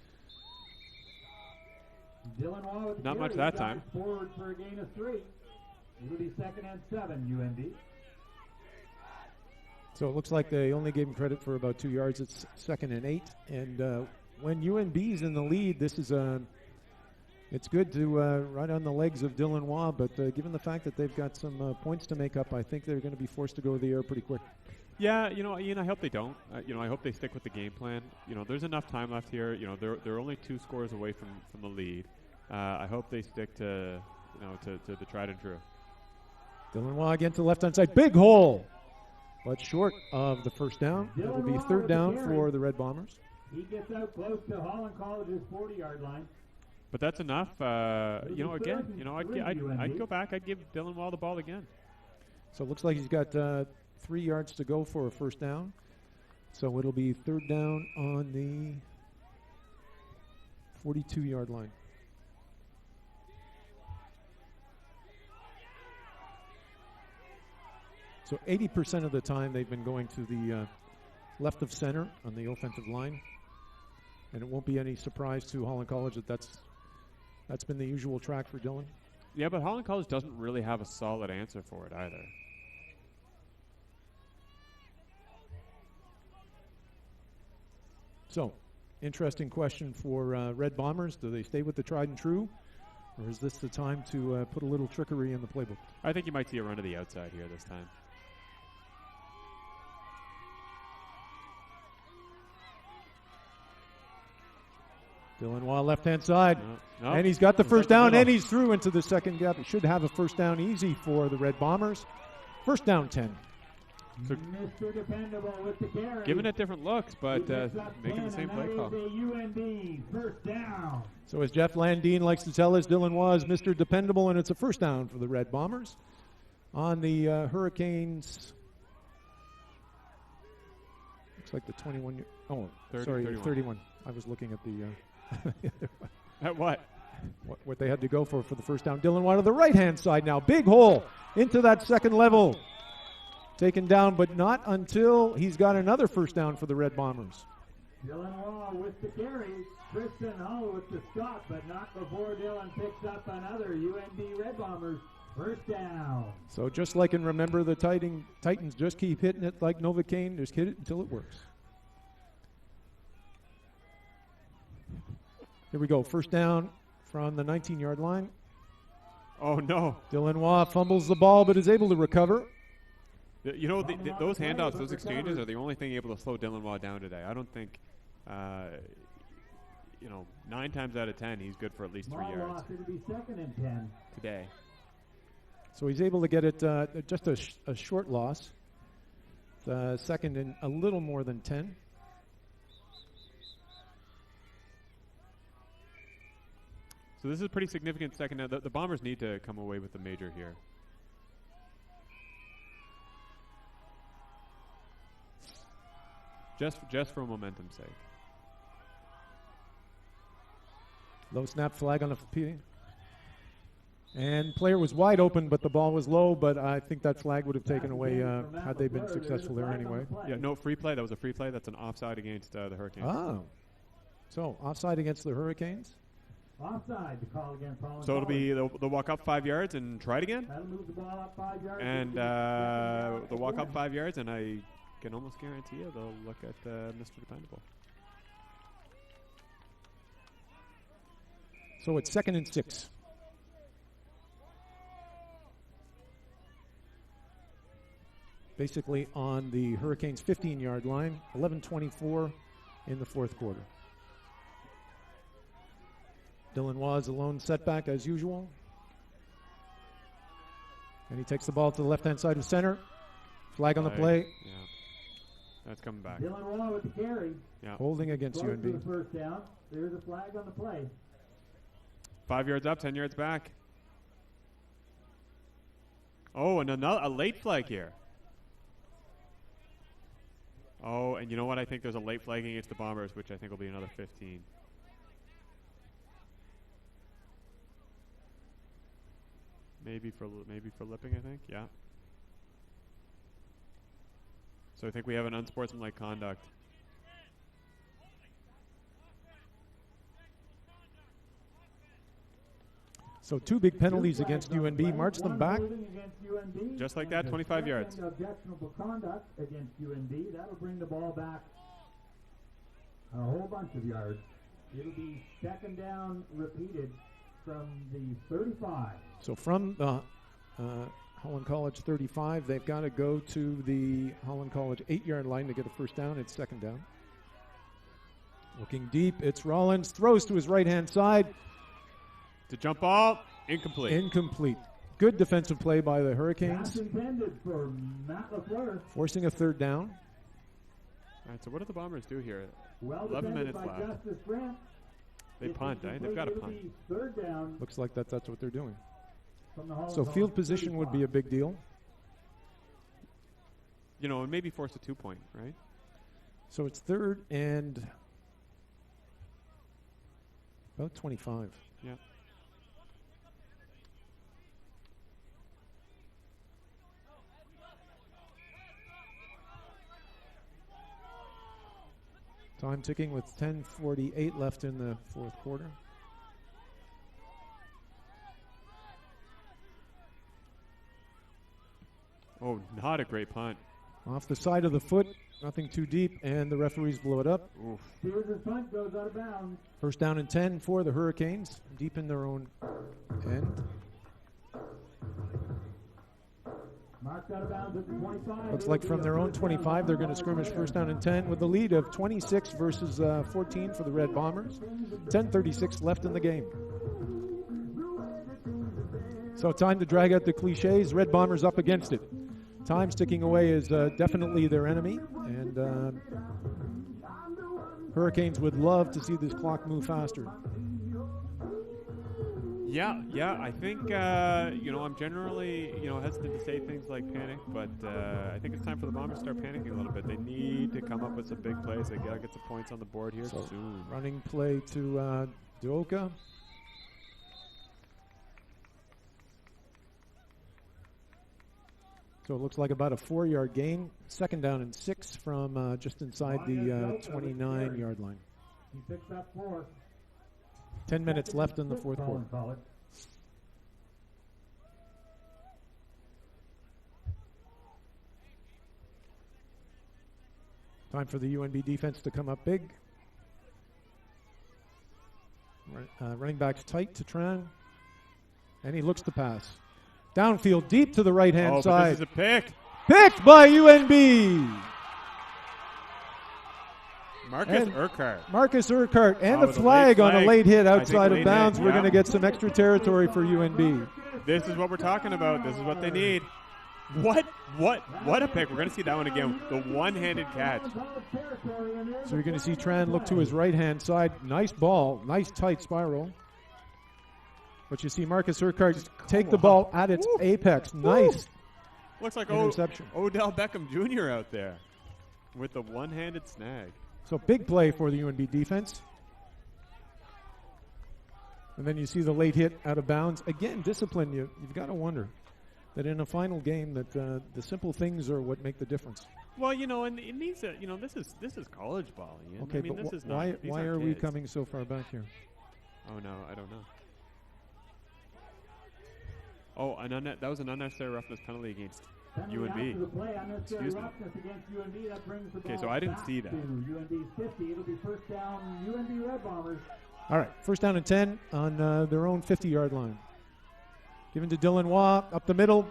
Dylan Waugh with not much that time. Forward for a gain of 3. It'll be 2nd and 7, UNB. So it looks like they only gave him credit for about 2 yards. It's 2nd and 8. And when UNB's in the lead, this is it's good to ride on the legs of Dylan Waugh, but given the fact that they've got some points to make up, I think they're going to be forced to go to the air pretty quick. Yeah, Ian, I hope they don't. I hope they stick with the game plan. There's enough time left here. They're only 2 scores away from the lead. I hope they stick to the tried and true. Dylan Waugh again to the left-hand side. Big hole, but short of the first down. It'll be 3rd down for the Red Bombers. He gets out close to Holland College's 40-yard line. But that's enough. I'd go back. I'd give Dylan Waugh the ball again. So it looks like he's got 3 yards to go for a first down. So it'll be 3rd down on the 42-yard line. So 80% of the time they've been going to the left of center on the offensive line. And it won't be any surprise to Holland College that that's been the usual track for Dylan. Yeah, but Holland College doesn't really have a solid answer for it either. So, interesting question for Red Bombers. Do they stay with the tried and true, or is this the time to put a little trickery in the playbook? I think you might see a run to the outside here this time. Dylan Waugh, left-hand side. No. And he's got the first Middle. down, and he's through into the second gap. He should have a first down easy for the Red Bombers. First down 10. So Mr. Dependable with the carry. giving it different looks, but He picks up making 10, the same and play that call. is a UNB first down. So as Jeff Landine likes to tell us, Dylan Waugh is Mr. Dependable, and it's a first down for the Red Bombers. On the Hurricanes, looks like the 21. 31. 31. I was looking at the At what? what they had to go for the first down. Dylan Waugh to the right-hand side now. Big hole into that second level. Taken down, but not until he's got another first down for the Red Bombers. Dylan Waugh with the carry. Kristen Hull with the stop, but not before Dylan picks up another UNB Red Bombers first down. So just like in Remember the Titans, just keep hitting it like Novocaine. Just hit it until it works. Here we go. First down from the 19-yard line. Oh, no. Dylan Waugh fumbles the ball but is able to recover. You know, those handoffs, those exchanges are the only thing able to slow Dylan Waugh down today. I don't think, 9 times out of 10, he's good for at least 3 Small yards loss, it'll be second and 10. today. So he's able to get it just a short loss. Second and a little more than 10. So this is a pretty significant second. Now, the Bombers need to come away with the major here. Just for momentum's sake. Low snap flag on the PA. And player was wide open, but the ball was low, but I think that flag would have taken away had they been successful there anyway. Yeah, no free play. That was a free play. That's an offside against the Hurricanes. Oh. So offside against the Hurricanes. Offside, the call against Holland. So it'll be they'll walk up 5 yards and try it again. That'll move the ball up 5 yards. And they'll walk up 5 yards, and I can almost guarantee you they'll look at Mr. Dependable. So it's 2nd and 6. Basically on the Hurricanes' 15-yard line, 11:24 in the fourth quarter. Dylan Waugh's a lone setback as usual. And he takes the ball to the left-hand side of center. Flag on the play. Yeah. That's coming back. Dylan Waugh with the carry. Yeah. Holding against Close to UNB. the first down. There's a flag on the play. 5 yards up, 10 yards back. Oh, and a late flag here. Oh, and you know what? I think there's a late flag against the Bombers, which I think will be another 15. Maybe for lipping, I think. Yeah. So I think we have an unsportsmanlike conduct. So 2 big penalties against UNB. March them back. Just like that, 25 yards. Objectionable conduct against UNB. That'll bring the ball back a whole bunch of yards. It'll be second down repeated from the 35. So from Holland College 35, they've got to go to the Holland College 8-yard line to get a first down. It's second down. Looking deep, it's Rollins. Throws to his right-hand side. To jump ball, incomplete. Incomplete. Good defensive play by the Hurricanes. Pass intended for Matt LaFleur. Forcing a third down. All right, so what do the Bombers do here? Well 11 defended minutes by left. Justice Grant. They punt, eh? They've got to punt. Third down Looks like that's what they're doing. from the Holland So College field position would be a 35. big deal. You know, and maybe force a 2-point, right? So it's third and about 25. Yeah. Time ticking with 10:48 left in the fourth quarter. Oh, not a great punt. Off the side of the foot, nothing too deep, and the referees blow it up. Oof. Spears' punt goes out of bounds. First down and 10 for the Hurricanes, deep in their own end. Marked out of bounds at the 25. Looks like from their own 25, they're going to scrimmage first down and 10 with the lead of 26 versus 14 for the Red Bombers. 10:36 left in the game. So time to drag out the cliches. Red Bombers up against it. Time sticking away is definitely their enemy, and Hurricanes would love to see this clock move faster. Yeah. I think I'm generally hesitant to say things like panic, but I think it's time for the Bombers to start panicking a little bit. They need to come up with some big plays. They gotta get some points on the board here soon. Running play to Duoka. So it looks like about a 4-yard gain. Second down and 6 from just inside the 29-yard line. He picks up 4. 10 minutes left in the fourth quarter. Time for the UNB defense to come up big. Running backs tight to Tran. And he looks to pass. Downfield, deep to the right-hand side. This is a pick. Picked by UNB. Marcus Urquhart. Marcus Urquhart and the flag on a late hit outside of bounds. We're going to get some extra territory for UNB. This is what we're talking about. This is what they need. What a pick. We're going to see that one again. The one-handed catch. So you're going to see Tran look to his right-hand side. Nice ball. Nice tight spiral. But you see Marcus Urquhart take the ball at its apex. Nice. Looks like interception. Odell Beckham Jr. out there with the one-handed snag. So big play for the UNB defense. And then you see the late hit out of bounds. Again, discipline. You've got to wonder that in a final game that the simple things are what make the difference. Well, and these, this is college ball. Ian. Okay, I mean, but this is not, why are we coming so far back here? Oh no, I don't know. Oh, that was an unnecessary roughness penalty against UNB. Excuse me. Okay, so I didn't see that. UNB's 50. It'll be first down, UNB Red Bombers. All right, first down and 10 on their own 50-yard line. Given to Dylan Waugh up the middle.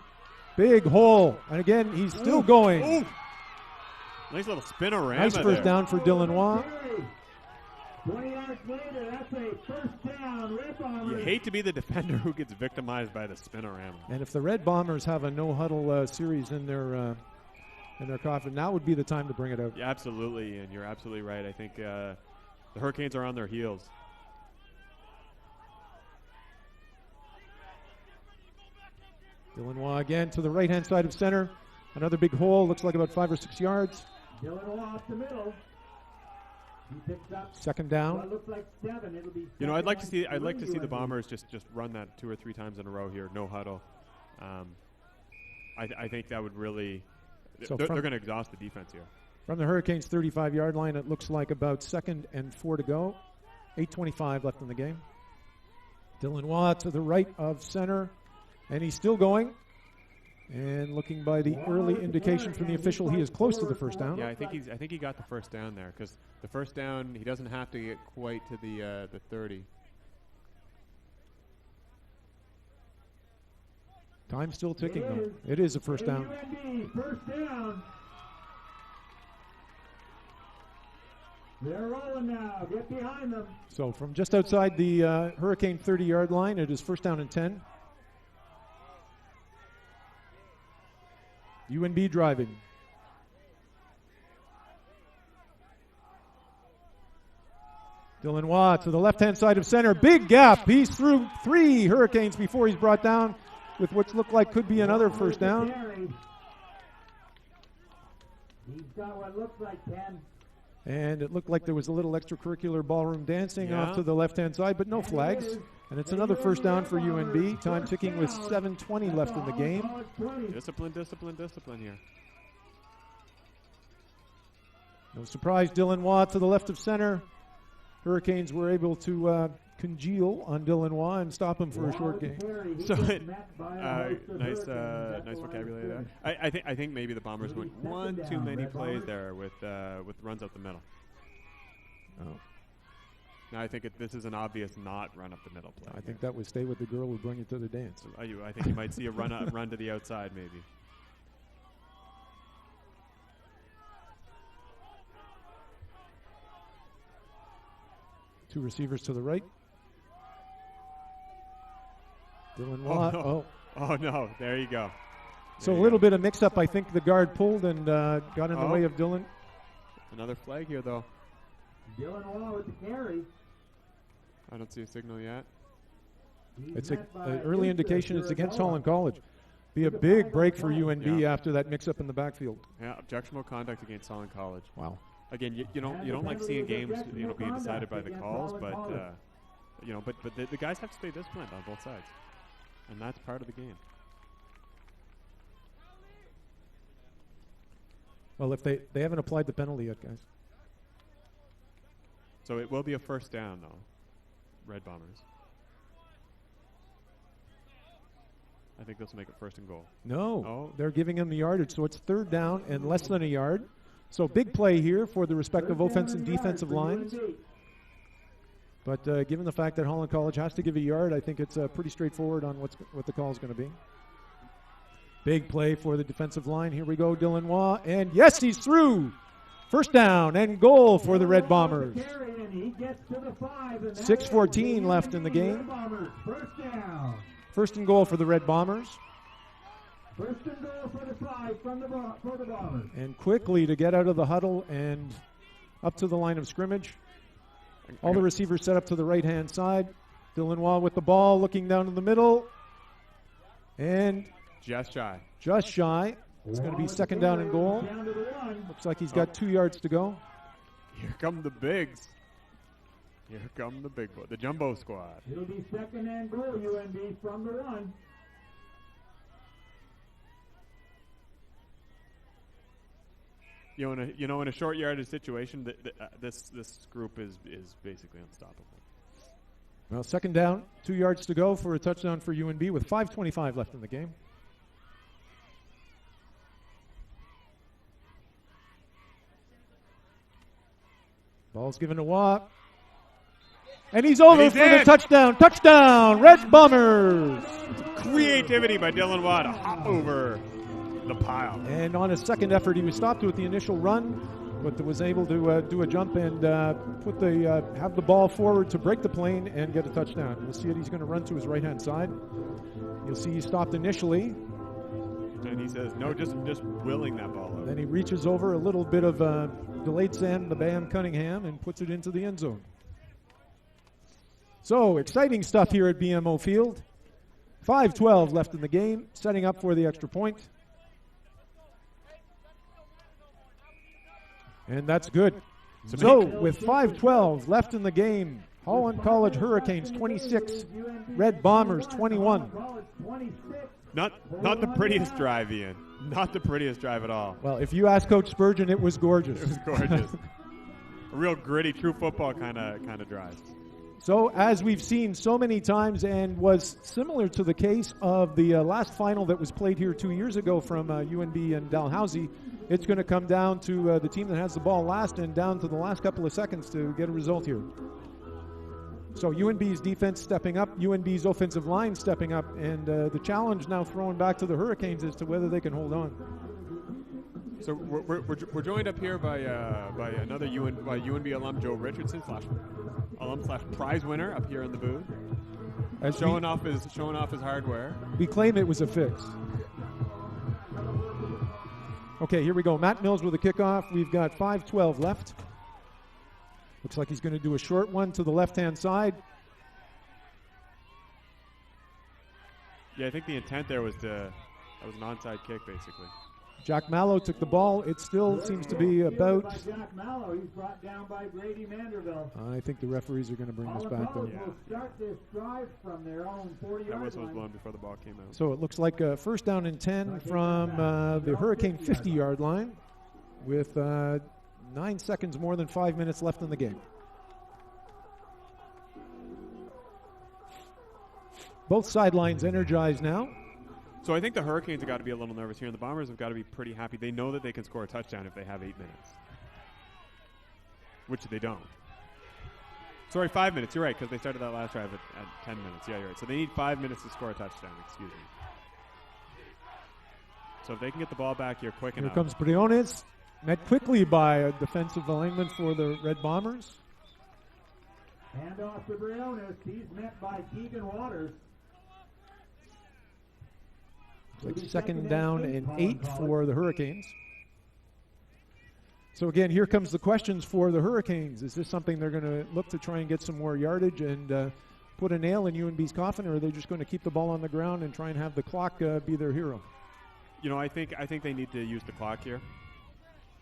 Big hole. And again, he's still going. Ooh. Nice little spinorama. Nice first down for Dylan Waugh. 20 yards later, that's a first down. Red Bombers. You hate to be the defender who gets victimized by the spinorama. And if the Red Bombers have a no-huddle series in their coffin, now would be the time to bring it out. Yeah, absolutely, and you're absolutely right. I think the Hurricanes are on their heels. Dylan Waugh again to the right-hand side of center. Another big hole, looks like about 5 or 6 yards. Dylan Waugh up the middle. He picks up second down. What looks like 7. It'll be I'd like to see the Bombers just run that 2 or 3 times in a row here, no huddle. I think that would really they're going to exhaust the defense here. From the Hurricanes' 35-yard line, it looks like about 2nd and 4 to go. 8:25 left in the game. Dylan Waugh to the right of center. And he's still going. And looking by the early indication from the official, he is close to the first down. Yeah, I think he got the first down there because the first down he doesn't have to get quite to the 30. Time's still ticking though. It is a first down. First down. They're rolling now. Get behind them. So from just outside the Hurricane 30-yard line, it is first down and 10. UNB driving. Dylan Waugh to the left-hand side of center. Big gap. He's through 3 Hurricanes before he's brought down with what looked like could be another first down. He's got what looks like 10. And it looked like there was a little extracurricular ballroom dancing off to the left-hand side, but no flags. And it's another first down for UNB. Time ticking with 7:20 left in the game. Discipline here. No surprise, Dylan Waugh to the left of center. Hurricanes were able to congeal on Dylan Waugh and stop him for a short game. So nice vocabulary there. I think maybe the Bombers went one too many plays there with runs up the middle. Oh. Now I think this is an obvious not run up the middle play. I think that would stay with the girl who bring you to the dance. I think you might see a run to the outside maybe. Two receivers to the right. Dylan Watt. Oh, no. There you go. So a little bit of mix-up. I think the guard pulled and got in the way of Dylan. Another flag here, though. Dylan Wall with the carry. I don't see a signal yet. It's an early indication it's against Holland College. Be a big break for UNB after that mix-up in the backfield. Yeah, objectionable conduct against Holland College. Wow. Again, you don't like seeing games being decided by the calls, but but the guys have to stay disciplined on both sides, and that's part of the game. Well, if they haven't applied the penalty yet, guys. So it will be a first down, though. Red Bombers. I think this will make it first and goal. No, they're giving him the yardage, so it's third down and less than a yard. So big play here for the respective offensive and defensive lines. But given the fact that Holland College has to give a yard, I think it's pretty straightforward on what the call is going to be. Big play for the defensive line. Here we go, Dylan Waugh. And yes, he's through. First down and goal for the Red Bombers. 6:14 left in the game. First and goal for the Red Bombers. First and goal for the 5 for the Bombers. And quickly to get out of the huddle and up to the line of scrimmage. All the receivers set up to the right-hand side. Dylan Waugh with the ball, looking down in the middle. And just shy. It's going to be second down and goal. Looks like he's got 2 yards to go. Here come the bigs. Here come the big boy, the jumbo squad. It'll be second and goal, UNB from the 1. In a short yardage situation, this group is basically unstoppable. Well, second down, 2 yards to go for a touchdown for UNB with 5:25 left in the game. Ball's given to Watt. And he's over for the touchdown. Touchdown, Red Bombers. Creativity by Dylan Watt to hop over the pile. And on his second effort, he was stopped with the initial run, but was able to do a jump and have the ball forward to break the plane and get a touchdown. We'll see it. He's going to run to his right-hand side. You'll see he stopped initially. And he says, no, just willing that ball out. Then he reaches over a little bit of delayed sand, the Bam Cunningham, and puts it into the end zone. So, exciting stuff here at BMO Field. 5:12 left in the game, setting up for the extra point. And that's good. So, with 5:12 left in the game, Holland College Hurricanes 26, Red Bombers 21. Not the prettiest drive, Ian. Not the prettiest drive at all. Well, if you ask Coach Spurgeon, it was gorgeous. It was gorgeous. A real gritty, true football kind of drive. So, as we've seen so many times, and was similar to the case of the last final that was played here 2 years ago from UNB and Dalhousie, it's going to come down to the team that has the ball last and down to the last couple of seconds to get a result here. So UNB's defense stepping up, UNB's offensive line stepping up, and the challenge now thrown back to the Hurricanes as to whether they can hold on. So we're joined up here by another UNB alum, Joe Richardson, /prize winner up here in the booth, showing off his hardware. We claim it was a fix. Okay, here we go. Matt Mills with a kickoff. We've got 5:12 left. Looks like he's going to do a short one to the left-hand side. Yeah, I think the intent there was that was an onside kick, basically. Jack Mallow took the ball. It still seems to be about... Jack Mallow. He's brought down by Grady Manderville. I think the referees are going to bring this back, though. Will start this drive from their own 40-yard line. That whistle was blown before the ball came out. So it looks like first down and 10 from the Hurricane 50-yard line with 9 seconds more than 5 minutes left in the game. Both sidelines energized now. So I think the Hurricanes have got to be a little nervous here, and the Bombers have got to be pretty happy. They know that they can score a touchdown if they have 8 minutes, which they don't. Sorry, 5 minutes. You're right, because they started that last drive at 10 minutes. Yeah, you're right. So they need 5 minutes to score a touchdown. Excuse me. So if they can get the ball back here quick enough. Here comes Briones, met quickly by a defensive lineman for the Red Bombers. Hand off to Briones. He's met by Keegan Waters. Like second down and 8 for the Hurricanes. So again, here comes the questions for the Hurricanes. Is this something they're going to look to try and get some more yardage and put a nail in UNB's coffin, or are they just going to keep the ball on the ground and try and have the clock be their hero? You know, I think they need to use the clock here.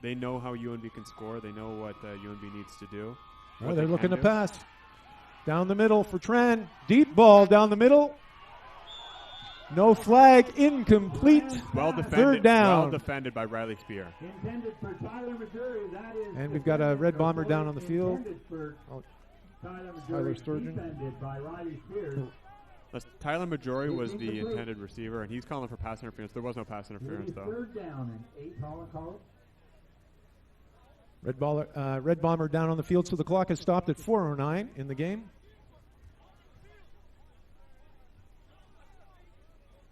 They know how UNB can score. They know what UNB needs to do. Well, they're looking to pass. Down the middle for Tran. Deep ball down the middle. No flag, incomplete. Well defended. Third down. Well defended by Riley Spear. Intended for Tyler Missouri. That is And we've got a red bomber down on the field. Intended for Tyler Tyler Missouri. Sturgeon. Defended by Riley Spears. Tyler Majori was the intended receiver, and he's calling for pass interference. There was no pass interference, though. Third down and 8, Holland College. Red bomber down on the field, so the clock has stopped at 4:09 in the game.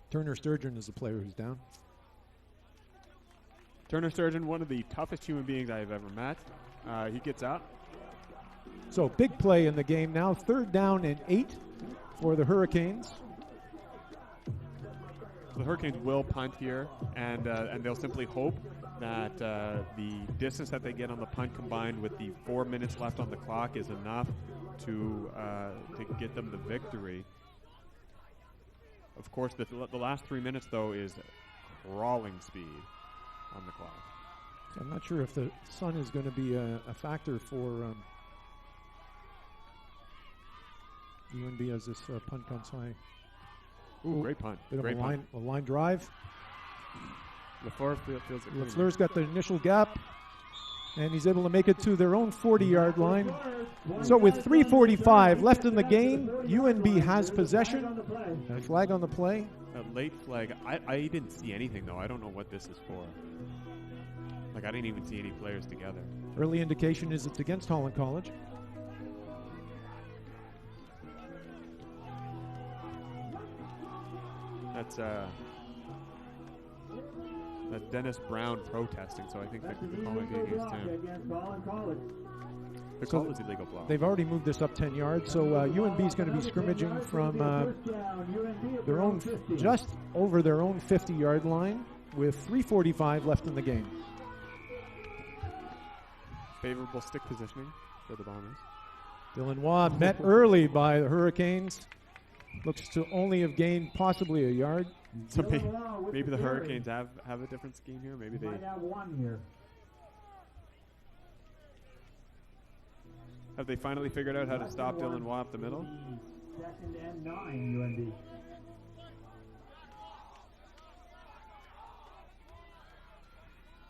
Turner Sturgeon is the player who's down. Turner Sturgeon, one of the toughest human beings I have ever met. He gets out. So big play in the game now. 3rd down and 8 for the Hurricanes. The Hurricanes will punt here, and they'll simply hope that the distance that they get on the punt combined with the 4 minutes left on the clock is enough to get them the victory. Of course, the last 3 minutes, though, is crawling speed on the clock. So I'm not sure if the sun is going to be a factor for UNB as this punt comes high. Ooh, great punt. Bit great of punt. a line drive. LaFleur feels it. LaFleur's got the initial gap, and he's able to make it to their own 40-yard line. So with 3:45 left in the game, UNB has possession. A flag on the play. A late flag. I didn't see anything, though. I don't know what this is for. Like, I didn't even see any players together. Early indication is it's against Holland College. That's Dennis Brown protesting, so I think the call might be against him. The call is illegal block. They've already moved this up 10 yards, so UNB is going to be scrimmaging from their own, just over their own 50-yard line with 3:45 left in the game. Favorable stick positioning for the Bombers. Dylan Waugh met early by the Hurricanes. Looks to only have gained possibly a yard. So maybe the Hurricanes have a different scheme here. Maybe they have one here. Have they finally figured out how to stop Dylan Waugh up the middle? 2nd and 9, UNB.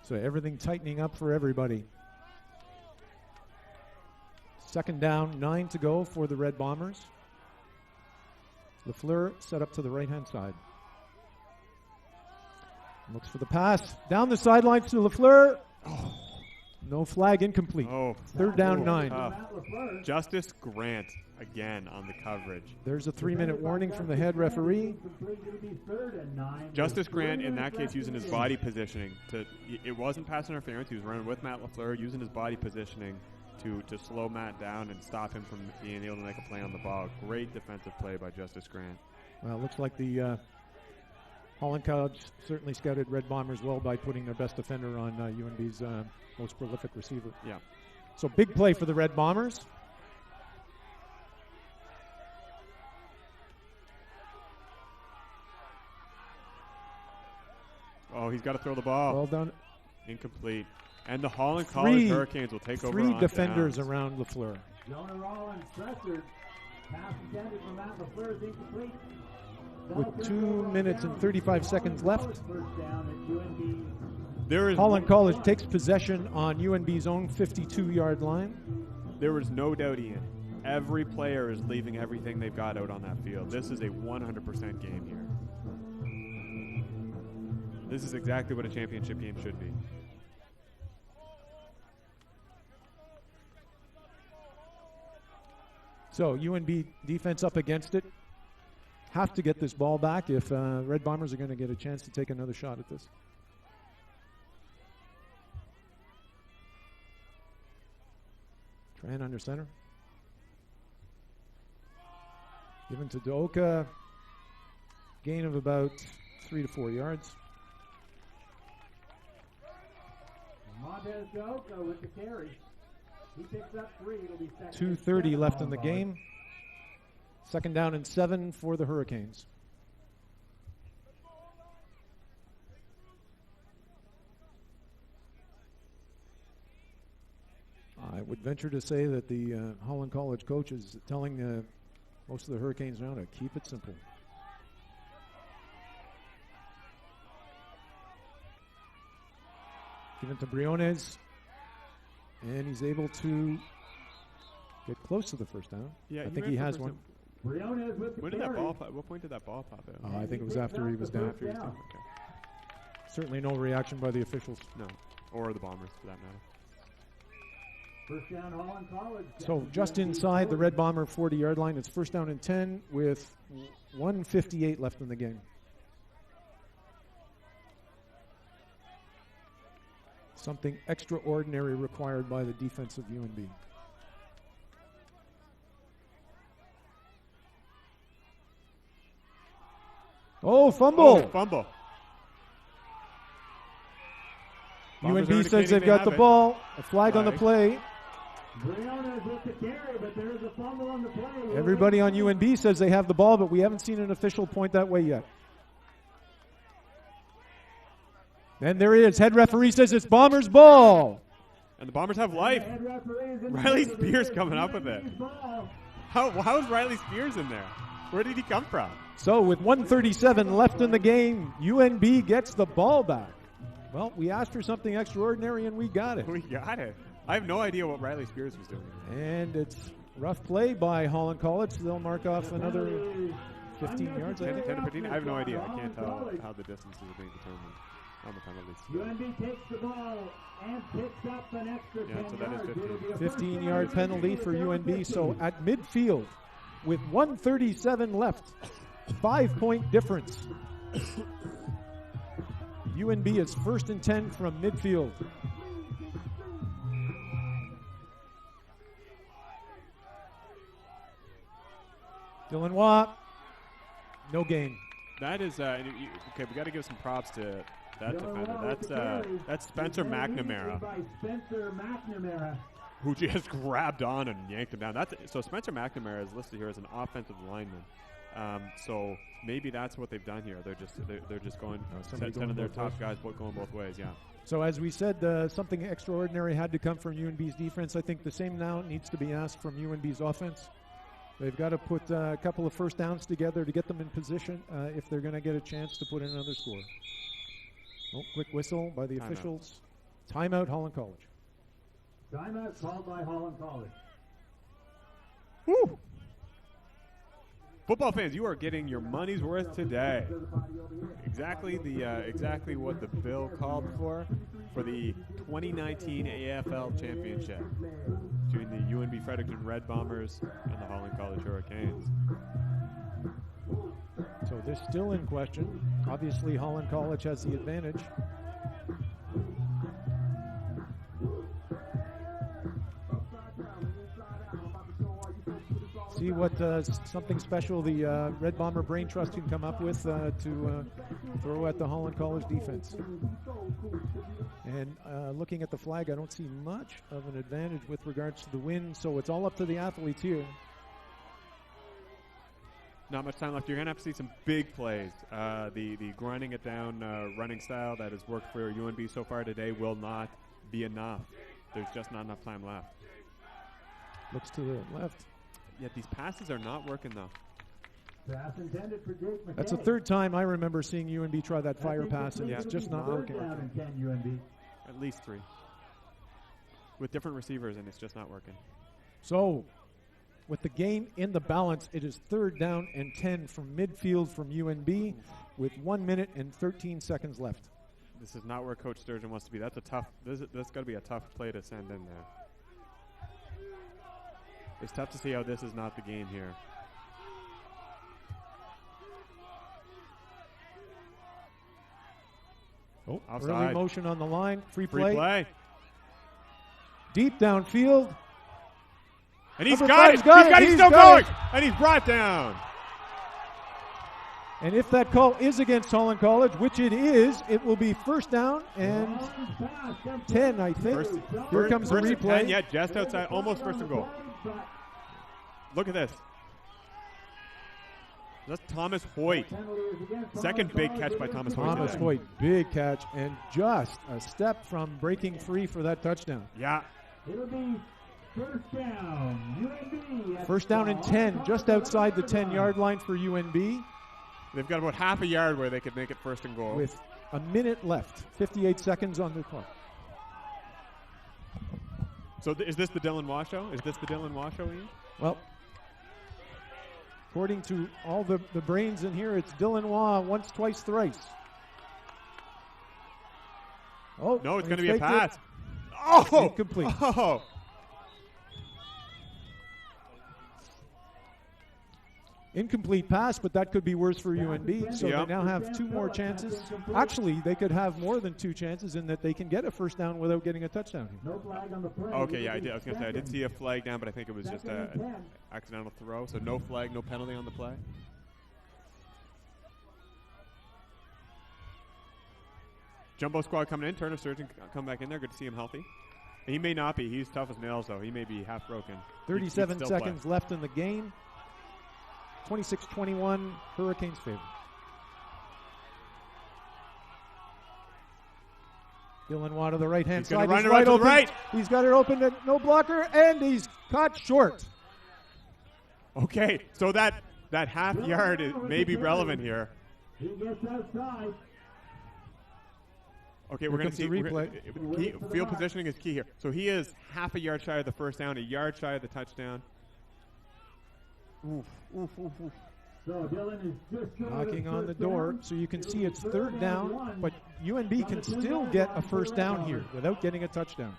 So everything tightening up for everybody. 2nd down, 9 to go for the Red Bombers. LaFleur set up to the right-hand side. Looks for the pass. Down the sidelines to LaFleur. Oh, no flag, incomplete. Oh, 3rd down, 9. Justice Grant again on the coverage. There's a 3-minute warning from the head referee. Justice Grant, in that case, using his body positioning. It wasn't pass interference. He was running with Matt LaFleur, using his body positioning to slow Matt down and stop him from being able to make a play on the ball. Great defensive play by Justice Grant. Well, it looks like the Holland College certainly scouted Red Bombers well by putting their best defender on UNB's most prolific receiver. Yeah. So big play for the Red Bombers. Oh, he's got to throw the ball. Well done. Incomplete. And the Holland College Hurricanes will take over. 3 defenders around LaFleur. Jonah Rollins pressured. Pass intended from Matt LaFleur is incomplete. With 2 minutes and 35 seconds left, Holland College takes possession on UNB's own 52-yard line. There is no doubt, Ian. Every player is leaving everything they've got out on that field. This is a 100% game here. This is exactly what a championship game should be. So UNB defense up against it. Have to get this ball back if Red Bombers are going to get a chance to take another shot at this. Tran under center. Given to Doka. Gain of about 3 to 4 yards. Montez Doka with the carry. He picks up 3. It'll be second. 2:30 left in the game. Second down and 7 for the Hurricanes. I would venture to say that the Holland College coach is telling most of the Hurricanes now to keep it simple. Given to Briones, and he's able to get close to the first down. Yeah, I think he has one. Briones with the When did carry. that ball pop? What point did that ball pop out? I think it was after he was down. Okay. Certainly no reaction by the officials. No, or the Bombers for that matter. First down, Holland College. So just inside the Red Bomber 40-yard line, it's first down and 10 with 1:58 left in the game. Something extraordinary required by the defense of UNB. Oh, fumble! Oh, fumble. Bombers UNB are says indicating they've they got have the it. ball. A flag on the play. Briones with the carry, but there's a fumble on the play. Everybody on UNB says they have the ball, but we haven't seen an official point that way yet. And there it is. Head referee says it's Bombers' ball. And the Bombers have life. Head referee is in Riley the Spears coming up with it. UNB's ball. How's Riley Spears in there? Where did he come from? So with 1:37 left in the game, UNB gets the ball back. Well, we asked for something extraordinary, and we got it. We got it. I have no idea what Riley Spears was doing. And it's rough play by Holland College. They'll mark off another 15 yards. I 10 think. to 15? I have no idea. I can't tell how the distances are being determined on the penalties. UNB takes the ball and picks up an extra 10 Yeah, so that is yards. 15. It'll be a 15-yard first down penalty for down UNB. 15. So at midfield, with 1:37 left, 5-point difference. UNB is first and 10 from midfield. Dylan Watt, no gain. That is, okay, we got to give some props to that Dylan defender. Watt with the carry. That's Spencer He's headed McNamara, by Spencer McNamara. who just grabbed on and yanked him down. So Spencer McNamara is listed here as an offensive lineman. So maybe that's what they've done here. They're just going, somebody sending going their both top guys going both ways. Yeah. So as we said, something extraordinary had to come from UNB's defense. I think the same now needs to be asked from UNB's offense. They've got to put a couple of first downs together to get them in position if they're going to get a chance to put in another score. Oh, quick whistle by the officials. Timeout, Holland College. Timeout called by Holland College. Woo! Football fans, you are getting your money's worth today. Exactly what the bill called for the 2019 AFL Championship between the UNB Fredericton Red Bombers and the Holland College Hurricanes. So they're still in question. Obviously, Holland College has the advantage. See what something special the Red Bomber Brain Trust can come up with to throw at the Holland College defense. And looking at the flag, I don't see much of an advantage with regards to the win, so it's all up to the athletes here. Not much time left. You're going to have to see some big plays. The grinding it down running style that has worked for UNB so far today will not be enough. There's just not enough time left. Looks to the left. Yet these passes are not working, though. Pass intended for Jake McKay. That's the third time I remember seeing UNB try that fire pass, and it's just not working. Down and 10 UNB. At least 3. With different receivers, and it's just not working. So, with the game in the balance, it is third down and 10 from midfield from UNB with 1 minute and 13 seconds left. This is not where Coach Sturgeon wants to be. That's got to be a tough play to send in there. It's tough to see how this is not the game here. Oh, offside. Early motion on the line. Free Free play. Deep downfield. And he's Number got it. five's got it. He's He's still got going. it. And he's brought down. And if that call is against Holland College, which it is, it will be first down and 10, I think. Here comes the first and replay. 10, yeah, just outside, almost first and goal. Look at this. That's Thomas Hoyt. Second big catch by Thomas Hoyt. Thomas today. Hoyt, big catch, and just a step from breaking free for that touchdown. Yeah. It'll be first down, UNB. First down and 10, just outside the 10-yard line for UNB. They've got about half a yard where they could make it first and goal. With a minute left, 58 seconds on the clock. So is this the Dylan Waugh show? Is this the Dylan Waugh show, Ian? Well, according to all the brains in here, it's Dylan Waugh once, twice, thrice. Oh, No, it's and going to be a faked pass. it. Oh! Incomplete. Oh! Incomplete pass, but that could be worse for UNB. So Yep. they now have 2 more chances. Actually, they could have more than 2 chances in that they can get a first down without getting a touchdown here. No flag on the play. Okay, yeah, I did. I was going to say, I did see a flag down, but I think it was just an accidental throw. So no flag, no penalty on the play. Jumbo squad coming in. Turner Surgeon come back in there. Good to see him healthy. He may not be. He's tough as nails, though. He may be half broken. 37 He'd still play. seconds left in the game. 26-21, Hurricanes favor. Dylan Waugh to the right-hand He's gonna side. run He's it wide right to the open. right. He's got it open to no blocker, and he's caught short. Okay, so that half yard may be relevant here. He gets outside. Okay, we're going to comes see. the replay. Field positioning is key here. So he is half a yard shy of the first down, a yard shy of the touchdown. Oof, oof, oof, oof. So Dylan is just Knocking on the door, so you can see it's third down, but UNB can still get a first down here without getting a touchdown.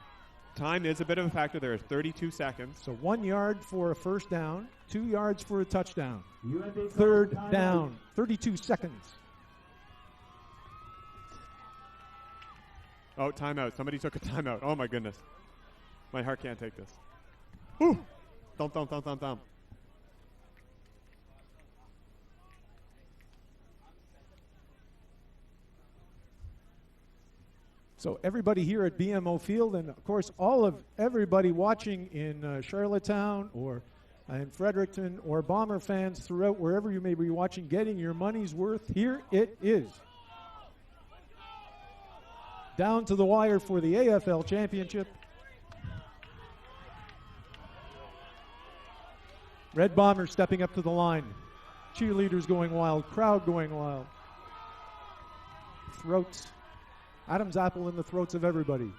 Time is a bit of a factor. There is 32 seconds. So 1 yard for a first down, 2 yards for a touchdown. UNB Third down, 32 seconds. Oh, timeout. Somebody took a timeout. Oh, my goodness. My heart can't take this. Whew. Thump, thump, thump, thump, thump. So everybody here at BMO Field, and of course everybody watching in Charlottetown or in Fredericton, or Bomber fans throughout wherever you may be watching, getting your money's worth. Here it is. Down to the wire for the AFL championship. Red Bombers stepping up to the line. Cheerleaders going wild, crowd going wild. Throats. Adam's apple in the throats of everybody.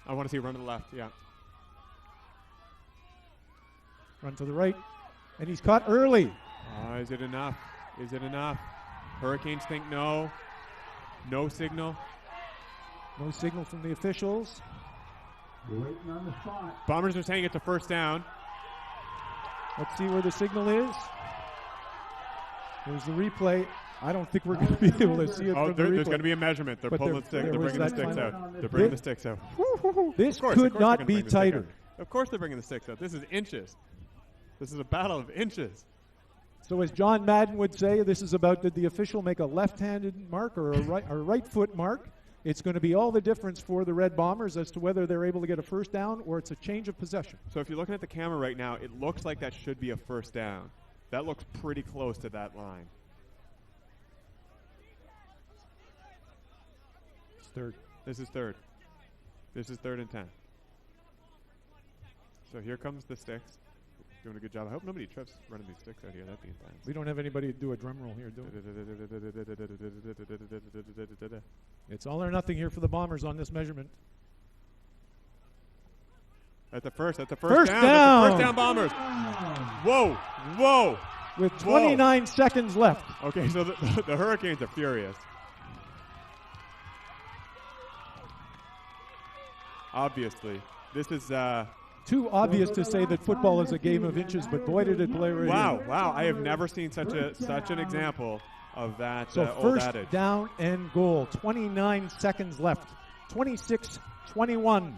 I want to see a run to the left. Yeah. Run to the right. And he's caught early. Is it enough? Is it enough? Hurricanes think no. No signal. No signal from the officials. You're waiting on the spot. Bombers are saying it's a first down. Let's see where the signal is. There's the replay. I don't think we're going to be able to see it Oh, from the replay. there's going to be a measurement. They're But pulling there- the stick. there They're was bringing the that sticks time. out. They're bringing the sticks out. This Of course could they're not gonna be bring the stick tighter. out. Of course they're bringing the sticks out. This is inches. This is a battle of inches. So as John Madden would say, this is about, did the official make a left-handed mark or a right foot mark? It's going to be all the difference for the Red Bombers as to whether they're able to get a first down or it's a change of possession. So if you're looking at the camera right now, it looks like that should be a first down. That looks pretty close to that line. It's third. This is third. This is 3rd and 10. So here comes the sticks. Doing a good job. I hope nobody trips running these sticks out here. That'd be intense. We don't have anybody to do a drum roll here, do we? It's all or nothing here for the Bombers on this measurement. At the first First down. down. That's the first down, Bombers. Whoa, whoa. With 29 seconds left. Okay, so the Hurricanes are furious. Obviously, this is Too obvious to say that football is a game of inches, but boy did it play right wow, here. wow. I have never seen such an example of that So old first adage. down and goal. 29 seconds left. 26-21.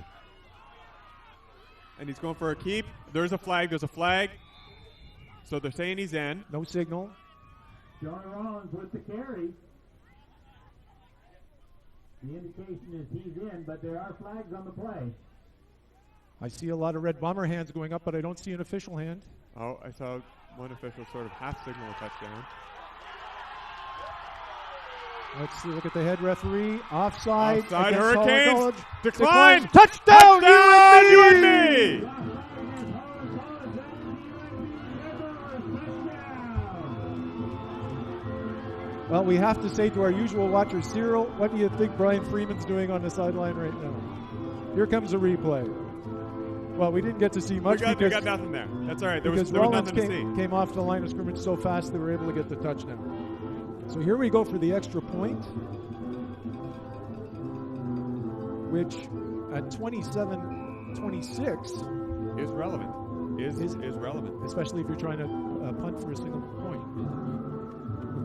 And he's going for a keep. There's a flag. So they're saying he's in. No signal. Jonah Rollins with the carry. The indication is he's in, but there are flags on the play. I see a lot of Red Bomber hands going up, but I don't see an official hand. Oh, I saw one official sort of half signal a touchdown. Let's see, look at the head referee. Offside. Offside, against Holland Hurricanes. College. Decline. Touchdown, UNB! Well, we have to say to our usual watcher, Cyril, what do you think Brian Freeman's doing on the sideline right now? Here comes a replay. Well, we didn't get to see much We because got nothing there. That's all right. There was because Rollins nothing to see. came off the line of scrimmage so fast they were able to get the touchdown. So here we go for the extra point, which at 27-26 Is relevant. Is relevant. especially if you're trying to punt for a single point.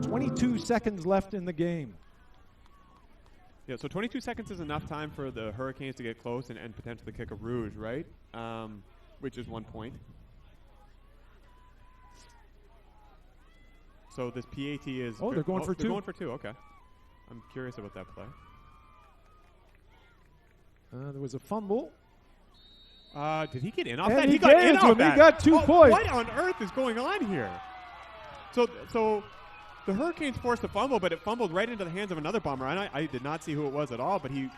22 seconds left in the game. Yeah, so 22 seconds is enough time for the Hurricanes to get close and potentially kick a rouge, right? Which is 1 point. So this PAT is... Oh, they're going for two. They're going for two, okay. I'm curious about that play. There was a fumble. Did he get in off And that? he got gave in it to off him. He that. got 2 points. What on earth is going on here? So the Hurricanes forced a fumble, but it fumbled right into the hands of another Bomber. And I did not see who it was at all, but he,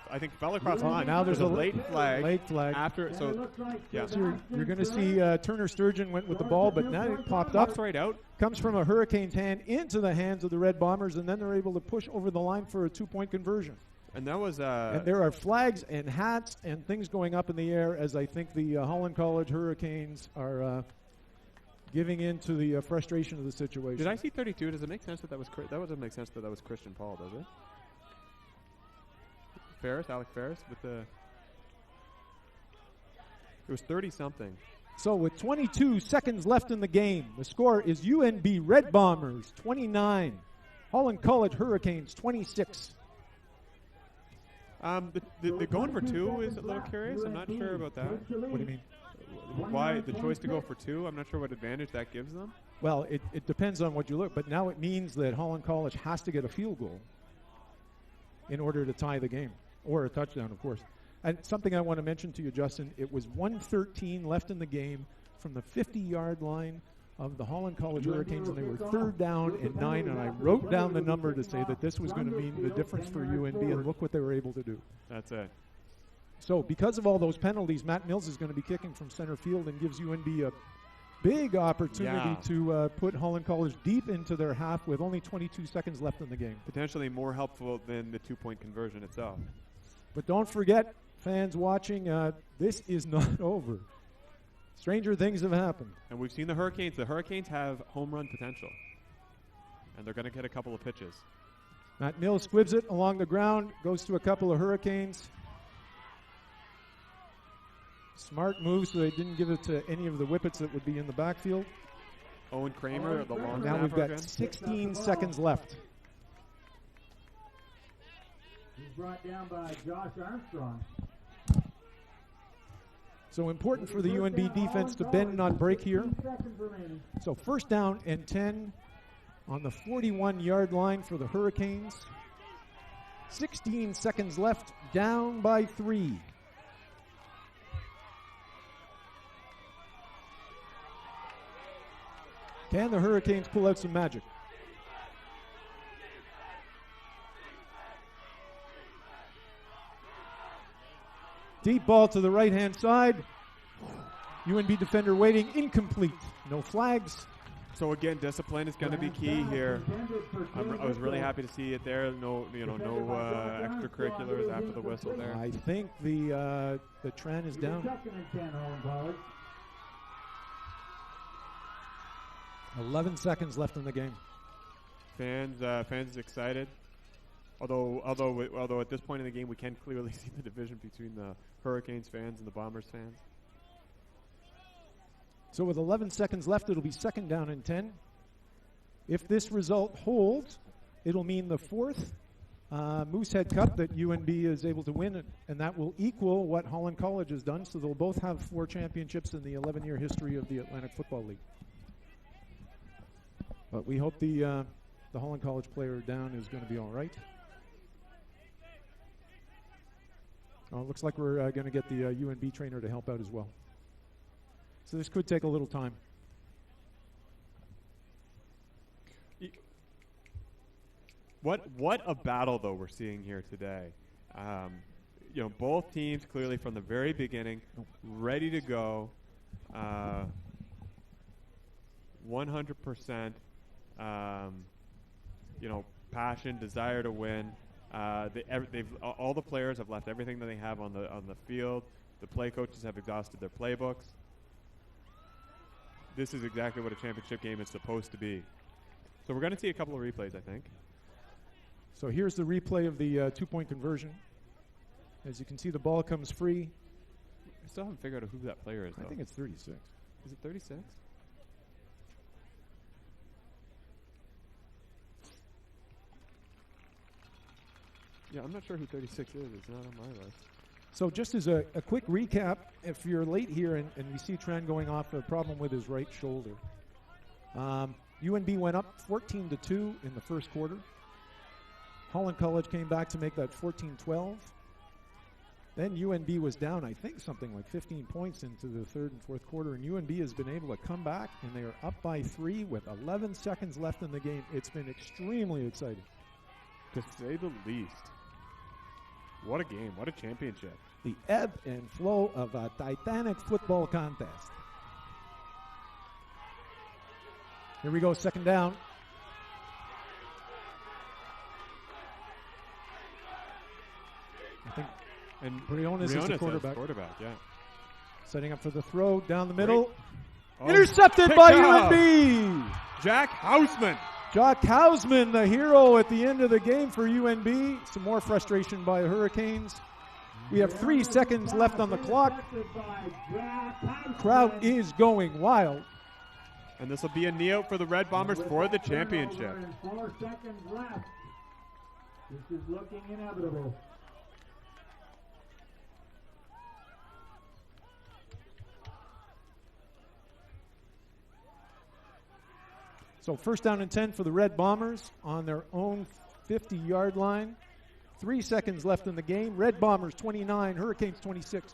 I think, fell across the line. Now there's a late flag. Late flag. After, so, yeah. So you're going to see Turner Sturgeon went with the ball, but now it popped up. Pops right out. Comes from a Hurricanes hand into the hands of the Red Bombers, and then they're able to push over the line for a 2-point conversion. And that was... and there are flags and hats and things going up in the air as I think the Holland College Hurricanes are giving in to the frustration of the situation. Did I see 32? Does it make sense that was that doesn't make sense that was Christian Paul, does it? Alec Ferris with the... It was 30-something. So with 22 seconds left in the game, the score is UNB Red Bombers 29, Holland College Hurricanes 26. The going for two is a little curious. I'm not sure about that. What do you mean? Why the choice to go for two? I'm not sure what advantage that gives them. Well, it depends on what you look, but now it means that Holland College has to get a field goal in order to tie the game, or a touchdown, of course. And something I want to mention to you, Justin, it was 1:13 left in the game from the 50-yard line of the Holland College Hurricanes, and they were 3rd down and 9, and I wrote down the number to say that this was going to mean the difference for UNB, and look what they were able to do. That's it. So because of all those penalties, Matt Mills is going to be kicking from center field and gives UNB a big opportunity to put Holland College deep into their half with only 22 seconds left in the game. Potentially more helpful than the 2-point conversion itself. But don't forget, fans watching, this is not over. Stranger things have happened. And we've seen the Hurricanes. The Hurricanes have home run potential. And they're going to get a couple of pitches. Matt Mills squibs it along the ground, goes to a couple of Hurricanes. Smart move, so they didn't give it to any of the whippets that would be in the backfield. Owen Kramer, the long Now we've snapper got again. 16 seconds left. He's brought down by Josh Armstrong. So important for the UNB defense to bend, not break here. So 1st down and 10 on the 41-yard line for the Hurricanes. 16 seconds left, down by 3. Can the Hurricanes pull out some magic? Deep ball to the right-hand side. UNB defender waiting, incomplete. No flags. So again, discipline is going to be key here. I was really happy to see it there. No extracurriculars after the whistle there. I think the Tran is down. 11 seconds left in the game. Fans excited. Although at this point in the game we can clearly see the division between the Hurricanes fans and the Bombers fans. So with 11 seconds left, it'll be 2nd down and 10. If this result holds, it'll mean the 4th Moosehead Cup that UNB is able to win, and that will equal what Holland College has done. So they'll both have 4 championships in the 11-year history of the Atlantic Football League. But we hope the Holland College player down is going to be all right. Oh, it looks like we're going to get the UNB trainer to help out as well. So this could take a little time. What a battle, though, we're seeing here today. Both teams clearly from the very beginning ready to go. 100%, passion, desire to win. All the players have left everything that they have on the field. The play coaches have exhausted their playbooks. This is exactly what a championship game is supposed to be. So we're going to see a couple of replays, I think. So here's the replay of the 2-point conversion. As you can see, the ball comes free. I still haven't figured out who that player is, though. I think it's 36. Is it 36? Yeah, I'm not sure who 36 is. It's not on my list. So just as a quick recap, if you're late here and we see Tran going off a problem with his right shoulder. UNB went up 14-2 in the first quarter. Holland College came back to make that 14-12. Then UNB was down, I think, something like 15 points into the third and fourth quarter, and UNB has been able to come back, and they are up by 3 with 11 seconds left in the game. It's been extremely exciting. To say the least. What a game. What a championship. The ebb and flow of a titanic football contest. Here we go, second down. I think Briones is the quarterback. Yeah. Setting up for the throw down the middle. Oh, intercepted by off. UNB. Jack Hausman. Jack Hausman, the hero at the end of the game for UNB. Some more frustration by the Hurricanes. We have 3 seconds left on the clock. Crowd is going wild. And this will be a knee out for the Red Bombers for the championship. 4 seconds left. This is looking inevitable. So first down and 10 for the Red Bombers on their own 50-yard line. 3 seconds left in the game. Red Bombers 29, Hurricanes 26.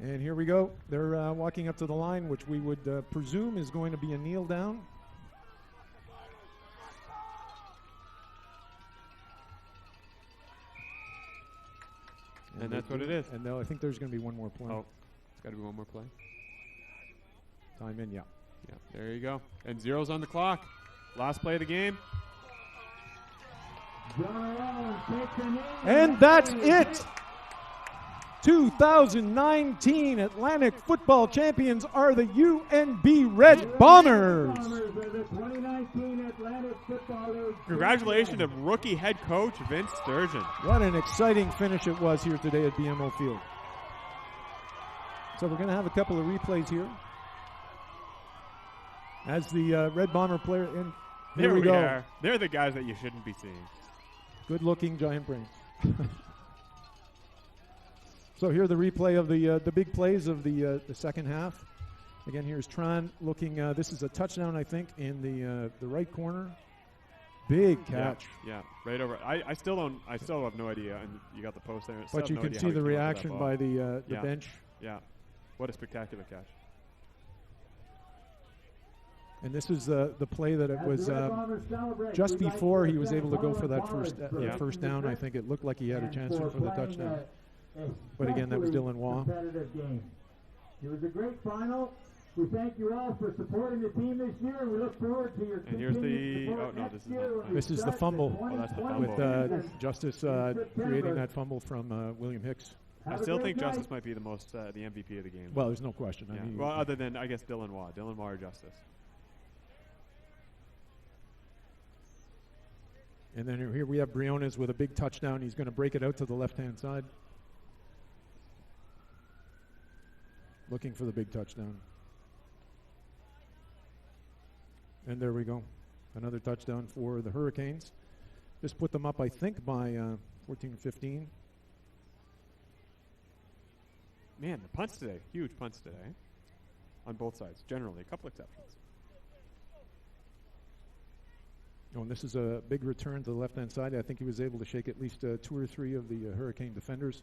And here we go. They're walking up to the line, which we would presume is going to be a kneel down. And that's what it is. And I think there's going to be one more play. Oh, it's got to be one more play. Time in, yeah. Yeah, there you go. And 0's on the clock. Last play of the game. And that's it. 2019 Atlantic football champions are the UNB Red Bombers. Congratulations to rookie head coach Vince Sturgeon. What an exciting finish it was here today at BMO Field. So we're going to have a couple of replays here. As the Red Bomber player, and there we go. Are. They're the guys that you shouldn't be seeing. Good-looking giant brains. So here the replay of the big plays of the second half. Again, here's Tran looking. This is a touchdown, I think, in the right corner. Big catch. Yeah, right over. I still have no idea. And you got the post there. But you can see the reaction by the bench. Yeah, what a spectacular catch. And this is the play that it was just before he was able to go for that first down. I think it looked like he had a chance for the touchdown. But again, that was Dylan Waugh. It was a great final. We thank you all for supporting the team this year, and we look forward to your And here's the. Oh no, this is not. This is the fumble. Oh, that's the fumble. With Justice creating that fumble from William Hicks. I still think Justice might be the MVP of the game. Well, there's no question. Yeah. I mean, well, other than I guess Dylan Waugh or Justice. And then here we have Briones with a big touchdown. He's going to break it out to the left-hand side. Looking for the big touchdown. And there we go. Another touchdown for the Hurricanes. This put them up, I think, by 14-15. Man, the punts today, huge punts today on both sides, generally, a couple exceptions. Oh, and this is a big return to the left-hand side. I think he was able to shake at least 2 or 3 of the Hurricane defenders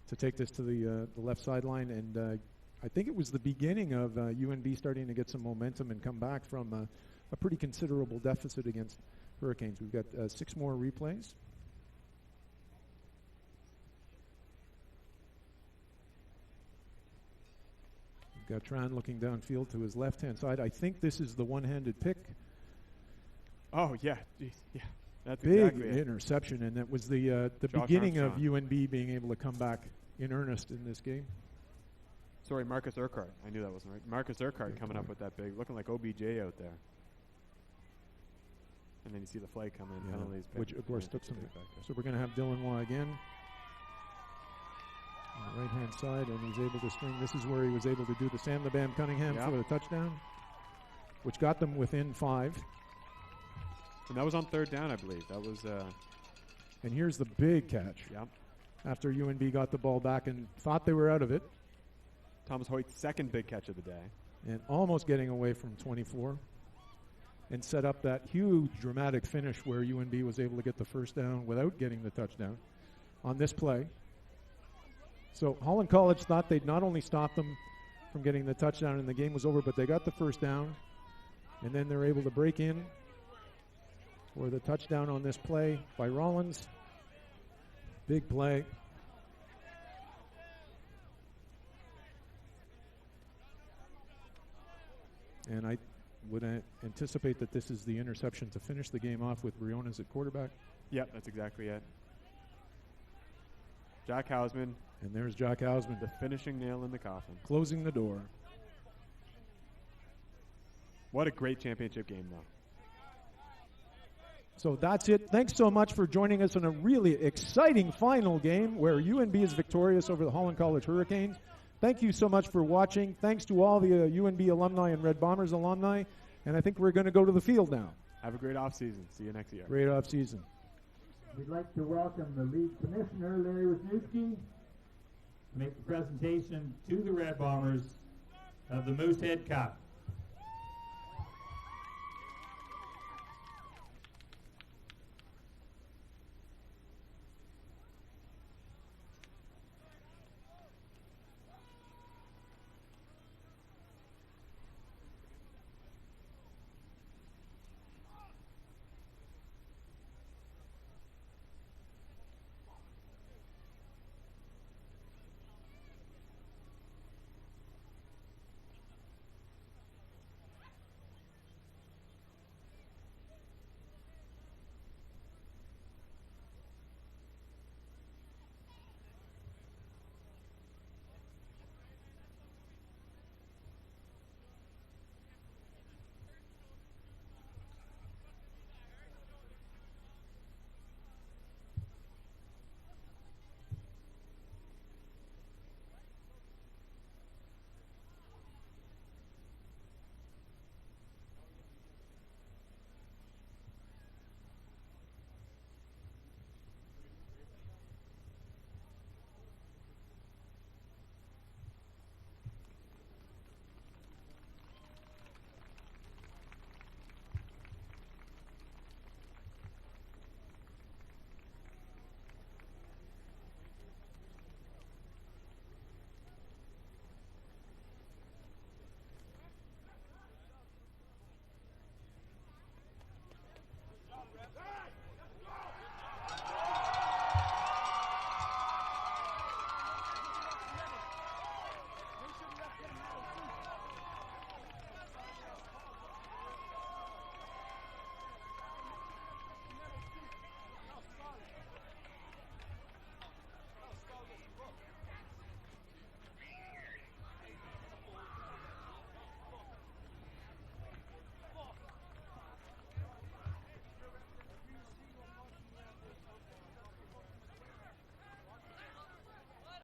to take this to the left sideline. And I think it was the beginning of UNB starting to get some momentum and come back from a pretty considerable deficit against Hurricanes. We've got 6 more replays. We've got Tran looking downfield to his left-hand side. I think this is the one-handed pick. Oh, yeah. Jeez. Yeah. That's Big exactly it. interception, and that was the Josh beginning Armstrong. of UNB being able to come back in earnest in this game. Sorry, Marcus Urquhart. I knew that wasn't right. Marcus Urquhart coming up with that big, looking like OBJ out there. And then you see the flag come in, penalties. Which, of course, took some. So we're going to have Dylan Waugh again on the right-hand side, and he's able to string. This is where he was able to do the Sam the Bam Cunningham for the touchdown, which got them within 5. And that was on 3rd down, I believe. That was. And here's the big catch. Yep. After UNB got the ball back and thought they were out of it. Thomas Hoyt's second big catch of the day. And almost getting away from 24. And set up that huge dramatic finish where UNB was able to get the first down without getting the touchdown on this play. So Holland College thought they'd not only stop them from getting the touchdown and the game was over, but they got the first down. And then they're able to break in for the touchdown on this play by Rollins. Big play. And I would anticipate that this is the interception to finish the game off with Briones at quarterback. Yep, that's exactly it. Jack Hausman. And there's Jack Hausman. The finishing nail in the coffin. Closing the door. What a great championship game, though. So that's it. Thanks so much for joining us in a really exciting final game where UNB is victorious over the Holland College Hurricanes. Thank you so much for watching. Thanks to all the UNB alumni and Red Bombers alumni. And I think we're going to go to the field now. Have a great off-season. See you next year. Great off-season. We'd like to welcome the league commissioner, Larry Wisniewski, to make the presentation to the Red Bombers of the Moosehead Cup.